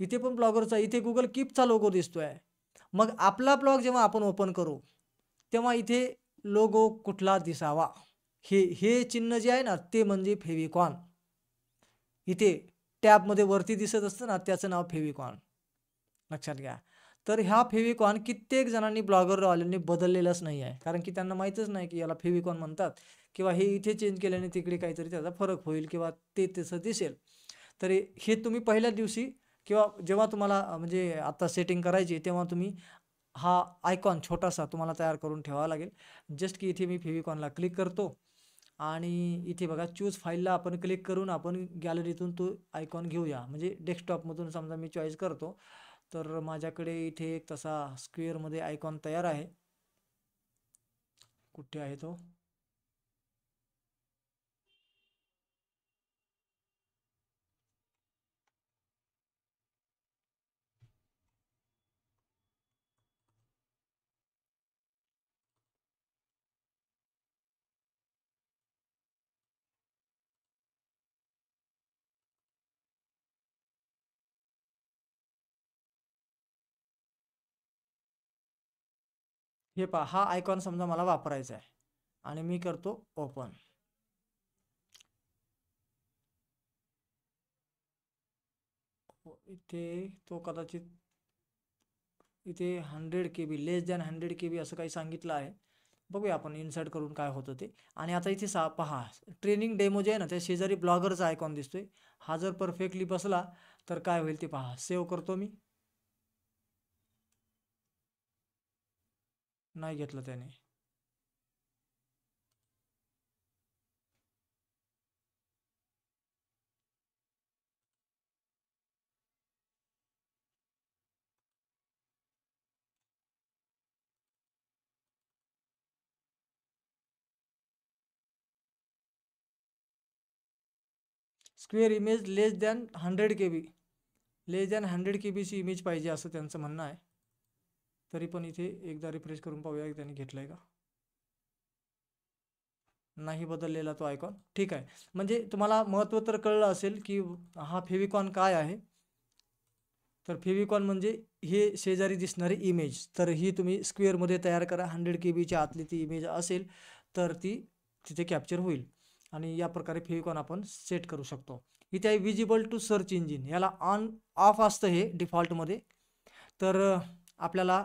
इथे पण ब्लॉगरचा, इथे Google कीपचा लोगो दिसतोय. मग आपला ब्लॉग जेव्हा आपण ओपन करू, तेव्हा इथे लोगो कुठला दिसावा? हे हे चिन्ह जे आहे ना, ते म्हणजे फेविकॉन. इथे टॅबमध्ये वरती दिसत असतं ना, त्याचं नाव फेविकॉन. लक्षात घ्या. तर ह्या फेविकॉन कित्येक जणांनी ब्लॉगरवाल्यांनी बदललेलाच नाही आहे. कारण की त्यांना माहीतच नाही की याला फेविकॉन म्हणतात किंवा हे इथे चेंज केल्याने तिकडे काहीतरी त्याचा फरक होईल किंवा ते तसं दिसेल. तर हे तुम्ही पहिल्या दिवशी किंवा जेव्हा तुम्हाला म्हणजे आता सेटिंग करायची तेव्हा तुम्ही हा आयकॉन छोटासा तुम्हाला तयार करून ठेवावा लागेल. जस्ट की इथे मी फेविकॉनला क्लिक करतो आणि इथे बघा चूज फाईलला आपण क्लिक करून आपण गॅलरीतून तो आयकॉन घेऊया. म्हणजे डेस्कटॉपमधून समजा मी चॉईस करतो. तर माझ्याकडे इथे एक तसा स्क्वेअरमध्ये आयकॉन तयार आहे. कुठे आहे तो? हे पहा, हा आयकॉन समजा मला वापरायचा आहे आणि मी करतो ओपन. इथे तो कदाचित इथे 100 KB लेस दॅन 100 KB असं काही सांगितलं आहे. बघूया आपण इन्सर्ट करून काय होतं ते. आणि आता इथे पहा, ट्रेनिंग डेमो जे आहे ना त्या शेजारी ब्लॉगरचा आयकॉन दिसतोय. हा जर परफेक्टली बसला तर काय होईल ते पहा. सेव्ह करतो मी. नाही घेतलं त्याने. स्क्वेअर इमेज लेस दॅन 100 KB. लेस दॅन 100 KB ची इमेज पाहिजे असं त्यांचं म्हणणं आहे. तरी पण इथे एकदा रिफ्रेश करून पाहूया की त्यांनी घेतलंय का. नाही बदललेला तो आयकॉन. ठीक आहे, म्हणजे तुम्हाला महत्त्व तर कळलं असेल की हा फेविकॉन काय आहे. तर फेविकॉन म्हणजे हे शेजारी दिसणारी इमेज. तर ही तुम्ही स्क्वेअरमध्ये तयार करा. 100 KBच्या आतली ती इमेज असेल तर ती तिथे कॅप्चर होईल. आणि या प्रकारे फेविकॉन आपण सेट करू शकतो. इथे आहे विजिबल टू सर्च इंजिन. याला ऑन ऑफ असतं हे डिफॉल्टमध्ये. तर आपल्याला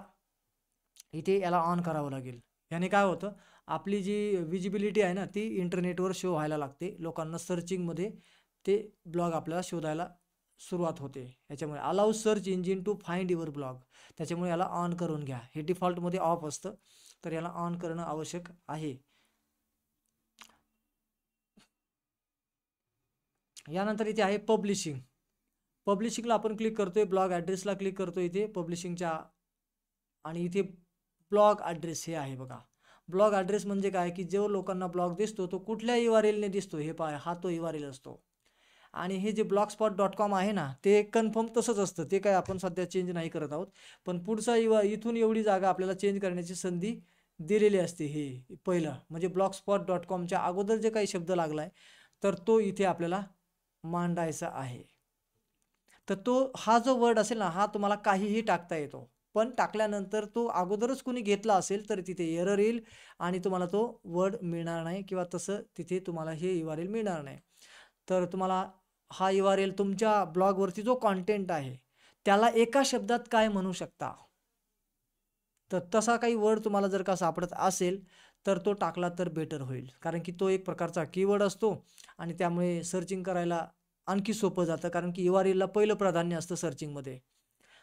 इथे याला ऑन करावं लागेल. याने काय होतं, आपली जी विजिबिलिटी आहे ना ती इंटरनेटवर शो व्हायला लागते. लोकांना सर्चिंगमध्ये ते ब्लॉग आपल्याला शोधायला सुरुवात होते. याच्यामुळे allow search engine to find your blog. त्याच्यामुळे याला ऑन करून घ्या. हे डिफॉल्टमध्ये ऑफ असतं, तर याला ऑन करणं आवश्यक आहे. यानंतर इथे आहे पब्लिशिंग. पब्लिशिंगला आपण क्लिक करतोय, ब्लॉग ॲड्रेसला क्लिक करतोय इथे पब्लिशिंगच्या. आणि इथे ब्लॉग ॲड्रेस हे आहे बघा. ब्लॉग ॲड्रेस म्हणजे काय की जो लोकांना ब्लॉग दिसतो तो कुठल्या URLने दिसतो हे पहा, हा तो URL असतो. आणि हे जे blogspot.com आहे ना ते कन्फर्म तसंच असतं. ते काय आपण सध्या चेंज नाही करत आहोत. पण पुढचा इथून एवढी जागा आपल्याला चेंज करण्याची संधी दिलेली असते. हे पहिलं म्हणजे blogspot.comच्या अगोदर जे काही शब्द लागलाय तर तो इथे आपल्याला मांडायचा आहे. तर तो हा जो वर्ड असेल ना हा तुम्हाला काहीही टाकता येतो. पण टाकल्यानंतर तो अगोदरच कोणी घेतला असेल तर तिथे एरर येईल आणि तुम्हाला तो वर्ड मिळणार नाही किंवा तसं तिथे तुम्हाला हे URL मिळणार नाही. तर तुम्हाला हा URL तुमच्या ब्लॉगवरती जो कॉन्टेंट आहे त्याला एका शब्दात काय म्हणू शकता, तर तसा काही वर्ड तुम्हाला जर का सापडत असेल तर तो टाकला तर बेटर होईल. कारण की तो एक प्रकारचा कीवर्ड असतो आणि त्यामुळे सर्चिंग करायला आणखी सोपं जातं. कारण की URLला पहिलं प्राधान्य असतं सर्चिंगमध्ये.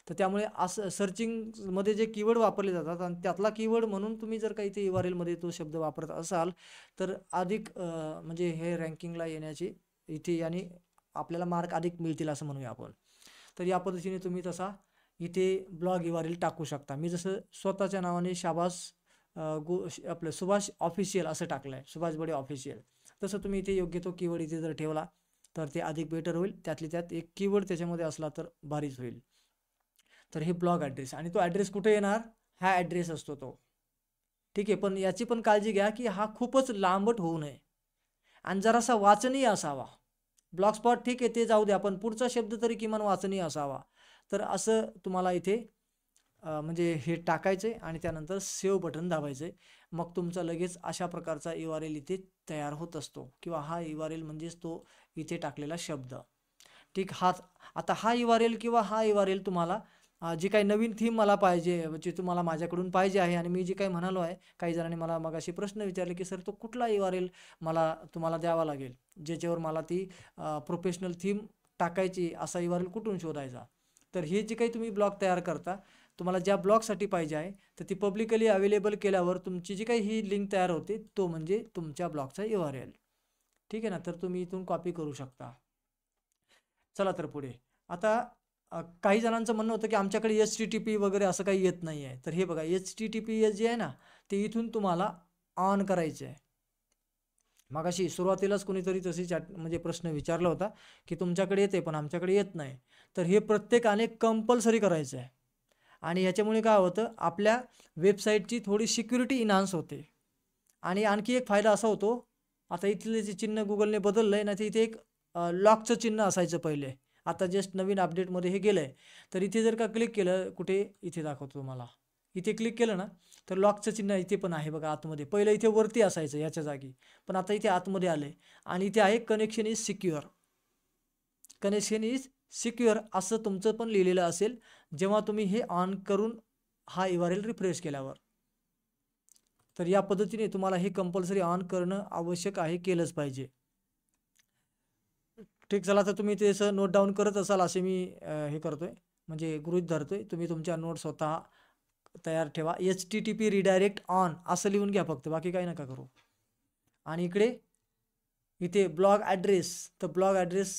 तर त्यामुळे असं सर्चिंगमध्ये जे कीवर्ड वापरले जातात आणि त्यातला कीवर्ड म्हणून तुम्ही जर का इथे URLमध्ये तो शब्द वापरत असाल तर अधिक म्हणजे हे रँकिंगला येण्याची इथे आणि आपल्याला मार्क अधिक मिळतील असं म्हणूया आपण. तर या पद्धतीने तुम्ही तसा इथे ब्लॉग URL टाकू शकता. मी जसं स्वतःच्या नावाने शाबास आपलं सुभाष ऑफिशियल असं टाकलं आहे, सुभाष बडे ऑफिशियल. तसं तुम्ही इथे योग्य तो कीवर्ड इथे जर ठेवला तर ते अधिक बेटर होईल. त्यातली त्यात एक कीवर्ड त्याच्यामध्ये असला तर भारीच होईल. तर हे ब्लॉग ॲड्रेस आणि तो ॲड्रेस कुठे येणार, हा ॲड्रेस असतो तो. ठीक आहे, पण याची पण काळजी घ्या की हा खूपच लांबट होऊ नये आणि जरासा वाचनीय असावा. ब्लॉगस्पॉट ठीक आहे ते जाऊ द्या, पण पुढचा शब्द तरी किमान वाचनीय असावा. तर असं तुम्हाला इथे म्हणजे हे टाकायचं आहे आणि त्यानंतर सेव्ह बटन दाबायचं आहे. मग तुमचा लगेच अशा प्रकारचा URL इथे तयार होत असतो किंवा हा URL म्हणजेच तो इथे टाकलेला शब्द. ठीक, आता हा URL किंवा हा URL तुम्हाला जी काही नवीन थीम मला पाहिजे, जी तुम्हाला माझ्याकडून पाहिजे आहे आणि मी जे काही म्हणालो आहे, काही जणांनी मला मगाशी प्रश्न विचारले की सर तो कुठला URL मला तुम्हाला द्यावा लागेल ज्याच्यावर मला ती प्रोफेशनल थीम टाकायची, असा URL कुठून शोधायचा. तर हे जे काही तुम्ही ब्लॉग तयार करता, तुम्हाला ज्या ब्लॉगसाठी पाहिजे आहे तर ती पब्लिकली अवेलेबल केल्यावर तुमची जी काही ही लिंक तयार होते तो म्हणजे तुमच्या ब्लॉगचा URL. ठीक आहे ना, तर तुम्ही इथून कॉपी करू शकता. चला तर पुढे. आता काही जणांचं म्हणणं होतं की आमच्याकडे HTTP वगैरे असं काही येत नाही आहे. तर हे बघा HTTPS जे आहे ना ते इथून तुम्हाला ऑन करायचे आहे. मगाशी सुरुवातीलाच कोणीतरी तशी म्हणजे प्रश्न विचारला होता की तुमच्याकडे येते पण आमच्याकडे येत नाही. तर हे प्रत्येकाने कंपल्सरी करायचं आहे आणि ह्याच्यामुळे काय होतं, आपल्या वेबसाईटची थोडी सिक्युरिटी इन्हान्स होते. आणि आणखी एक फायदा असा होतो, आता इथले जे चिन्ह गुगलने बदललं आहे ना, ते इथे एक लॉकचं चिन्ह असायचं पहिले. आता जस्ट नवीन अपडेटमध्ये हे गेलं आहे. तर इथे जर का क्लिक केलं, कुठे इथे दाखवतो तुम्हाला, इथे क्लिक केलं ना तर लॉकचं चिन्ह इथे पण आहे बघा आतमध्ये. पहिलं इथे वरती असायचं याच्या जागी, पण आता इथे आतमध्ये आलं आहे आणि इथे आहे connection is secure. Connection is secure असं तुमचं पण लिहिलेलं असेल जेव्हा तुम्ही हे ऑन करून हा URL रिफ्रेश केल्यावर. तर या पद्धतीने तुम्हाला हे कंपल्सरी ऑन करणं आवश्यक आहे, केलंच पाहिजे. ठीक, चला तर तुम्ही ते नोट डाऊन करत असाल असे मी हे करतोय, म्हणजे गृहीत धरतोय. तुम्ही तुमच्या नोट स्वतः तयार ठेवा. HTTP रिडायरेक्ट ऑन असं लिहून घ्या फक्त, बाकी काही नका करू. आणि इथे ब्लॉग ॲड्रेस, तर ब्लॉग ॲड्रेस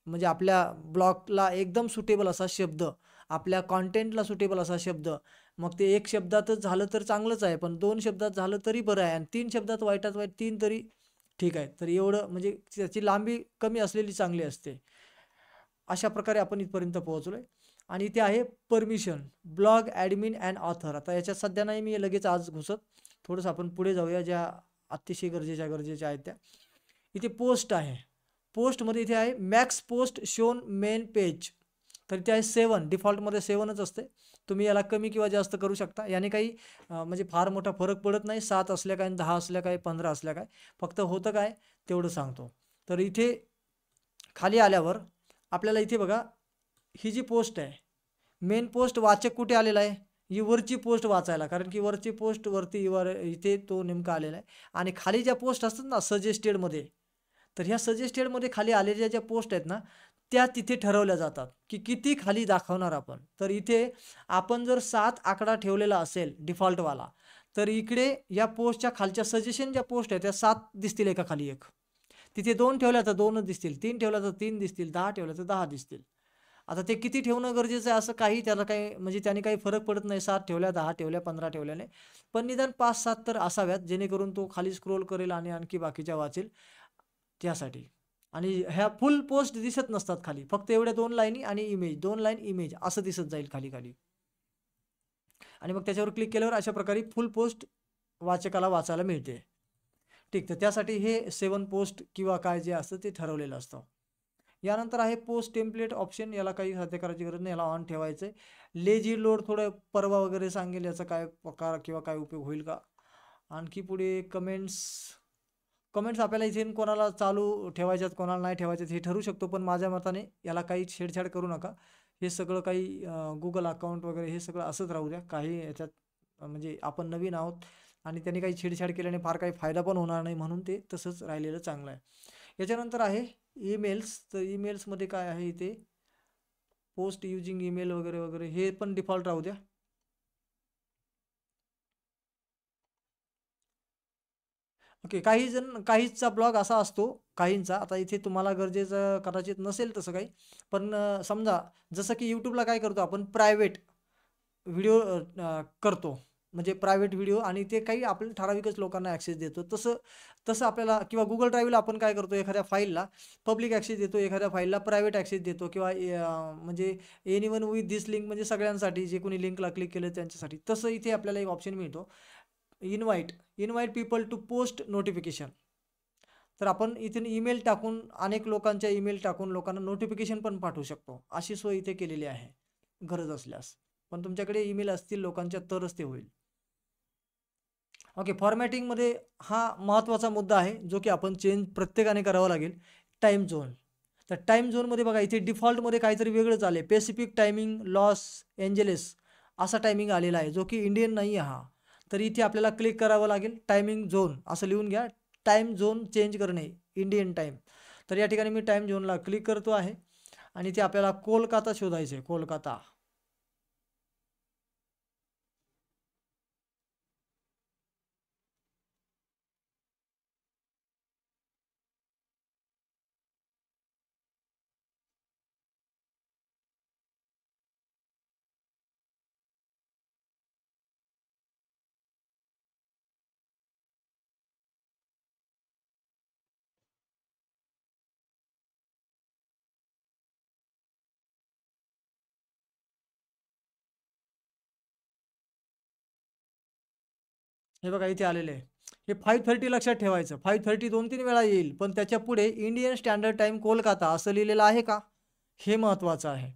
म्हणजे आपल्या ब्लॉगला एकदम सुटेबल असा शब्द, आपल्या कॉन्टेंटला सुटेबल असा शब्द. मग ते एक शब्दातच झालं तर चांगलंच आहे, पण 2 शब्दात झालं तरी बरं आहे आणि 3 शब्दात वाईटात वाईट 3 तरी ठीक आहे. तर एवढं म्हणजे त्याची लांबी कमी असलेली चांगली असते. अशा प्रकारे आपण इथपर्यंत पोहोचलोय. आणि इथे आहे permission, blog admin and author. आता याच्यात सध्या नाही मी लगेच आज घुसत, थोडंसं आपण पुढे जाऊया ज्या अतिशय गरजेच्या आहेत त्या. इथे पोस्ट आहे, पोस्टमध्ये इथे आहे max post shown main page. तर इथे आहे 7, डिफॉल्टमध्ये 7च असते. तुम्ही याला कमी किंवा जास्त करू शकता. याने काही म्हणजे फार मोठा फरक पडत नाही, 7 असल्या काय 10 असल्या काय 15 असल्या काय, फक्त होतं काय तेवढं सांगतो. तर इथे खाली आल्यावर आपल्याला इथे बघा ही जी पोस्ट आहे, मेन पोस्ट वाचक कुठे आलेला आहे, ही वरची पोस्ट वाचायला, कारण की वरची पोस्ट वरती इथे तो नेमका आलेला आहे. आणि खाली ज्या पोस्ट असतात ना सजेस्टेडमध्ये, तर ह्या सजेस्टेडमध्ये खाली आलेल्या ज्या पोस्ट आहेत ना, त्या तिथे ठरवल्या जातात की किती खाली दाखवणार आपण. तर इथे आपण जर 7 आकडा ठेवलेला असेल डिफॉल्टवाला, तर इकडे या पोस्टच्या खालच्या सजेशन ज्या पोस्ट आहेत त्या 7 दिसतील एका खाली एक. तिथे 2 ठेवल्या तर 2च दिसतील, 3 ठेवल्या तर 3 दिसतील, 10 ठेवल्या तर 10 दिसतील. आता ते किती ठेवणं गरजेचं आहे असं काही त्याला काही म्हणजे त्याने काही फरक पडत नाही. 7 ठेवल्या, 10 ठेवल्या, 15 ठेवल्याने, पण निदान 5-7 तर असाव्यात, जेणेकरून तो खाली स्क्रोल करेल आणि आणखी बाकीच्या वाचेल त्यासाठी. आणि ह्या फुल पोस्ट दिसत नसतात खाली, फक्त एवढ्या 2 लाईनी आणि इमेज, 2 लाईन इमेज असं दिसत जाईल खाली खाली. आणि मग त्याच्यावर क्लिक केल्यावर अशा प्रकारे फुल पोस्ट वाचकाला वाचायला मिळते. ठीक, तर त्यासाठी हे 7 पोस्ट किंवा काय जे असतं ते ठरवलेलं असतं. यानंतर आहे पोस्ट टेम्पलेट ऑप्शन. याला काही सध्या करायची गरज नाही, याला ऑन ठेवायचं आहे. लेजी लोड थोडं परवा वगैरे सांगेल याचा काय प्रकार किंवा काय उपयोग होईल का. आणखी पुढे कमेंट्स आपल्याला इथे कोणाला चालू ठेवायच्यात कोणाला नाही ठेवायच्यात हे ठरू शकतो, पण माझ्या मताने याला काही छेडछाड करू नका. हे सगळं काही गुगल अकाउंट वगैरे हे सगळं असंच राहू द्या. काही याच्यात म्हणजे आपण नवीन आहोत आणि त्यांनी काही छेडछाड केल्याने फार काही फायदा पण होणार नाही, म्हणून ते तसंच राहिलेलं चांगलं आहे. याच्यानंतर आहे ईमेल्स. तर ईमेल्समध्ये काय आहे इथे पोस्ट युजिंग ईमेल वगैरे वगैरे हे पण डिफॉल्ट राहू द्या. ओके, काहींचा ब्लॉग असा असतो, काहींचा, आता इथे तुम्हाला गरजेचं कदाचित नसेल तसं काही, पण समजा जसं की यूट्यूबला काय करतो आपण प्रायव्हेट व्हिडिओ करतो, म्हणजे प्रायव्हेट व्हिडिओ, आणि ते काही आपण ठराविकच लोकांना ॲक्सेस देतो. तसं तसं आपल्याला किंवा गुगल ड्राईव्हला आपण काय करतो, एखाद्या फाईलला पब्लिक ॲक्सेस देतो, एखाद्या फाईलला प्रायव्हेट ॲक्सेस देतो, किंवा म्हणजे एनीवन विथ दिस लिंक म्हणजे सगळ्यांसाठी, जे कोणी लिंकला क्लिक केलं त्यांच्यासाठी. तसं इथे आपल्याला एक ऑप्शन मिळतो, invite people to post notification. तर आपण इथून ईमेल टाकून, अनेक लोकांच्या ईमेल टाकून लोकांना नोटिफिकेशन पण पाठवू शकतो. अशी सोय इथे केलेली आहे गरज असल्यास. पण तुमच्याकडे ईमेल असतील लोकांच्या तरच ते होईल. ओके, फॉर्मॅटिंगमध्ये हा महत्त्वाचा मुद्दा आहे जो की आपण चेंज प्रत्येकाने करावा लागेल. Time zone. तर टाईम झोनमध्ये बघा इथे डिफॉल्टमध्ये काहीतरी वेगळंच आले, पॅसिफिक टायमिंग लॉस एंजेलिस असा टायमिंग आलेला आहे, जो की इंडियन नाही आहे हा. तर इथे आपल्याला क्लिक करावं लागेल, टायमिंग झोन असं लिहून घ्या, टाईम झोन चेंज करणे इंडियन टाईम. तर या ठिकाणी मी टाईम झोनला क्लिक करतो आहे आणि इथे आपल्याला कोलकाता शोधायचं आहे, कोलकाता. हे बघा इथे आलेले आहे. हे 5:30 लक्षात ठेवायचं. 5:30 2-3 वेळा येईल, पण त्याच्या पुढे इंडियन स्टँडर्ड टाईम कोलकाता असं लिहिलेलं आहे का, हे महत्त्वाचं आहे.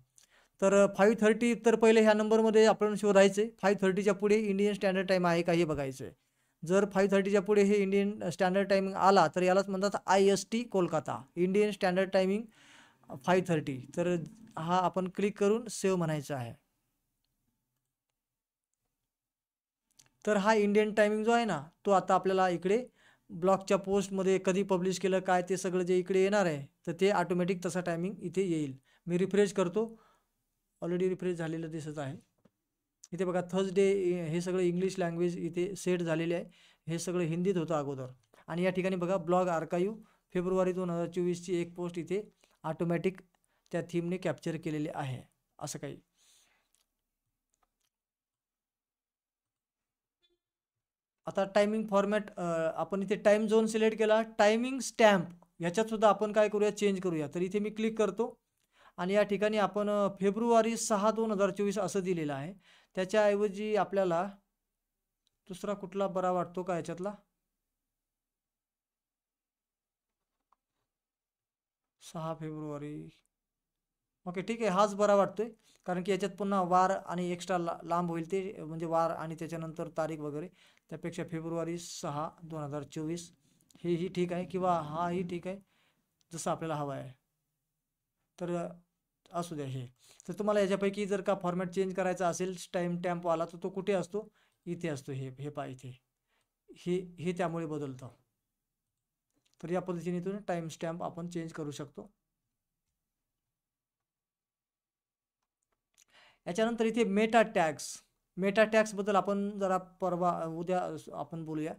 तर 5:30 तर पहिले ह्या नंबरमध्ये आपण शोधायचे. 5:30च्या पुढे इंडियन स्टँडर्ड टाईम आहे का हे बघायचं आहे. जर 5:30च्या पुढे हे इंडियन स्टँडर्ड टायमिंग आला तर यालाच म्हणतात IST Kolkata, Indian standard timing 5:30. तर हा आपण क्लिक करून सेव्ह म्हणायचं आहे. तर हा इंडियन टायमिंग जो आहे ना, तो आता आपल्याला इकडे ब्लॉगच्या पोस्टमध्ये कधी पब्लिश केलं काय ते सगळं जे इकडे येणार आहे, तर ते ऑटोमॅटिक तसा टायमिंग इथे येईल. मी रिफ्रेश करतो, ऑलरेडी रिफ्रेश झालेलं दिसत आहे. इथे बघा थर्सडे हे सगळं इंग्लिश लँग्वेज इथे सेट झालेले आहे. हे सगळं हिंदीत होतं अगोदर. आणि या ठिकाणी बघा ब्लॉग आर्काइव्ह फेब्रुवारी 2024ची एक पोस्ट इथे ऑटोमॅटिक त्या थीमने कॅप्चर केलेली आहे, असं काही. आता टायमिंग फॉर्मॅट आपण इथे टाईम झोन सिलेक्ट केला, टायमिंग स्टॅम्प ह्याच्यात सुद्धा आपण काय करूया, चेंज करूया. तर इथे मी क्लिक करतो आणि या ठिकाणी आपण फेब्रुवारी 6, 2024 असं दिलेलं आहे. त्याच्याऐवजी आपल्याला दुसरा कुठला बरा वाटतो का याच्यातला? 6 फेब्रुवारी. ओके, ठीक आहे, हाच बरा वाटतोय. कारण की याच्यात पुन्हा वार आणि एक्स्ट्रा लांब होईल ते, म्हणजे वार आणि त्याच्यानंतर तारीख वगैरे. त्यापेक्षा फेब्रुवारी 6, 2024 हेही ठीक आहे, किंवा हाही ठीक आहे, जसं आपल्याला हवा आहे. तर असू द्या हे. तर तुम्हाला याच्यापैकी जर का फॉर्मॅट चेंज करायचा असेल टाइम टॅम्पवाला, तर तो कुठे असतो? इथे असतो. हे हे पहा इथे. हे हे त्यामुळे बदलतं. तर या पद्धतीने तुम्ही टाइम स्टॅम्प आपण चेंज करू शकतो. याच्यानंतर इथे मेटा टॅग्स बद्दल आपण जरा उद्या आपण बोलूया,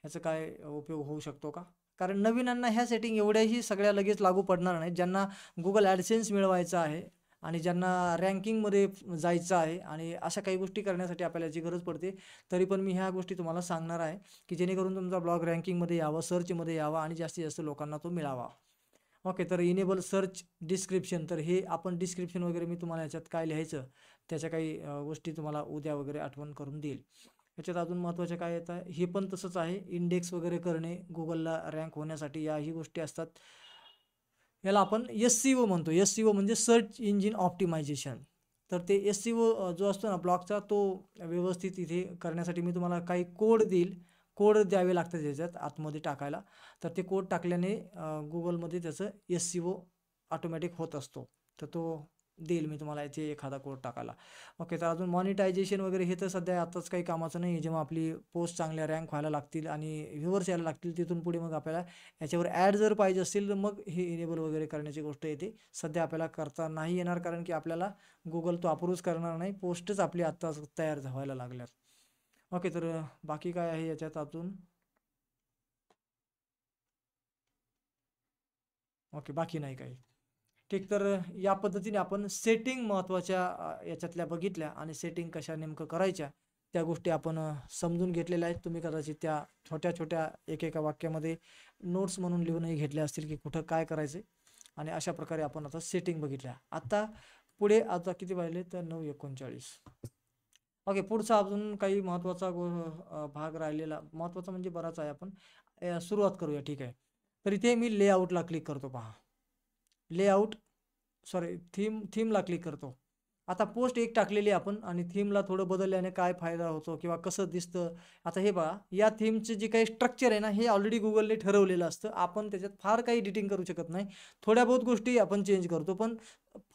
ह्याचं काय उपयोग होऊ शकतो का. कारण नवीनांना ह्या सेटिंग एवढ्याही सगळ्या लगेच लागू पडणार नाहीत. ज्यांना गुगल ॲडसेन्स मिळवायचं आहे आणि ज्यांना रँकिंगमध्ये जायचं आहे आणि अशा काही गोष्टी करण्यासाठी आपल्याला याची गरज पडते, तरी पण मी ह्या गोष्टी तुम्हाला सांगणार आहे की जेणेकरून तुमचा ब्लॉग रँकिंगमध्ये यावं, सर्चमध्ये यावा आणि जास्तीत जास्त लोकांना तो मिळावा. ओके, तर इनेबल सर्च डिस्क्रिप्शन, तर हे आपण डिस्क्रिप्शन वगैरे मी तुम्हाला याच्यात काय लिहायचं त्याच्या काही गोष्टी तुम्हाला उद्या वगैरे आठवण करून देईल. याच्यात अजून महत्त्वाच्या काय येतं, हे पण तसंच आहे. इंडेक्स वगैरे करणे गुगलला रँक होण्यासाठी, याही गोष्टी असतात. याला आपण SEO म्हणतो. SEO म्हणजे सर्च इंजिन ऑप्टिमायझेशन. तर ते SEO जो असतो ना ब्लॉगचा, तो व्यवस्थित इथे करण्यासाठी मी तुम्हाला काही कोड देईल. कोड द्यावे लागतात त्याच्यात आतमध्ये टाकायला. तर ते कोड टाकल्याने गुगलमध्ये त्याचं SEO ऑटोमॅटिक होत असतो. तर तो देईल मी तुम्हाला याचे एखादा कोड टाकायला. ओके, तर अजून मॉनिटायझेशन वगैरे हे तर सध्या आताच काही कामाचं नाही आहे. जेव्हा आपली पोस्ट चांगल्या रँक व्हायला लागतील आणि व्ह्यूवर्स यायला लागतील, तिथून पुढे मग आपल्याला याच्यावर ॲड जर पाहिजे असतील, तर मग हे इनेबल वगैरे करण्याची गोष्ट येते. सध्या आपल्याला करता नाही येणार, कारण की आपल्याला गुगल तो अप्रूव्ह करणार नाही. पोस्टच आपली आत्ता तयार व्हायला लागल्यात. ओके, तर बाकी काय आहे याच्यात अजून? ओके, बाकी नाही काही. ठीक, तर या पद्धतीने आपण सेटिंग महत्त्वाच्या याच्यातल्या बघितल्या आणि सेटिंग कशा नेमकं करायच्या त्या गोष्टी आपण समजून घेतलेल्या आहेत. तुम्ही कदाचित त्या छोट्या छोट्या एकेका वाक्यामध्ये नोट्स म्हणून लिहूनही घेतल्या असतील की कुठं काय करायचं. आणि अशा प्रकारे आपण आता सेटिंग बघितल्या. आता पुढे आता किती वाजले, तर 9:39. ओके, पुढचा अजून काही महत्त्वाचा भाग राहिलेला, महत्त्वाचा म्हणजे बराच आहे. आपण सुरुवात करूया, ठीक आहे. तर इथे मी लेआउटला क्लिक करतो. पहा, लेआउट, सॉरी, थीमला क्लिक करतो. आता पोस्ट एक टाकलेली आपण आणि थीमला थोडं बदलल्याने काय फायदा होतो किंवा कसं दिसतं. आता हे बघा, या थीमचे जे काही स्ट्रक्चर आहे ना, हे ऑलरेडी गुगलने ठरवलेलं असतं. आपण त्याच्यात फार काही एडिटिंग करू शकत नाही. थोड्या बहुत गोष्टी आपण चेंज करतो, पण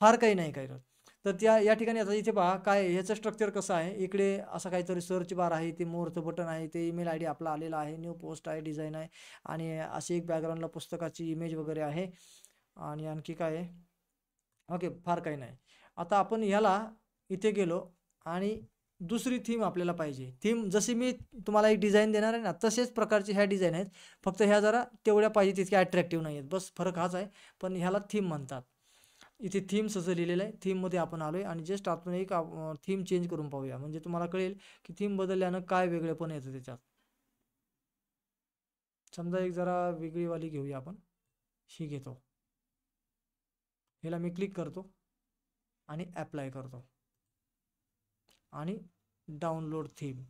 फार काही नाही करत. तर या ठिकाणी आता इथे पहा काय ह्याचं स्ट्रक्चर कसं आहे. इकडे असं काहीतरी सर्च बार आहे, ते मोरचं बटन आहे, ते ईमेल ID आपला आलेला आहे, न्यू पोस्ट आहे, डिझाईन आहे आणि अशी एक बॅकग्राऊंडला पुस्तकाची इमेज वगैरे आहे. आणि आणखी काय आहे? ओके, फार काही नाही. आता आपण ह्याला इथे गेलो आणि दुसरी थीम आपल्याला पाहिजे. थीम जशी मी तुम्हाला एक डिझाईन देणार आहे ना, तसेच प्रकारचे ह्या डिझाईन आहेत. फक्त ह्या जरा तेवढ्या पाहिजे तितक्या अट्रॅक्टिव्ह नाही आहेत, बस फरक हाच आहे. पण ह्याला थीम म्हणतात. इथे थीम्स असं लिहिलेलं आहे. थीममध्ये आपण आलोय आणि जस्ट आपण एक थीम चेंज करून पाहूया, म्हणजे तुम्हाला कळेल की थीम बदलल्यानं काय वेगळेपण येतं त्याच्यात. समजा एक जरा वेगळीवाली घेऊया आपण. ही घेतो. ह्याला मी क्लिक करतो आणि ॲप्लाय करतो आणि डाउनलोड थीम.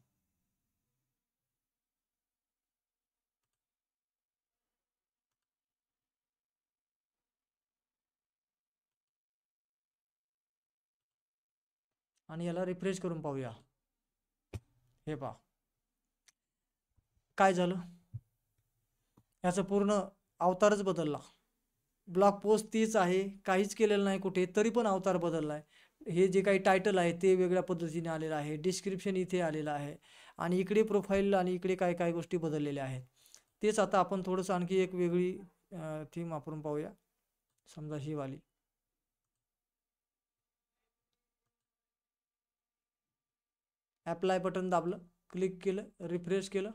आणि याला रिफ्रेश करून पाहूया. हे पहा काय झालं, याचं पूर्ण अवतारच बदलला. ब्लॉग पोस्ट तीच आहे, काहीच केलेलं नाही कुठे, तरी पण अवतार बदलला आहे. हे जे काही टायटल आहे ते वेगळ्या पद्धतीने आलेलं आहे, डिस्क्रिप्शन इथे आलेलं आहे आणि इकडे प्रोफाईल आणि इकडे काय काय गोष्टी बदललेल्या आहेत. तेच आता आपण थोडंसं आणखी एक वेगळी थीम वापरून पाहूया. समजा ही वाली. ॲप्लाय बटन दाबलं, क्लिक केलं, रिफ्रेश केलं,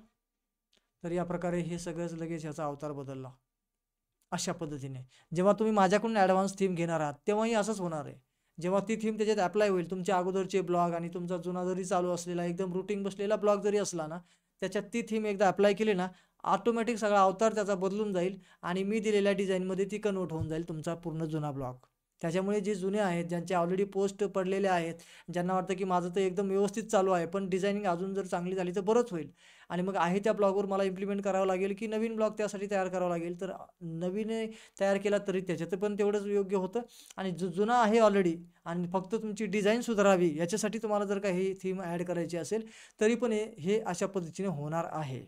तर या प्रकारे हे सगळंच लगेच ह्याचा अवतार बदलला. अशा पद्धतीने जेव्हा तुम्ही माझ्याकडून ॲडव्हान्स थीम घेणार आहात तेव्हाही असंच होणार आहे. जेव्हा ती थीम त्याच्यात अप्लाय होईल, तुमच्या अगोदरचे ब्लॉग आणि तुमचा जुना जरी चालू असलेला एकदम रुटीन बसलेला ब्लॉग जरी असला ना, त्याच्यात ती थीम एकदा अप्लाय केली ना, ऑटोमॅटिक सगळा अवतार त्याचा बदलून जाईल आणि मी दिलेल्या डिझाईनमध्ये ती कन्वर्ट होऊन जाईल तुमचा पूर्ण जुना ब्लॉग. त्याच्यामुळे जे जुने आहेत, ज्यांचे ऑलरेडी पोस्ट पडलेले आहेत, ज्यांना वाटतं की माझं तर एकदम व्यवस्थित चालू आहे, पण डिझायनिंग अजून जर चांगली झाली तर बरंच होईल आणि मग आहे त्या ब्लॉगवर मला इम्प्लिमेंट करावं लागेल की नवीन ब्लॉग त्यासाठी तयार करावा लागेल. तर नवीन तयार केला तरी त्याच्यात पण तेवढंच योग्य होतं आणि जो जुना आहे ऑलरेडी आणि फक्त तुमची डिझाईन सुधारावी याच्यासाठी तुम्हाला जर का ही थीम ॲड करायची असेल, तरी पण हे अशा पद्धतीने होणार आहे.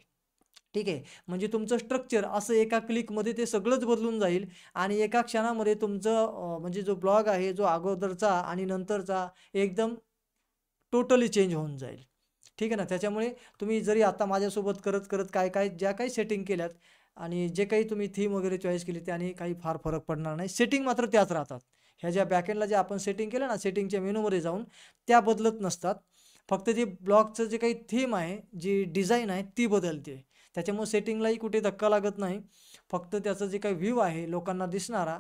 ठीक आहे. म्हणजे तुमचं स्ट्रक्चर असं एका क्लिकमध्ये ते सगळंच बदलून जाईल आणि एका क्षणामध्ये तुमचं म्हणजे जो ब्लॉग आहे, जो अगोदरचा आणि नंतरचा एकदम टोटली चेंज होऊन जाईल. ठीक आहे ना. त्याच्यामुळे तुम्ही जरी आता माझ्यासोबत करत काय ज्या काही सेटिंग केल्यात आणि जे काही तुम्ही थीम वगैरे चॉईस केली त्याने काही फार फरक पडणार नाही. सेटिंग मात्र त्याच राहतात. ह्या ज्या बॅकएंडला जे आपण सेटिंग केलं ना, सेटिंगच्या मेनूमध्ये जाऊन त्या बदलत नसतात. फक्त जे ब्लॉगचं जे काही थीम आहे, जी डिझाइन आहे ती बदलते. त्याच्यामुळे सेटिंगलाही कुठे धक्का लागत नाही. फक्त त्याचं जे काही व्ह्यू आहे लोकांना दिसणारा,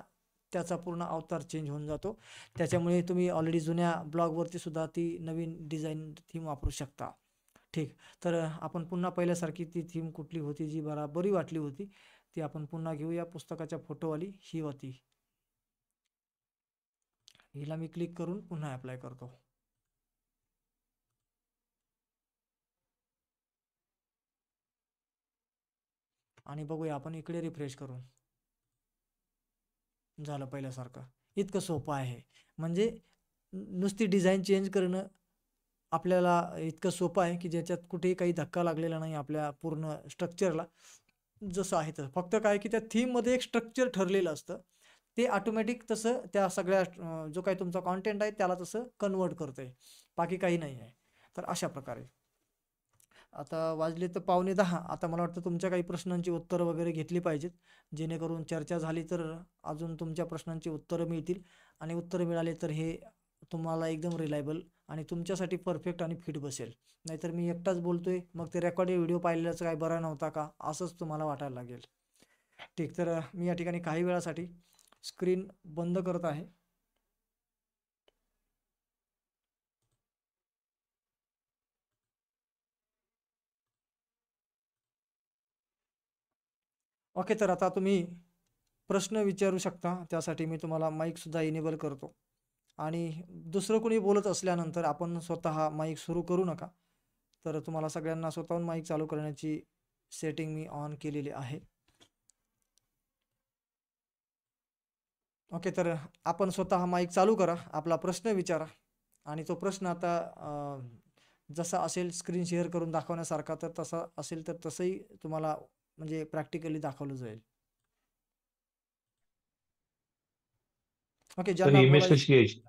त्याचा पूर्ण अवतार चेंज होऊन जातो. त्याच्यामुळे तुम्ही ऑलरेडी जुन्या ब्लॉगवरती सुद्धा ती नवीन डिझाइन थीम वापरू शकता. ठीक. तर आपण पुन्हा पहिल्यासारखी ती थीम कुठली होती जी बरी वाटली होती, ती आपण पुन्हा घेऊया. पुस्तकाच्या फोटोवाली ही होती. हिला मी क्लिक करून पुन्हा अप्लाय करतो. आणि बघूया आपण इकडे रिफ्रेश करून. झालं पहिल्यासारखं. इतकं सोपं आहे. म्हणजे नुसती डिझाइन चेंज करणं आपल्याला इतकं सोपं आहे की ज्याच्यात कुठेही काही धक्का लागलेला नाही आपल्या पूर्ण स्ट्रक्चरला. जसं आहे तसं. फक्त काय की त्या थीममध्ये एक स्ट्रक्चर ठरलेलं असतं. ते ऑटोमॅटिक तसं त्या सगळ्या जो काही तुमचा कंटेंट आहे त्याला तसं कन्व्हर्ट करतंय. बाकी काही नाही आहे. तर अशा प्रकारे. आता वाजले तर 9:15. आता मला वाटतं तुमच्या काही प्रश्नांची उत्तरं वगैरे घेतली पाहिजेत. जेणेकरून चर्चा झाली तर अजून तुमच्या प्रश्नांची उत्तरं मिळतील आणि उत्तरं मिळाले तर हे तुम्हाला एकदम रिलायबल आणि तुमच्यासाठी परफेक्ट आणि फिट बसेल. नाहीतर मी एकटाच बोलतोय, मग ते रेकॉर्डेड व्हिडिओ पाहिलेलाच काय बरा नव्हता का? असंच तुम्हाला वाटायला लागेल. ठीक. तर मी या ठिकाणी काही वेळासाठी स्क्रीन बंद करत आहे. ओके. तर आता तुम्ही प्रश्न विचारू शकता. त्यासाठी मी तुम्हाला माईकसुद्धा इनेबल करतो. आणि दुसरं कोणी बोलत असल्यानंतर आपण स्वतः माईक सुरू करू नका. तर तुम्हाला सगळ्यांना स्वतःहून माईक चालू करण्याची सेटिंग मी ऑन केलेली आहे. ओके. तर आपण स्वतः माईक चालू करा. आपला प्रश्न विचारा आणि तो प्रश्न आता जसा असेल स्क्रीन शेअर करून दाखवण्यासारखा तर तसा असेल तर तसंही तुम्हाला म्हणजे प्रॅक्टिकली दाखवलं जाईल. ओके. तर ज्यांना इमेज बोलायचं कशी घ्यायची?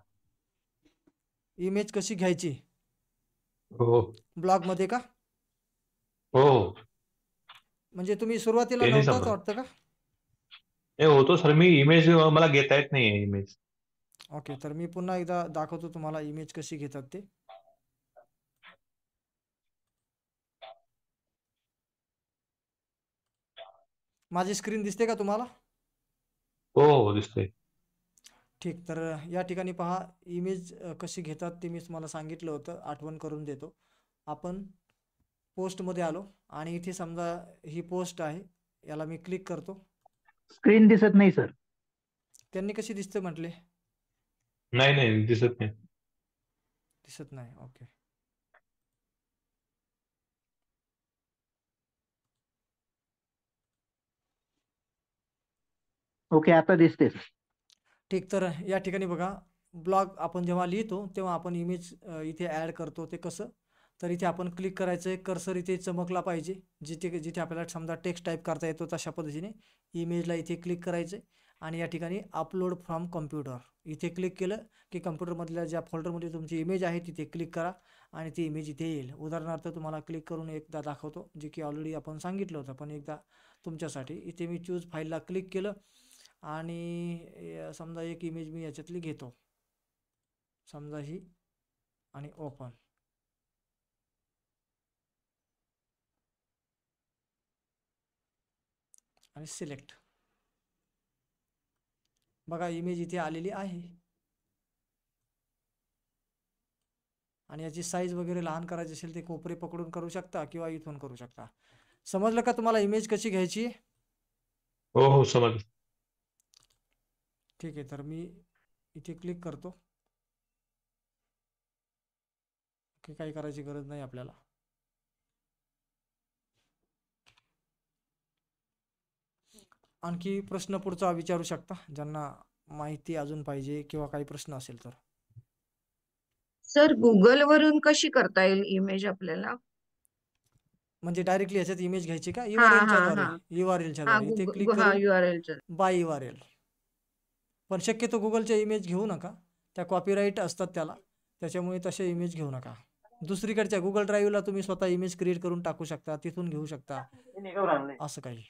इमेज कशी घ्यायची हो ब्लॉगमध्ये का? हो. म्हणजे तुम्ही सुरुवातीला ते नाही नव्हताच समजत. वाटतं का? हे होतो सर, मी इमेज मला घेता येत नाहीये इमेज. ओके. तर मी पुन्हा एकदा दाखवतो तुम्हाला इमेज कशी घेतात ते. माझी स्क्रीन दिसते का तुम्हाला? हो हो दिसतंय. ठीक. तर या ठिकाणी पहा इमेज कशी घेतात ते मी तुम्हाला सांगितलं होतं. आठवण करून देतो. आपण पोस्टमध्ये आलो आणि इथे समजा ही पोस्ट आहे. याला मी क्लिक करतो. स्क्रीन दिसत नाही सर. त्यांनी कशी दिसते म्हटले? नाही नाही दिसत नाही. दिसत नाही. ओके. ओके, आता दिसते सर. ठीक. तर या ठिकाणी बघा ब्लॉग आपण जेव्हा लिहितो तेव्हा आपण इमेज इथे ॲड करतो ते कसं? तर इथे आपण क्लिक करायचं आहे. कर्सर इथे चमकला पाहिजे. जिथे जिथे आपल्याला समजा टेक्स्ट टाईप करता येतो तशा पद्धतीने इमेजला इथे क्लिक करायचं आहे आणि या ठिकाणी अपलोड फ्रॉम कॉम्प्युटर इथे क्लिक केलं की कॉम्प्युटरमधल्या ज्या फोल्डरमध्ये तुमची इमेज आहे तिथे क्लिक करा आणि ती इमेज इथे येईल. उदाहरणार्थ तुम्हाला क्लिक करून एकदा दाखवतो, जे की ऑलरेडी आपण सांगितलं होतं, पण एकदा तुमच्यासाठी. इथे मी चूज फाईलला क्लिक केलं आणि समजा एक इमेज मी याच्यातली घेतो. समजा ही आणि ओपन. आणि सिलेक्ट. बघा इमेज इथे आलेली आहे आणि याची साईज वगैरे लहान करायची असेल ते कोपरे पकडून करू शकता किंवा इथून करू शकता. समजलं का तुम्हाला इमेज कशी घ्यायची? हो हो समज. ठीक आहे. तर मी इथे क्लिक करतो. ओके, काही करायची गरज नाही आपल्याला. आणखी प्रश्न पुढचा विचारू शकता ज्यांना माहिती अजून पाहिजे किंवा काही प्रश्न असेल तर. सर गुगल वरून कशी करता येईल इमेज आपल्याला? म्हणजे डायरेक्टली ह्याच्यात इमेज घ्यायची का? हा URL-च्या हा द्वारे. हा URL-च्या हा द्वारे इथे क्लिक हा करून URL बाय URL. पण शक्यतो गुगलच्या इमेज घेऊ नका, त्या कॉपीराईट असतात त्याला, त्याच्यामुळे तसे इमेज घेऊ नका. दुसरीकडच्या गुगल ड्राईव्हला तुम्ही स्वतः इमेज क्रिएट करून टाकू शकता, तिथून घेऊ शकता, असं काही.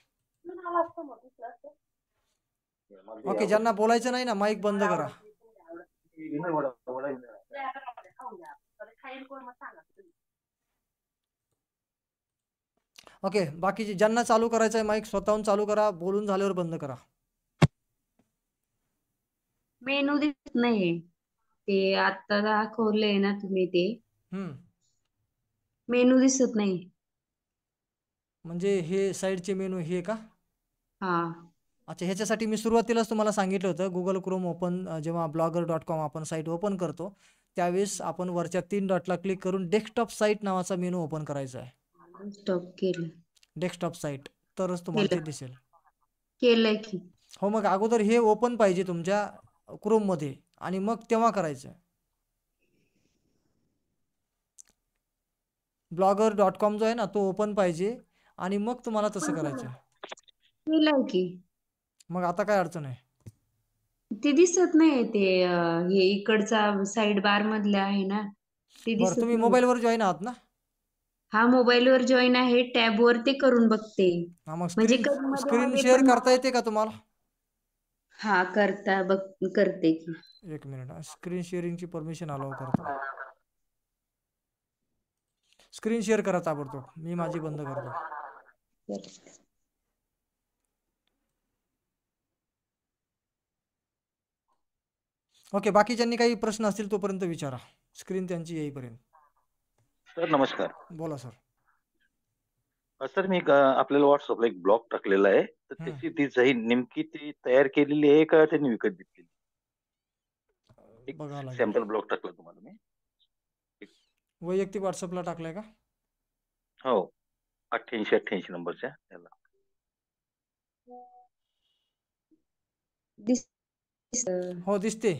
ओके, ज्यांना बोलायचं नाही ना माईक बंद करा. ओके, बाकीचे ज्यांना चालू करायचं आहे माईक स्वतःहून चालू करा, बोलून झाल्यावर बंद करा. मेनू दिसत नाहीये. ते आता दाखवलंय ना तुम्ही ते मेनू दिसत नाही. म्हणजे हे साईडचे मेनू हे का? हा अच्छा, ह्याच्यासाठी मी सुरुवातीलाच तुम्हाला सांगितलं होतं, गुगल क्रोम ओपन जेव्हा blogger.com आपण साईट ओपन करतो त्यावेळेस आपण वरच्या 3 डॉटला क्लिक करून डेस्कटॉप साईट नावाचा मेनू ओपन करायचा आहे. स्टॉप केलं डेस्कटॉप साईट, तरच तुम्हाला ते दिसेल. केलंय की. हो, मग अगोदर हे ओपन पाहिजे तुमच्या क्रोममध्ये आणि मग तेव्हा करायचं. blogger.com जो आहे ना तो ओपन पाहिजे आणि मग तुम्हाला तसं करायचं. केलंय की. मग आता काय अडचण आहे? ते दिसत नाही ते हे इकडचा साइड बार मधले आहे ना ते बरं, दिसत तुम्ही नाही. मोबाईलवर जॉईन आहात ना? हा मोबाईलवर जॉईन आहे, टॅब वर ते करून बघते. हा, मग म्हणजे स्क्रीन शेअर करता येते का तुम्हाला? हा करते की. एक मिनिट, स्क्रीन शेअरिंगची परमिशन अलाउ करतो. स्क्रीन शेअर करा ताबडतोब, मी माझी बंद करतो. ओके, बाकीच्यांनी काही प्रश्न असतील तोपर्यंत विचारा, स्क्रीन त्यांची येईपर्यंत. सर नमस्कार. बोला सर. सर मी आपल्याला व्हॉट्सअपला एक ब्लॉग टाकलेला आहे, तर त्याची डिझाईन नेमकी ती तयार केलेली आहे का त्यांनी विकत घेतलेली? एक बघावं लागेल. सॅम्पल ब्लॉग टाकला तुम्हाला मी. वैयक्तिक व्हॉट्सअपला टाकलाय का? हो, 8888 नंबरच्या त्याला. हो, दिसते.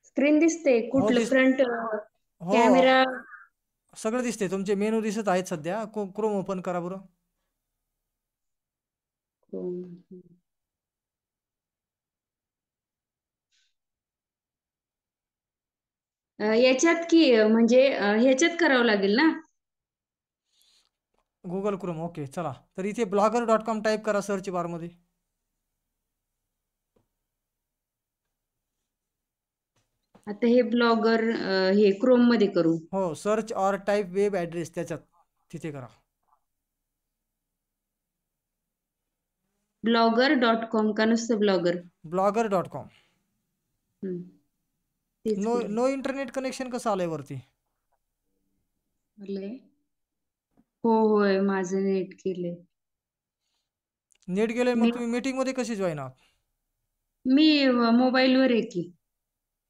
स्क्रीन दिसते कुठलं फ्रंट हो, कॅमेरा सगळं दिसते. तुमचे मेनू दिसत आहेत सध्या. क्रोम ओपन करा बरं. याच्यात की म्हणजे ह्याच्यात करावं लागेल ना? Google Chrome. ओके, चला तर इथे blogger.com टाईप करा सर्च बारमध्ये. आता हे ब्लॉगर हे क्रोम मध्ये करू. हो, search or type web address त्याच्यात तिथे करा. blogger.com का नुसतं ब्लॉगर? blogger.com. तेच नो इंटरनेट कनेक्शन कसं आलंय वरती? हो होय, माझं नेट केलंय. नेट गेले, मग तुम्ही मीटिंग मध्ये कशी जॉईन आहात? मी मोबाईलवर आहे की.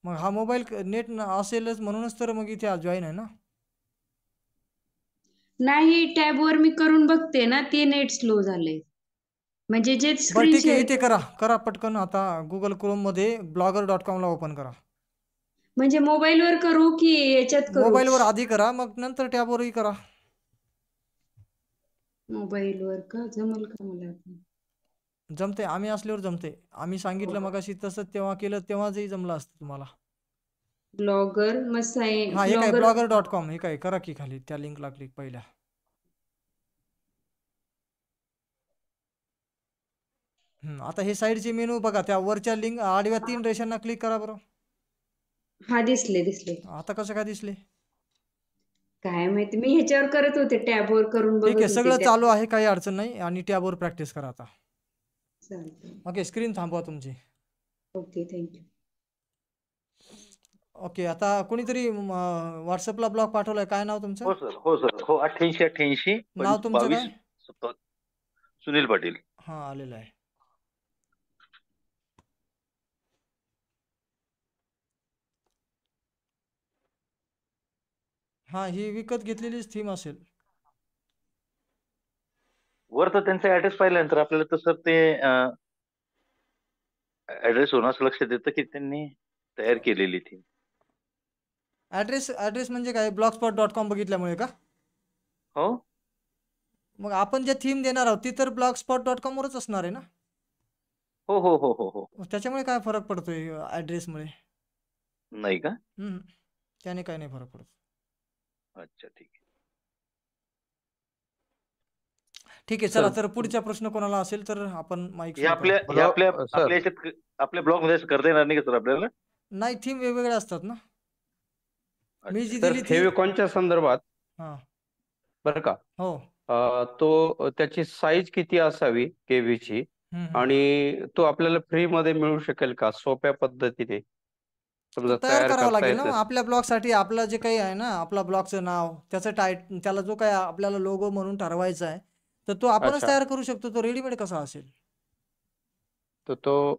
मग हा मोबाईल नेट असेलच म्हणूनच तर मग इथे जॉईन आहे ना. नाही, टॅब वर मी करून बघते ना, ते नेट स्लो झालंय. म्हणजे जे बरं स्क्रीन ठीक आहे, शेअर इथे करा पटकन. आता गुगल क्रोम मध्ये blogger.com ला ओपन करा. म्हणजे मोबाईलवर करू की याच्यात करू? मोबाईलवर आधी करा, मग नंतर टॅबवरही करा. मोबाईलवर का जमल का मला? जमते, आम्ही असल्यावर जमते. आम्ही सांगितलं मगाशी तसं तेव्हा केलं, तेव्हाचही जमलं असतं तुम्हाला. ब्लॉगर हा, हे काय blogger.com, हे काय करा की खाली त्या लिंकला क्लिक पहिल्या. आता हे साईडचे मेनू बघा, त्या वरच्या लिंक आडव्या 3 रेषांना क्लिक करा बरं. हा, दिसले. आता कसं काय दिसले? काय माहिती, मी ह्याच्यावर करत होते, टॅब वर करून ठीक बघत आहे, सगळं होते. चालू आहे, काही अडचण नाही. आणि टॅबवर प्रॅक्टिस करा आता. चालतंय. ओके, स्क्रीन थांबवा तुमची. Okay, thank you. ओके, आता कोणीतरी व्हॉट्सअपला ब्लॉग पाठवलाय. काय नाव तुमचं? हो सर, हो सर, हो 8888 नाव तुमचं 22 काय? सुनील पाटील. हा, आलेलं आहे. हा, ही विकत घेतलेलीच थीम असेल. वर तर त्यांचा ऍड्रेस पाहिल्यानंतर आपल्याला तर सर ते ऍड्रेस होऊन असं लक्षात येतं की त्यांनी तयार केलेली थीम. ॲड्रेस म्हणजे काय, blogspot.com बघितल्यामुळे का? हो मग आपण जे थीम देणार आहोत ती तर blogspot.com वरच असणार आहे ना. हो हो हो हो हो. मग त्याच्यामुळे काय फरक पडतोय ॲड्रेसमुळे? नाही का? त्याने काय नाही फरक पडत. अच्छा ठीक आहे. ठीक आहे, चला सर तर पुढचा प्रश्न कोणाला असेल तर आपण माईक हे सुरू आपल्या करा. हे आपल्या सर आपल्या याच्यात आपल्या ब्लॉग मध्ये असं करता येणार नाही का सर आपल्याला? नाही, थीम वेगवेगळ्या असतात ना. मी अच्छा जी सर दिली ती फेविकॉनच्या संदर्भात हां. बरं का, हो. तो त्याची साईज किती असावी केबीची, हं. आणि तो आपल्याला फ्री मध्ये मिळू शकेल का सोप्या पद्धतीने, तो समजा तयार तयार करावा करता लागेल ना येतं? आपल्या ब्लॉगसाठी. आपलं जे काही आहे ना, आपला ब्लॉगचं नाव, त्याचं त्याला जो काही आपल्याला लोगो म्हणून ठरवायचा आहे, तर तो आपणच अच्छा, तयार करू शकतो. तो रेडीमेड कसा असेल? तर तो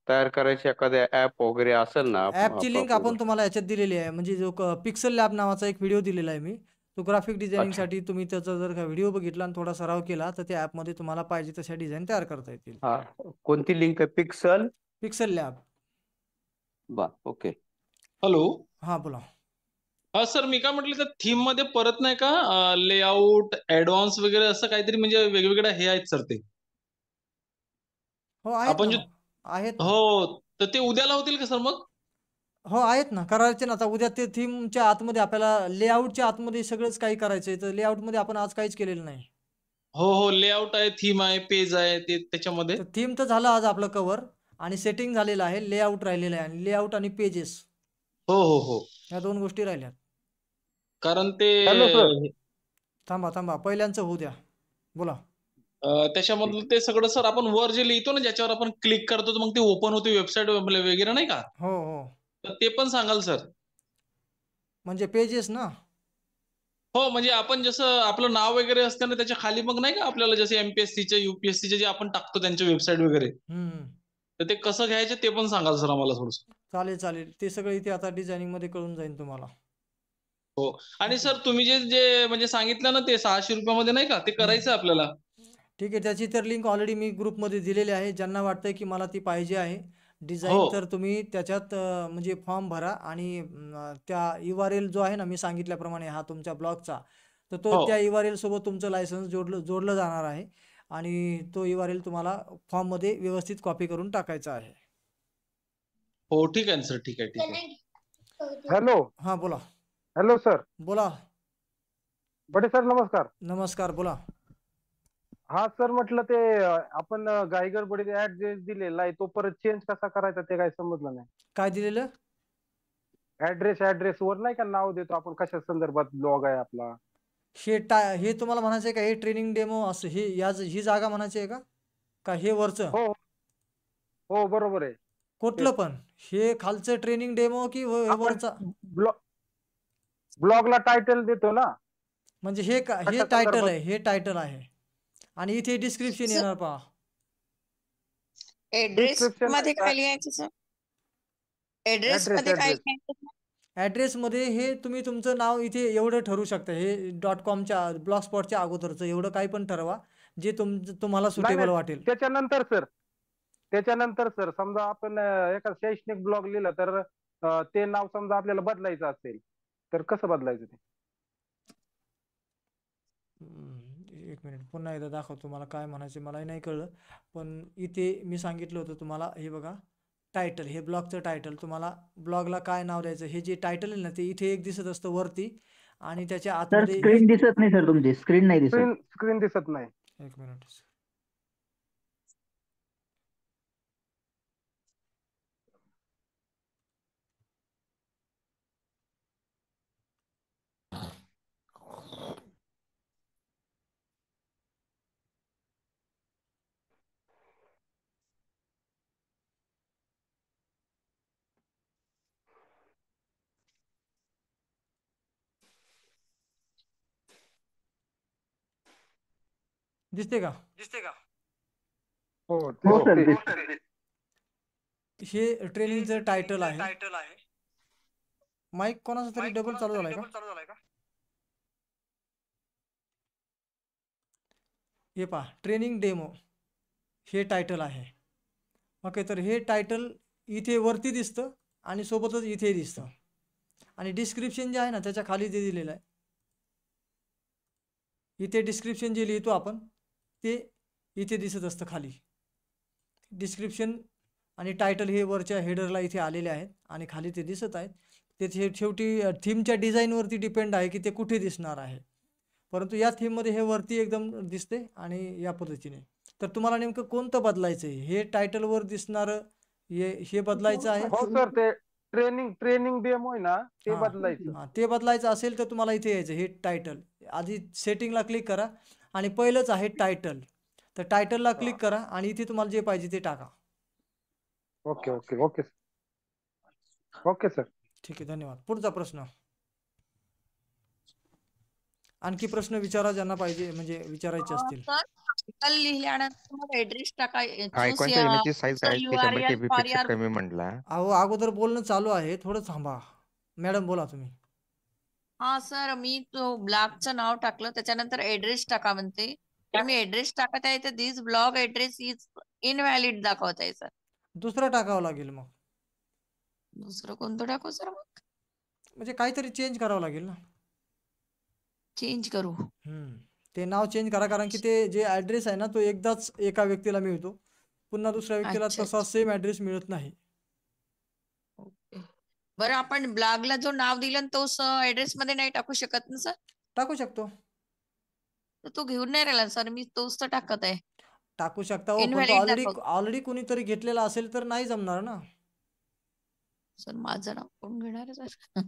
तयार करायची एखाद्या ऍप वगैरे असेल ना ॲपची लिंक प्रॉपर? आपण तुम्हाला याच्यात दिलेली आहे. म्हणजे जो पिक्सल लॅब नावाचा एक व्हिडिओ दिलेला आहे मी. तो ग्राफिक अच्छा डिझायनिंगसाठी तुम्ही त्याचा जर का व्हिडिओ बघितला आणि थोडा सराव केला, तर त्या ॲपमध्ये तुम्हाला पाहिजे तशा डिझाईन तयार करता येतील. हा, कोणती लिंक आहे? Pixel? Pixel lab. Okay. Hello. हां, बोला. हा सर, मी काय म्हटलं तर थीम मध्ये परत नाही का लेआउट ऍडव्हान्स वगैरे असं काहीतरी म्हणजे वेगवेगळ्या हे आहेत सर ते हो, आहेत आपण ना जे मग. आहेत ना. हो, तर ते उद्याला होतील का सर मग? हो, आहेत ना. करायचे ना. आता उद्या ते थीमच्या आतमध्ये आपल्याला लेआउटच्या आतमध्ये सगळंच काही करायचं आहे. तर लेआउटमध्ये आपण आज काहीच केलेलं नाही. हो हो, लेआउट आहे, थीम आहे, पेज आहे ते त्याच्यामध्ये. तर थीम तर झालं आज आपलं कव्हर, आणि सेटिंग झालेलं आहे. लेआउट राहिलेलं आहे, आणि लेआउट आणि पेजेस हो हो हो. या 2 गोष्टी राहिल्यात. कारण ते हॅलो सर. थांबा. पहिल्यांचं होऊ द्या. बोला. त्याच्यामधलं ते सगळं सर आपण वर जे लिहितो ना, ज्याच्यावर आपण क्लिक करतो तर मग ते ओपन होते वेबसाईट वगैरे नाही का, हो. तर ते पण सांगाल सर? म्हणजे पेजेस ना? हो, म्हणजे आपण जसं आपलं नाव वगैरे असतं ना, त्याच्या खाली मग नाही का आपल्याला जसे एमपीएससीचे युपीएससीचे जे आपण टाकतो त्यांच्या वेबसाईट वगैरे, हं. तर ते कसं घ्यायचे ते पण सांगाल सर आम्हाला थोडंसं. चालेल. ते सगळं इथे आता डिझायनिंगमध्ये कळून जाईल तुम्हाला. हो. आणि ठीक आहे. सर तुम्ही जे जे म्हणजे सांगितलं ना ते 600 रुपयामध्ये नाही का, ते हं. करायचं आपल्याला. ठीक आहे. त्याची तर लिंक ऑलरेडी मी ग्रुपमध्ये दिलेली आहे. ज्यांना वाटतंय की मला ती पाहिजे आहे हो डिझाइन, तर तुम्ही त्याच्यात म्हणजे फॉर्म भरा, आणि त्या URL जो आहे ना मी सांगितल्याप्रमाणे हा तुमच्या ब्लॉगचा, तर तो हो त्या URL सोबत तुमचं लायसन्स जोडलं जाणार आहे, आणि तो URL तुम्हाला फॉर्ममध्ये व्यवस्थित कॉपी करून टाकायचा आहे. हो, ठीक आहे ना सर, ठीक आहे. हॅलो. हां, बोला. Hello sir. बोला. बडे सर नमस्कार. नमस्कार, बोला. हा सर, म्हटलं ते आपण घाईगडबडीत ऍड्रेस दिलेला आहे, तो परत चेंज कसा करायचा ते काही समजलं नाही. काय दिलेलं? ऍड्रेस वर नाही का नाव देतो आपण, कशा संदर्भात ब्लॉग आहे आपला. हे तुम्हाला म्हणायचं आहे का, हे ट्रेनिंग डेमो असं, ही जागा म्हणायची आहे का हे वरचं? हो हो, बरोबर आहे. कुठलं पण? हे खालचं ट्रेनिंग डेमो की हे आपण वरचा? ब्लॉगला टायटल देतो ना. म्हणजे हे कशा टायटल संदर्भात? आहे, हे टायटल आहे, आणि इथे डिस्क्रिप्शन येणार पहा. ऍड्रेस डिस्क्रिप्शन मध्ये काय लिहायचं सर? ऍड्रेस मध्ये काय ऍड्रेस लिहायचं? ॲड्रेसमध्ये हे तुम्ही तुमचं नाव इथे एवढं ठरवू शकता. हे .comच्या ब्लॉगस्पॉटच्या अगोदरचं एवढं काही पण ठरवा, जे तुम्हाला नाही सुटेबल नाही, वाटेल. त्याच्यानंतर सर समजा आपण एका शैक्षणिक ब्लॉग लिहिला तर ते नाव समजा आपल्याला बदलायचं असेल तर कसं बदलायचं ते? एक मिनिट, पुन्हा एकदा दाखवतो. मला काय म्हणायचं मलाही नाही कळलं, पण इथे मी सांगितलं होतं तुम्हाला. हे बघा, टायटल, हे ब्लॉगचं टायटल. तुम्हाला ब्लॉगला काय नाव द्यायचं, हे जे टायटल आहे ना, ते इथे एक दिसत असतं वरती, आणि त्याच्या सर आतमध्ये स्क्रीन दिसत नाही सर, तुमची स्क्रीन नाही दिसत. स्क्रीन दिसत नाही. एक मिनिट. दिसते का? हो हो सर, ते दिसत. हे ट्रेनिंगचं टायटल आहे. माईक कोणाचा तरी डबल चालू झालाय का? हे पहा, ट्रेनिंग डेमो हे टायटल आहे. ओके, तर हे टायटल इथे वरती दिसतं आणि सोबतच इथे दिसतं. आणि डिस्क्रिप्शन जे आहे ना त्याच्या खाली जे दिलेलं आहे, इथे डिस्क्रिप्शन जे लिहितो आपण ते इथे दिसत असतं खाली. डिस्क्रिप्शन आणि टायटल हे वरच्या हेडरला इथे आलेले आहेत आणि खाली ते दिसत आहेत. ते शेवटी थीमच्या डिझाईनवरती डिपेंड आहे की ते कुठे दिसणार आहे. परंतु या थीममध्ये हे वरती एकदम दिसते आणि या पद्धतीने. तर तुम्हाला नेमकं कोणतं बदलायचं आहे? हे टायटलवर दिसणारं हे बदलायचं आहे. हो सर, ते ट्रेनिंग डेमो आहे ना ते हां, बदलायचं. हां, ते बदलायचं असेल तर तुम्हाला इथे यायचं. हे टायटल आधी सेटिंगला क्लिक करा आणि पहिलंच आहे टायटल. तर टायटलला क्लिक करा आणि इथे तुम्हाला जे पाहिजे ते टाका. Okay okay okay okay sir. ठीक आहे, धन्यवाद. पुढचा प्रश्न. आणखी प्रश्न विचारा ज्यांना पाहिजे, म्हणजे विचारायचे असतील. सर टायटल लिहिल्यानंतर मग ऍड्रेस टाका. आयकॉनच्या इमेजची साईज काय असते? 100 URL KB for पेक्षा your कमी म्हणला. अहो, अगोदर बोलणं चालू आहे, थोडं थांबा. मॅडम बोला तुम्ही. हा सर, मी तो ब्लॉगचं नाव टाकलं, त्याच्यानंतर ऍड्रेस टाका म्हणते. तर मी ऍड्रेस टाकत आहे तर दिस ब्लॉग ऍड्रेस इज इनव्हॅलिड दाखवत आहे सर. दुसरं टाकावं लागेल मग. दुसरं कोणतं टाकू सर मग? म्हणजे काहीतरी चेंज करावं लागेल ना. चेंज करू? ते नाव चेंज करा, कारण की ते जे ॲड्रेस आहे ना तो एकदाच एका व्यक्तीला मिळतो, पुन्हा दुसऱ्या व्यक्तीला अच्छा तसा सेम ॲड्रेस मिळत नाही. ओके. बरं, आपण ब्लॉगला जो नाव दिलं तोच ऍड्रेस मध्ये नाही टाकू शकत ना सर? टाकू शकतो. तर तो घेऊन नाही राहिला सर, मी तोच तर टाकत आहे. टाकू शकता हो, पण तो इनव्हॅलिड ऑलरेडी दाखवतो. ऑलरेडी कोणीतरी घेतलेला असेल तर नाही जमणार ना. सर माझं नाव कोण घेणार आहे सर?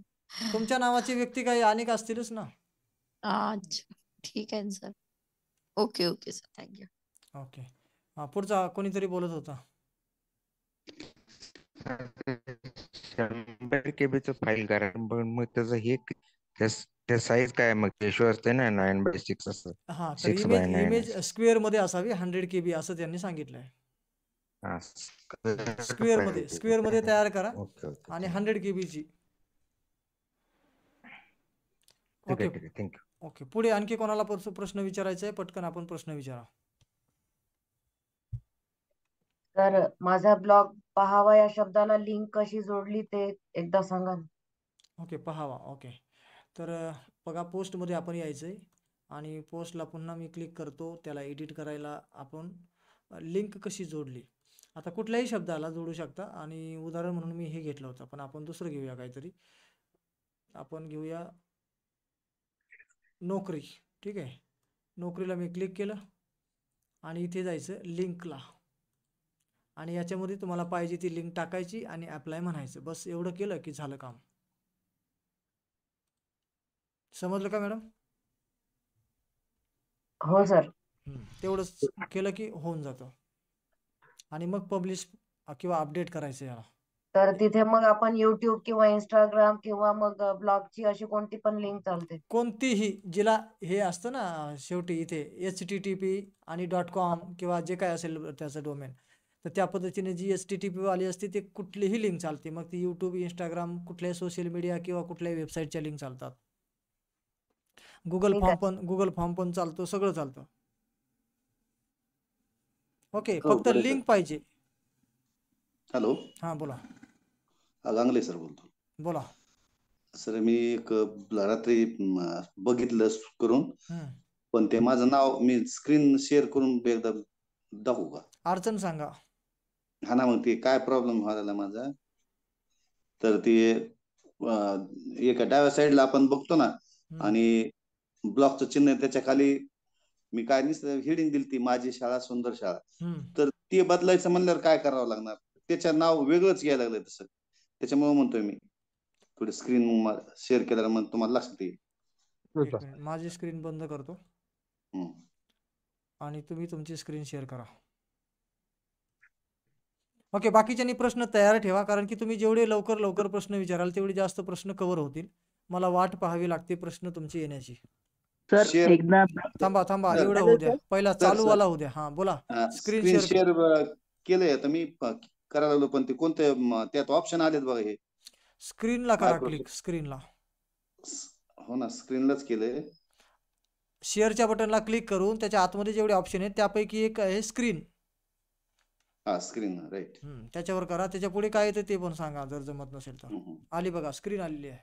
तुमच्या नावाची व्यक्ती काही अनेक असतीलच ना. अच्छा, ठीक आहे sir. Okay okay sir, thank you. Okay, पुढचा कोणीतरी बोलत होता. 100 KB फाईल करा, पण मग त्याचं हे त्या साईज काय मग रेशो असते ना 9/6 असं. हां, तर 6/9 इमेज स्क्वेअरमध्ये असावी, 100 KB असं त्यांनी सांगितलंय. हा. स्क्वेअरमध्ये तयार करा ओके ओके आणि 100 KBची. ठीक ओके आहे ठीक आहे, थँक्यू. ओके, पुढे आणखी कोणाला प्रश्न विचारायचा आहे? पटकन आपण प्रश्न विचारा. तर माझा ब्लॉग पहावा या शब्दाला लिंक कशी जोडली ते एकदा सांगा ना. ओके, पहावा. ओके, तर बघा, पोस्टमध्ये आपण यायचं आहे आणि पोस्टला पुन्हा मी क्लिक करतो. त्याला एडिट करायला आपण लिंक कशी जोडली. आता कुठल्याही शब्दाला जोडू शकता आणि उदाहरण म्हणून मी हे घेतलं होतं, पण आपण दुसरं घेऊया काहीतरी. आपण घेऊया नोकरी. ठीक आहे, नोकरीला मी क्लिक केलं आणि इथे जायचं लिंकला आणि याच्यामध्ये तुम्हाला पाहिजे ती लिंक टाकायची आणि अप्लाय म्हणायचं. बस एवढं केलं की झालं काम. समजलं का मॅडम? हो सर. तेवढंच केलं की होऊन जातं आणि मग पब्लिश किंवा अपडेट करायचं याला. तर तिथे मग आपण YouTube किंवा Instagram किंवा मग ब्लॉगची अशी कोणती पण लिंक चालते? कोणतीही, जिला हे असतं ना शेवटी इथे HTTP आणि .com किंवा जे काय असेल त्याचं डोमेन, तर त्या पद्धतीने जी HTTP वाली असते ते कुठलीही लिंक चालते. मग ती YouTube, Instagram, कुठल्याही सोशल मीडिया किंवा कुठल्याही वेबसाईटच्या लिंक चालतात. गुगल फॉर्म पण चालतो, सगळं चालतं. ओके, फक्त लिंक पाहिजे. हॅलो, हां बोला. गांगले सर बोलतो. बोला. सर मी एक रात्री बघितलं करून, पण ते माझं नाव मी स्क्रीन शेअर करून एकदा दाखवू का? अडचण सांगा. हा ना, मग ते काय प्रॉब्लेम व्हायला माझा, तर ते एका डाव्या साईडला आपण बघतो ना आणि ब्लॉकचं चिन्ह आहे, त्याच्या खाली मी काय हेडिंग दिली ती माझी शाळा सुंदर शाळा. तर ते बदलायचं म्हणल्यावर काय करावं लागणार? त्याचं नाव वेगळंच यायला लागलंय तसं. त्याच्यामुळे म्हणतोय मी थोडी स्क्रीन शेअर केल्यावर मग तुम्हाला लक्षात येईल. माझी स्क्रीन बंद करतो आणि तुम्ही तुमची स्क्रीन शेअर करा. ओके, बाकीच्यांनी प्रश्न तयार ठेवा, कारण की तुम्ही जेवढे लवकर प्रश्न विचाराल तेवढे जास्त प्रश्न कव्हर होतील. मला वाट पाहावी लागते प्रश्न तुमची येण्याची. सर एकदा थांबा एवढं होऊ द्या, पहिला चालूवाला होऊ द्या. हा बोला. स्क्रीन शेअर केलंय आता मी करायला लागलो, पण ते कोणते त्यात ऑप्शन आलेत बघा. हे स्क्रीनला काय करा प्रोसेस? क्लिक, स्क्रीनला. हो ना, स्क्रीनलाच केलंय. शेअरच्या बटनला क्लिक करून त्याच्या आतमध्ये जेवढे ऑप्शन आहेत त्यापैकी एक आहे स्क्रीन. हा, स्क्रीन, राईट. त्याच्यावर करा. त्याच्या पुढे काय येतं ते पण सांगा जर जमत नसेल तर. आली बघा, स्क्रीन आलेली आहे.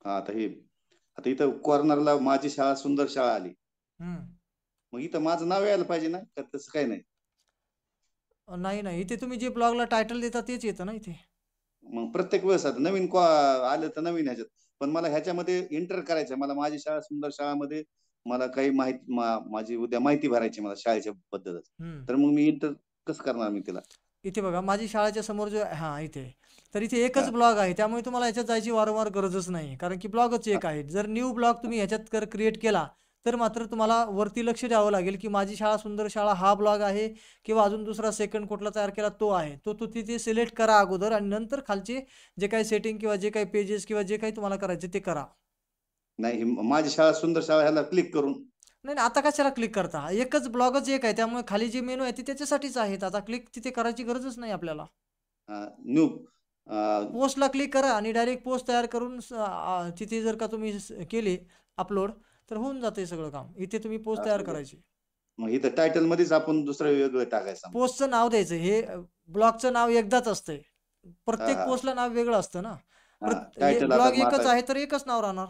हा, आता इथं कॉर्नरला माझी शाळा सुंदर शाळा आली. मग इथं माझं नाव यायला पाहिजे ना, का तसं काही नाही? नाही नाही, इथे तुम्ही जे ब्लॉगला टायटल देता तेच येतं ना इथे. मग प्रत्येक वेळेस आता नवीन आलं तर नवीन ह्याच्यात, पण मला ह्याच्यामध्ये एंटर करायचं, मला माझी शाळा सुंदर शाळामध्ये मला काही माझी उद्या माहिती भरायची मला शाळेच्या बद्दलच. तर मग मी एंटर कसं करणार मी तिला? इथे बघा, माझी शाळेच्या समोर जो इथे, तर इथे एकच ब्लॉग आहे, त्यामुळे तुम्हाला ह्याच्यात जायची वारंवार गरजच नाही, कारण की ब्लॉगच एक आहे. जर न्यू ब्लॉग तुम्ही ह्याच्यात क्रिएट केला तर मात्र तुम्हाला वरती लक्ष द्यावं लागेल की माझी शाळा सुंदर शाळा हा ब्लॉग आहे किंवा अजून दुसरा सेकंड कुठला तयार केला तो आहे, तो तिथे सिलेक्ट करा अगोदर, आणि नंतर खालचे जे काही सेटिंग किंवा जे काही पेजेस किंवा जे काही तुम्हाला करायचे ते करा. नाही, माझी शाळा सुंदर शाळा ह्याला क्लिक करून. नाही नाही, आता कशाला क्लिक करता? एकच ब्लॉगच एक आहे, त्यामुळे खाली जे मेनू आहे ते त्याच्यासाठीच आहेत. आता क्लिक तिथे करायची गरजच नाही आपल्याला. न्यू पोस्टला क्लिक करा आणि डायरेक्ट पोस्ट तयार करून तिथे जर का तुम्ही केली अपलोड तर होऊन जाते सगळं काम. इथे तुम्ही पोस्ट तयार करायची. मग इथं टायटल मध्येच आपण दुसरं वेगळं टाकायचं. पोस्टचं नाव द्यायचं. हे ब्लॉगचं नाव एकदाच असतंय, प्रत्येक पोस्टला नाव वेगळं असतं ना. ब्लॉग एकच आहे तर एकच नाव राहणार.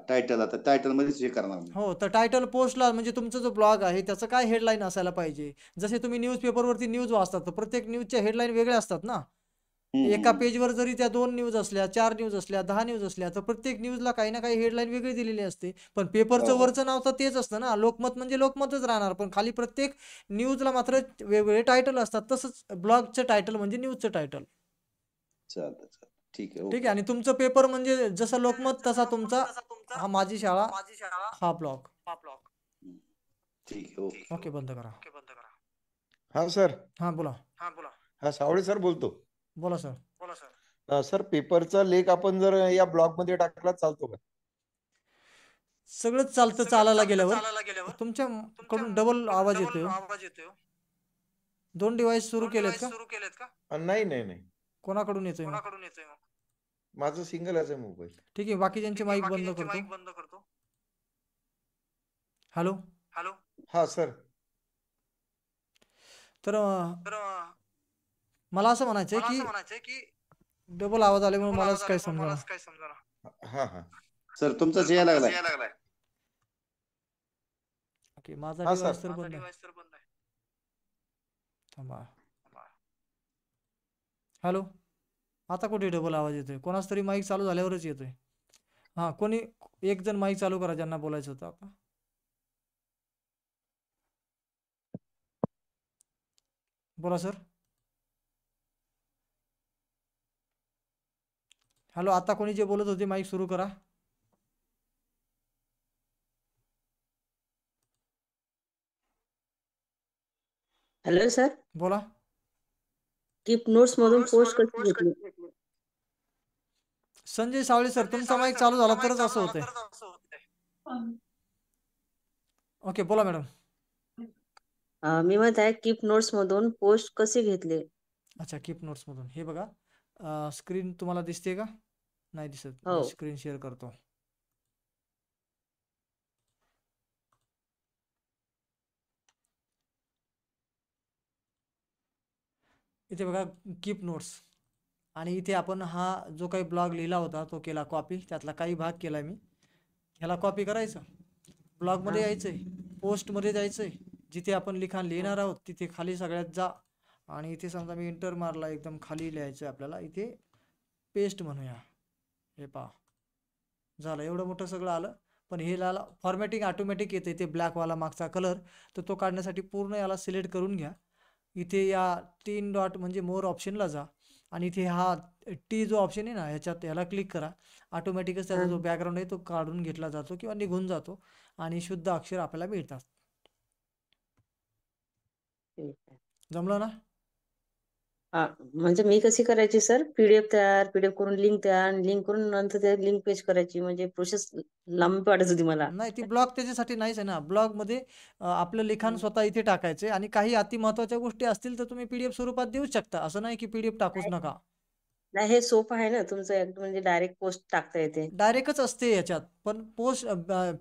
टायटल आता टायटल मध्येच हे करणार. हो, तर टायटल पोस्टला म्हणजे तुमचा जो ब्लॉग आहे त्याचं काय हेडलाईन असायला पाहिजे. जसे तुम्ही न्यूजपेपरवरती न्यूज वाचतात तर प्रत्येक न्यूजच्या हेडलाईन वेगळ्या असतात ना. एका पेजवर जरी त्या 2 न्यूज असल्या, 4 न्यूज असल्या, 10 न्यूज असल्या, तर प्रत्येक न्यूजला काही ना काही हेडलाईन वेगळी दिलेली असते. पण पेपरचं वरचं नाव तर तेच असतं ना. लोकमत म्हणजे लोकमतच राहणार, पण खाली प्रत्येक न्यूजला मात्र वेगवेगळे टायटल असतात. तसंच ब्लॉगचं टायटल म्हणजे न्यूजचं टायटल. चालतं, ठीक आहे. ठीक आहे. आणि तुमचं पेपर म्हणजे जसं लोकमत तसा तुमचा हा माझी शाळा हा ब्लॉग. ठीक आहे. ओके, बंद करा. हा सर. हा बोला. हा, सावळे सर बोलतो. बोला सर. सर, पेपरचा लेख आपण जर या ब्लॉग मध्ये टाकला चालतो का? सगळंच चालतं चालायला गेल्यावर. तुमच्याकडून डबल आवाज येतोय. 2 डिव्हाइस सुरू केलेत का? नाही नाही नाही, कोणाकडून येतोय? माझं सिंगलच आहे मोबाईल. ठीक आहे, बाकीच्यांचे माईक बंद करतो. हॅलो. हा सर. तर मला असं म्हणायचंय की डबल आवाज आल्यामुळे मलाच काय समजा. हा सर, तुमचाच यायला लागलाय. ओके, माझा डिव्हाइस तर बंद आहे. थांबा. हॅलो. आता कुठे डबल आवाज येतोय? कोणाच तरी माईक चालू झाल्यावरच येतोय. कोणी एक जण माईक चालू करा ज्यांना बोलायचं होतं. आता बोला सर. हॅलो, आता कोणी जे बोलत होते माईक सुरू करा. Hello sir. बोला. कीप नोट्स मधून पोस्ट कशी घेतली? संजय सावळे सर, तुमचा माईक चालू झाला तरच असं होतंय. ओके, बोला मॅडम. मी म्हणत आहे कीप नोट्स मधून पोस्ट कसे घेतले? अच्छा, कीप नोट्स मधून. हे बघा, स्क्रीन तुम्हाला दिसते का? नाही दिसत. हो. स्क्रीन शेअर करतो. इथे बघा, कीप नोट्स, आणि इथे आपण हा जो काही ब्लॉग लिहिला होता तो केला कॉपी. त्यातला काही भाग केला मी. ह्याला कॉपी करायचं, ब्लॉगमध्ये यायचंय, पोस्टमध्ये जायचंय, जिथे आपण लिखाण लिहिणार आहोत तिथे खाली सगळ्यात जा, आणि इथे समजा मी इंटर मारला, एकदम खाली लिहायचं आपल्याला. इथे पेस्ट म्हणूया. हे पहा, झालं. एवढं मोठं सगळं आलं. पण हे फॉर्मॅटिंग ऑटोमॅटिक येते. ते ब्लॅकवाला मागचा कलर, तर तो काढण्यासाठी पूर्ण याला सिलेक्ट करून घ्या. इथे या 3 डॉट म्हणजे मोर ऑप्शनला जा, आणि इथे हा टी जो ऑप्शन आहे ना ह्याला क्लिक करा. ऑटोमॅटिकच त्याचा जो बॅकग्राऊंड आहे तो काढून घेतला जातो किंवा निघून जातो, आणि शुद्ध अक्षर आपल्याला मिळतात. जमलं ना? म्हणजे मी कशी करायची सर? पीडीएफ करून लिंक तयार, लिंक करून नंतर ते लिंक पेज करायची, म्हणजे प्रोसेस लांब वाटत होती मला. नाही, ती ब्लॉग त्याच्यासाठी नाहीच आहे ना. ब्लॉग मध्ये आपलं लिखाण स्वतः इथे टाकायचे, आणि काही अति महत्वाच्या गोष्टी असतील तर तुम्ही पीडीएफ स्वरूपात देऊ शकता. असं नाही की पीडीएफ टाकूच नका. नाही हे सोपं आहे ना तुमचं एकदम, म्हणजे डायरेक्ट पोस्ट टाकता येते. डायरेक्टच असते याच्यात, पण पोस्ट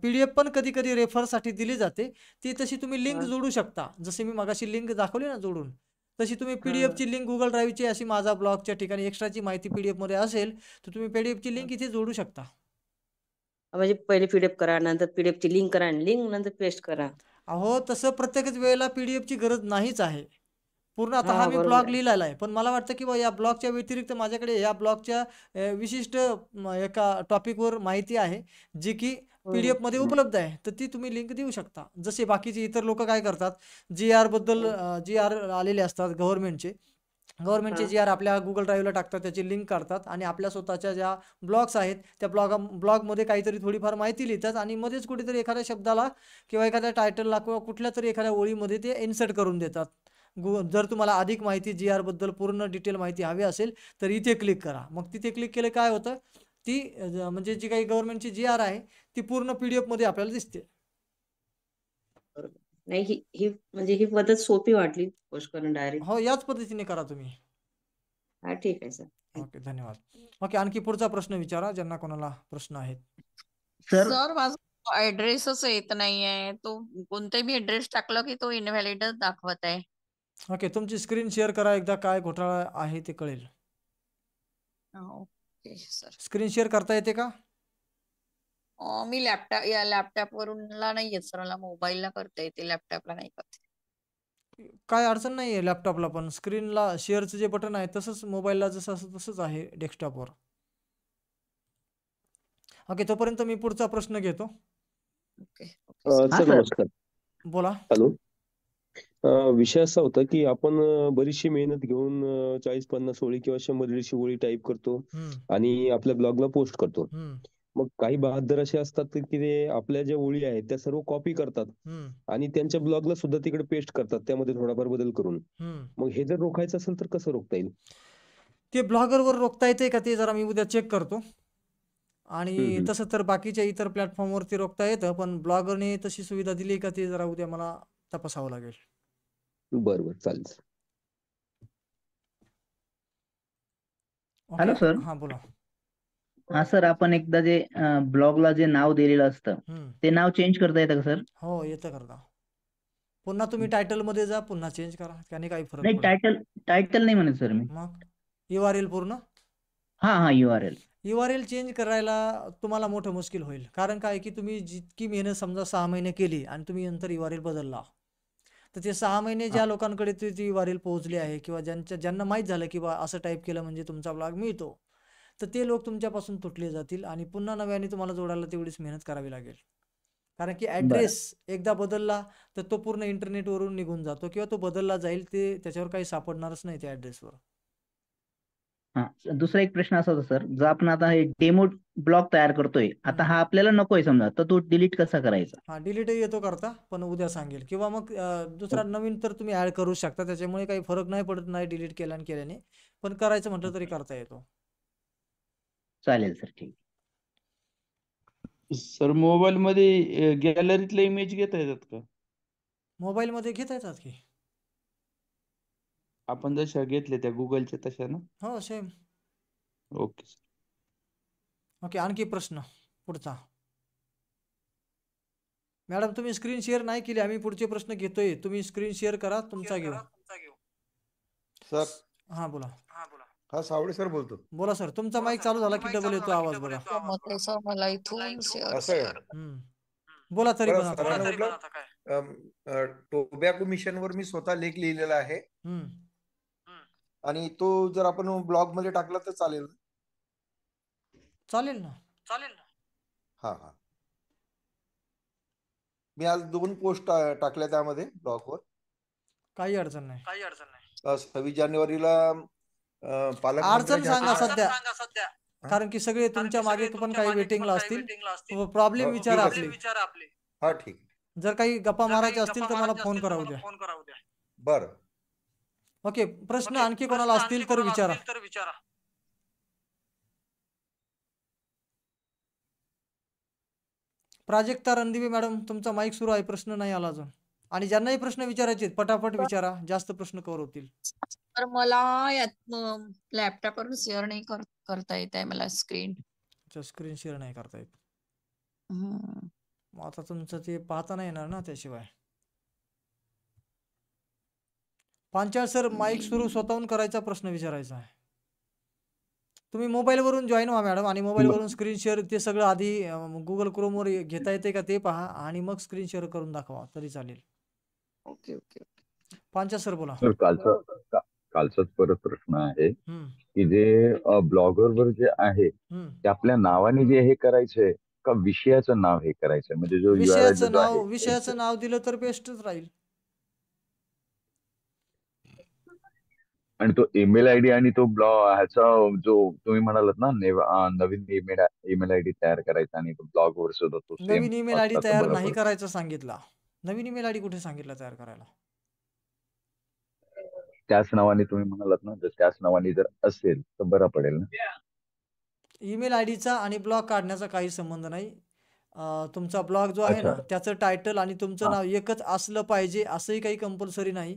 PDF पण कधी कधी रेफरसाठी दिली जाते. ती तशी तुम्ही लिंक हा जोडू शकता. जसे मी मगाशी लिंक दाखवली ना जोडून, तशी तुम्ही हा PDFची लिंक गुगल ड्राईव्हची अशी माझा ब्लॉगच्या ठिकाणी एक्स्ट्राची माहिती PDF मध्ये असेल तर तुम्ही PDFची लिंक इथे जोडू शकता. म्हणजे पहिले PDF करा, नंतर PDF ची लिंक करा, आणि लिंक नंतर पेस्ट करा. अहो तसं प्रत्येकच वेळेला PDFची गरज नाहीच आहे. पूर्ण आता हा हा मी बरोबर ब्लॉग आहे. लिहिलेला आहे, पण मला वाटतं की बा या ब्लॉगच्या व्यतिरिक्त माझ्याकडे या ब्लॉगच्या विशिष्ट एका टॉपिकवर माहिती आहे जी की PDF मध्ये उपलब्ध आहे, तर ती तुम्ही लिंक देऊ शकता. जसे बाकीचे इतर लोक काय करतात, GR बद्दल GR आलेले असतात गव्हर्नमेंटचे हा GR आपल्या गुगल ड्राईव्हला टाकतात, त्याची लिंक काढतात आणि आपल्या स्वतःच्या ज्या ब्लॉग्स आहेत त्या ब्लॉगमध्ये काहीतरी थोडीफार माहिती लिहितात आणि मध्येच कुठेतरी एखाद्या शब्दाला किंवा एखाद्या टायटलला किंवा कुठल्या तरी एखाद्या ओळीमध्ये ते इन्सर्ट करून देतात. जर तुम्हाला अधिक माहिती GR बद्दल पूर्ण डिटेल माहिती हवी असेल तर इथे क्लिक करा. मग तिथे क्लिक केलं काय होतं, ती म्हणजे जी काही गव्हर्नमेंटची GR आहे ती पूर्ण PDF मध्ये आपल्याला दिसते. बरोबर. नाही ही म्हणजे ही पद्धत सोपी वाटली पोस्ट करून डायरेक्ट. हो, याच पद्धतीने करा तुम्ही. हा ठीक आहे सर. ओके, धन्यवाद. ओके, आणखी पुढचा प्रश्न विचारा ज्यांना कोणाला प्रश्न आहेत. सर माझा ऍड्रेसच येत नाहीये, तो कोणताही मी ऍड्रेस टाकला की तो इनव्हॅलिडच दाखवत आहे. ओके, तुमची स्क्रीन शेअर करा एकदा, काय घोटाळा आहे ते कळेल. Okay sir. स्क्रीन शेअर करता येते का? मी लॅपटॉप वरून नाही येत सर, मला मोबाईलला करता येते, लॅपटॉपला नाही करता. काय अडचण नाही आहे लॅपटॉपला, पण स्क्रीनला शेअरचं जे बटन आहे तसंच मोबाईलला जसं असं तसंच आहे डेस्कटॉपवर. ओके, तोपर्यंत मी पुढचा प्रश्न घेतो. ओके सर नमस्कार. बोला. हॅलो. विषय असा होता की आपण बरीचशी मेहनत घेऊन 40-50 ओळी किंवा 100-150 ओळी टाईप करतो आणि आपल्या ब्लॉगला पोस्ट करतो. मग काही बहादर असे असतात की ते आपल्या ज्या ओळी आहेत त्या सर्व कॉपी करतात आणि त्यांच्या ब्लॉगला सुद्धा तिकडे पेस्ट करतात, त्यामध्ये थोडाफार बदल करून. मग हे जर रोखायचं असेल तर कसं रोखता येईल? ते ब्लॉगरवर रोखता येते का ते जरा मी उद्या चेक करतो. आणि तसं तर बाकीच्या इतर प्लॅटफॉर्मवरती रोखता येतं, पण ब्लॉगरने तशी सुविधा दिली का ते जरा उद्या मला तपासावं लागेल. बरोबर, चालेल. Okay, hello sir. हां बोला. हा सर, आपण एकदा जे ब्लॉगला जे नाव दिलेलं असतं ते नाव चेंज करता येतं का सर? हो, येतं करता. पुन्हा तुम्ही टायटलमध्ये जा, पुन्हा चेंज करा, त्याने काही फरक नाही, पडत टायटल नाही म्हणत सर मी. मग URL पूर्ण हा URL. URL चेंज करायला तुम्हाला मोठं मुश्किल होईल. कारण काय की तुम्ही जितकी मेहनत समजा 6 महिने केली आणि तुम्ही नंतर URL बदलला, तर ते 6 महिने ज्या लोकांकडे ती URL पोहोचली आहे किंवा ज्यांना माहीत झालं की बा असं टाईप केलं म्हणजे तुमचा ब्लॉग मिळतो, तर ते लोक तुमच्यापासून तुटले जातील आणि पुन्हा नव्याने तुम्हाला जोडायला तेवढीच मेहनत करावी लागेल. कारण की ॲड्रेस एकदा बदलला तर तो पूर्ण इंटरनेटवरून निघून जातो किंवा तो बदलला जाईल, ते त्याच्यावर काही सापडणारच नाही त्या ॲड्रेसवर. हा, दुसरा एक प्रश्न असा होता सर, जर आपण आता हे डेमो ब्लॉग तयार करतोय, आता हा आपल्याला नकोय समजा, तर तो डिलीट कसा करायचा? हा, डिलीटही येतो करता, पण उद्या सांगेल. किंवा मग दुसरा नवीन तर तुम्ही ऍड करू शकता, त्याच्यामुळे काही फरक नाही पडत नाही डिलीट केल्याने, पण करायचं म्हटलं तरी करता येतो. चालेल सर, ठीक. सर मोबाईल मध्ये गॅलरीतले इमेज घेता येतात का? मोबाईल मध्ये घेता येतात की. आपण जशा घेतल्या त्या गुगलच्या तशा ना? हो, सेम. Okay sir. ओके, आणखी प्रश्न पुढचा. मॅडम तुम्ही स्क्रीन शेअर नाही केली, आम्ही पुढचे प्रश्न घेतोय. तुम्ही स्क्रीन शेअर करा, तुमचा घेऊ. सर. हा बोला. हा, सावळे सर बोलतो. बोला सर, तुमचा माईक चालू झाला की डबल येतो आवाज बघा. सर मला इथून बोला तरी पण आता टोबॅको मिशनवर मी स्वतः लेख लिहिलेला आहे आणि तो जर आपण ब्लॉग मध्ये टाकला तर चालेल? चालेल ना. हा. मी आज 2 पोस्ट टाकल्या त्यामध्ये ब्लॉगवर. काही अडचण नाही. 26 जानेवारीला अडचण सांगा सध्या, कारण की सगळे तुमच्या मागे पण काही वेटिंगला असतील. प्रॉब्लेम विचारा आपले. हा, ठीक. जर काही गप्पा मारायचे असतील तर मला फोन करा उद्या. बरं. ओके, प्रश्न आणखी कोणाला असतील तर विचारा. प्राजक्ता रणदिवे मॅडम, तुमचा माईक सुरू आहे, प्रश्न नाही आला अजून. आणि ज्यांनाही प्रश्न विचारायचे पटापट विचारा, जास्त प्रश्न कव्हर होतील. तर मला यात लॅपटॉपवरून शेअर नाही करता येत आहे मला स्क्रीन. स्क्रीन शेअर नाही करता येत. हम्म. मग आता तुमचं ते पाहता नाही येणार ना त्याशिवाय. पांचाळ सर, माईक सुरू स्वतःहून करायचा, प्रश्न विचारायचा आहे. तुम्ही मोबाईलवरून जॉईन व्हा मॅडम, आणि मोबाईलवरून स्क्रीन शेअर ते सगळं आधी गुगल क्रोमवर घेता येते का ते पहा, आणि मग स्क्रीन शेअर करून दाखवा तरी चालेल. Okay okay. पांचाळ सर बोला. सर कालचाच परत प्रश्न आहे हम्म की जे ब्लॉगरवर जे आहे हम्म. ते आपल्या नावाने जे हे करायचंय का विषयाचं नाव हे करायचंय, म्हणजे जो URL जो आहे विषयाचं नाव दिलं तर बेस्टच राहील. आणि तो ईमेल आयडी आणि तो ह्याचा जो तुम्ही म्हणालात ना नवीन ईमेल आयडी तयार करायचा आणि तो ब्लॉगवर सुद्धा तो सेम नवीन ईमेल आयडी असला तर तयार बरं नाही पडतं. करायचं सांगितला. नवीन ईमेल आयडी कुठे सांगितलं तयार करायला? त्याच नावाने तुम्ही म्हणालात ना, जर त्याच नावाने जर असेल तर बरं पडेल ना. ईमेल आयडीचा आणि ब्लॉग काढण्याचा काही संबंध नाही. तुमचा ब्लॉग जो आहे अच्छा. ना त्याचं टायटल आणि तुमचं हा नाव एकच असलं पाहिजे असंही काही कंपल्सरी नाही.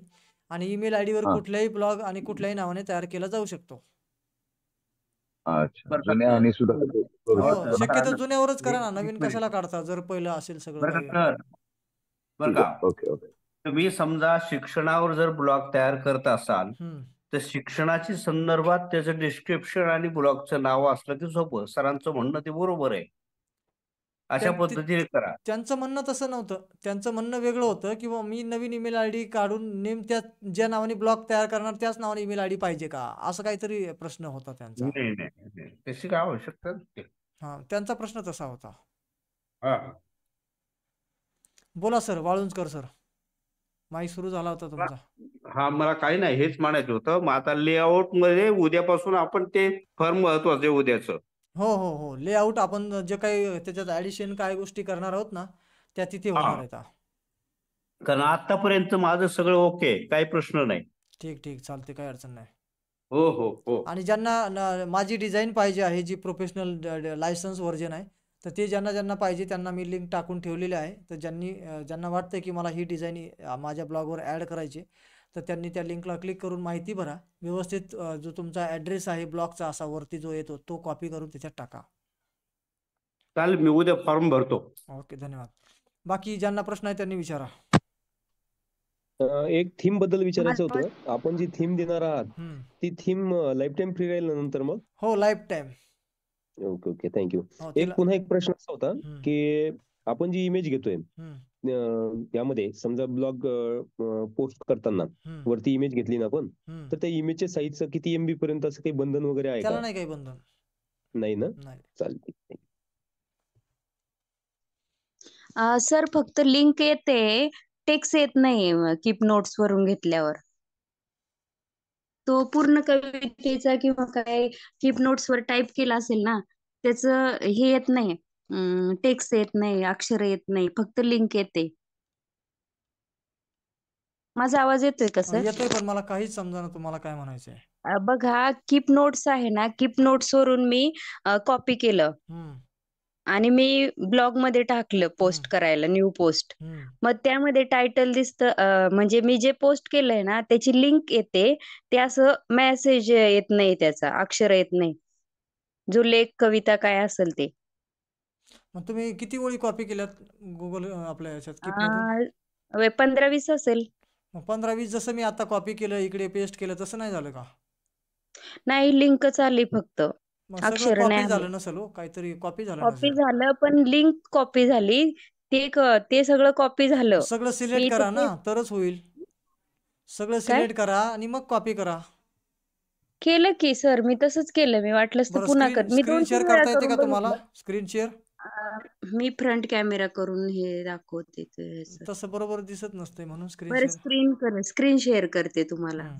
आणि ईमेल आयडीवर हा कुठल्याही ब्लॉग आणि कुठल्याही नावाने तयार केला जाऊ शकतो. अच्छा, जुन्या आणि सुद्धा करू हो, शकतो ना. शक्यतो जुन्यावरच करा ना, एक नवीन मिनिट कशाला काढता जर पहिलं असेल सगळं बरं काही. का सर, बरं ठीक का आहे, ओके ओके. तुम्ही समजा शिक्षणावर जर ब्लॉग तयार करत असाल हम्म. तर शिक्षणाची संदर्भात त्याचं डिस्क्रिप्शन आणि ब्लॉगचं नाव असलं की सोपं. सरांचं म्हणणं ते बरोबर आहे, अशा पद्धतीने करा. त्यांचं म्हणणं तसं नव्हतं. त्यांचं म्हणणं वेगळं होतं की बुवा मी नवीन ईमेल आयडी काढून नेमक्या ज्या नावाने ब्लॉग तयार करणार त्याच नावाने ईमेल आयडी पाहिजे का, असं काहीतरी प्रश्न होता त्यांचा. नाही नाही नाही, तशी काय आवश्यकता नाही. हा, त्यांचा प्रश्न तसा होता. हा बोला सर, वाळुंजकर सर, माईक सुरू झाला होता तुमचा. हा, मला काही नाही हेच म्हणायचं होतं. मग आता लेआउट मध्ये उद्यापासून आपण ते फार महत्वाचं आहे उद्याचं. हो हो हो, लेआउट आपण जे काही त्याच्यात ऍडिशन काय गोष्टी करणार आहोत ना त्या तिथे होणार आहेत. कारण आतापर्यंत माझं सगळं ओके, काही प्रश्न नाही. ठीक ठीक, चालते, काही अडचण नाही. हो हो हो. आणि ज्यांना माझी डिझाईन पाहिजे आहे जी प्रोफेशनल लायसन्स व्हर्जन आहे, तर ते ज्यांना पाहिजे त्यांना मी लिंक टाकून ठेवलेली आहे. तर ज्यांना वाटतं की मला ही डिझाईन माझ्या ब्लॉगवर ॲड करायची, तर त्यांनी त्या लिंकला क्लिक करून माहिती भरा. व्यवस्थित जो तुमचा ॲड्रेस आहे ब्लॉगचा असा वरती जो येतो तो कॉपी करून त्याच्यात टाका. चालेल, मी उद्या फॉर्म भरतो. ओके, धन्यवाद. बाकी ज्यांना प्रश्न आहे त्यांनी विचारा. एक थीम बद्दल विचारायचं होतं. आपण जी थीम देणार आहात ती थीम लाईफ टाइम फ्री राहील ना नंतर मग? हो, life time. Okay okay, thank you. हो, पुन्हा एक प्रश्न असा होता की आपण जी इमेज घेतोय त्यामध्ये समजा ब्लॉग पोस्ट करताना वरती इमेज घेतली ना आपण, तर त्या इमेजच्या साईजचं किती MB पर्यंत असं काही बंधन वगैरे आहे त्याला का? नाही काही बंधन. नाही ना? नाही. चालते. सर फक्त लिंक येते, टेक्स्ट येत नाही कीप नोट्स वरून घेतल्यावर. तो पूर्ण कवितेचा किंवा काय कीप नोट्स वर टाईप केला असेल ना, त्याचं हे येत नाही, टेक्स्ट येत नाही, अक्षर येत नाही, फक्त लिंक येते. माझा आवाज येतोय का सर? येतोय, पण मला काहीच समजा तुम्हाला काय म्हणायचंय. बघा, कीप नोट्स आहे ना, कीप नोट्स वरून मी कॉपी केलं आणि मी ब्लॉग मध्ये टाकलं पोस्ट करायला, न्यू पोस्ट. मग त्यामध्ये टायटल दिसतं, म्हणजे मी जे पोस्ट केलंय ना त्याची लिंक येते, ते असं मेसेज येत नाही, त्याचा अक्षर येत नाही, जो लेख कविता काय असेल ते. मग तुम्ही किती ओळी कॉपी केल्यात गुगल आपल्या याच्यात कीप मधून? 15-20 असेल. मग 15-20 जसं मी आता कॉपी केलं इकडे पेस्ट केलं तसं नाही झालं का? नाही, लिंकच आली फक्त, मग सगळं अक्षर नाही कॉपी आले. झालं नसेल हो, काहीतरी कॉपी झालं कॉपी नसेल. झालं, पण लिंक कॉपी झाली. ते सगळं कॉपी झालं. सगळं मी सिलेक्ट इथं करा ना, तरच होईल. सगळं काय सिलेक्ट करा आणि मग कॉपी करा. केलं की सर, मी तसंच केलं. मी वाटलंच तर बरं, पुन्हा स्क्रीन कर. मी स्क्रीन 2-3 शेअर वेळा करता येते करून का तुम्हाला? बघितलं. स्क्रीन शेअर मी फ्रंट कॅमेरा करून हे दाखवते ते सर. तसं बरोबर दिसत नसते, म्हणून स्क्रीन बरं, शेअर. स्क्रीन शेअर करते तुम्हाला.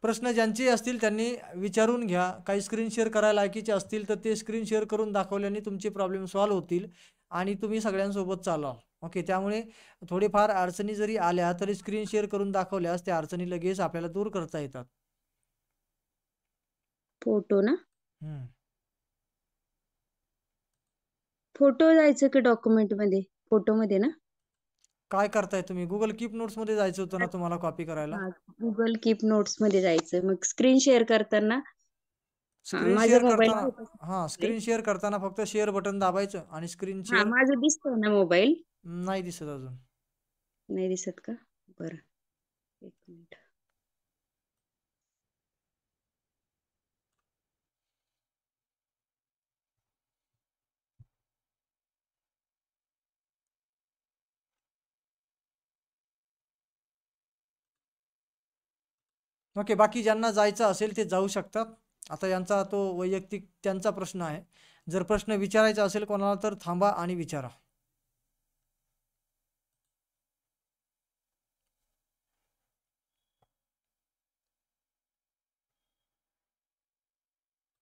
प्रश्न ज्यांचे असतील त्यांनी विचारून घ्या. काही स्क्रीन शेअर करायला लायकीचे असतील तर ते स्क्रीन शेअर करून दाखवल्याने तुमचे प्रॉब्लेम सॉल्व्ह होतील आणि तुम्ही सगळ्यांसोबत चालाल. ओके, त्यामुळे थोडेफार अडचणी जरी आल्या तरी स्क्रीन शेअर करून दाखवल्यास त्या अडचणी लगेच आपल्याला दूर करता येतात. फोटो ना, फोटो जायचं की डॉक्युमेंट मध्ये? फोटो मध्ये ना? काय करताय तुम्ही? गुगल कीप नोट्स मध्ये जायचं होतं ना तुम्हाला कॉपी करायला? हा गुगल कीप नोट्स मध्ये जायचं, मग स्क्रीन शेअर करताना स्क्रीन माझा शेअर मोबाईल करताना स्क्रीन शेअर करताना फक्त शेअर बटन दाबायचं आणि स्क्रीन हा शेअर माझं दिसतंय ना मोबाईल? नाही दिसत अजून. नाही दिसत का? बरं, एक मिनिट. ओके, बाकी ज्यांना जायचं असेल ते जाऊ शकतात. आता यांचा तो वैयक्तिक त्यांचा प्रश्न आहे. जर प्रश्न विचारायचा असेल कोणाला तर थांबा आणि विचारा.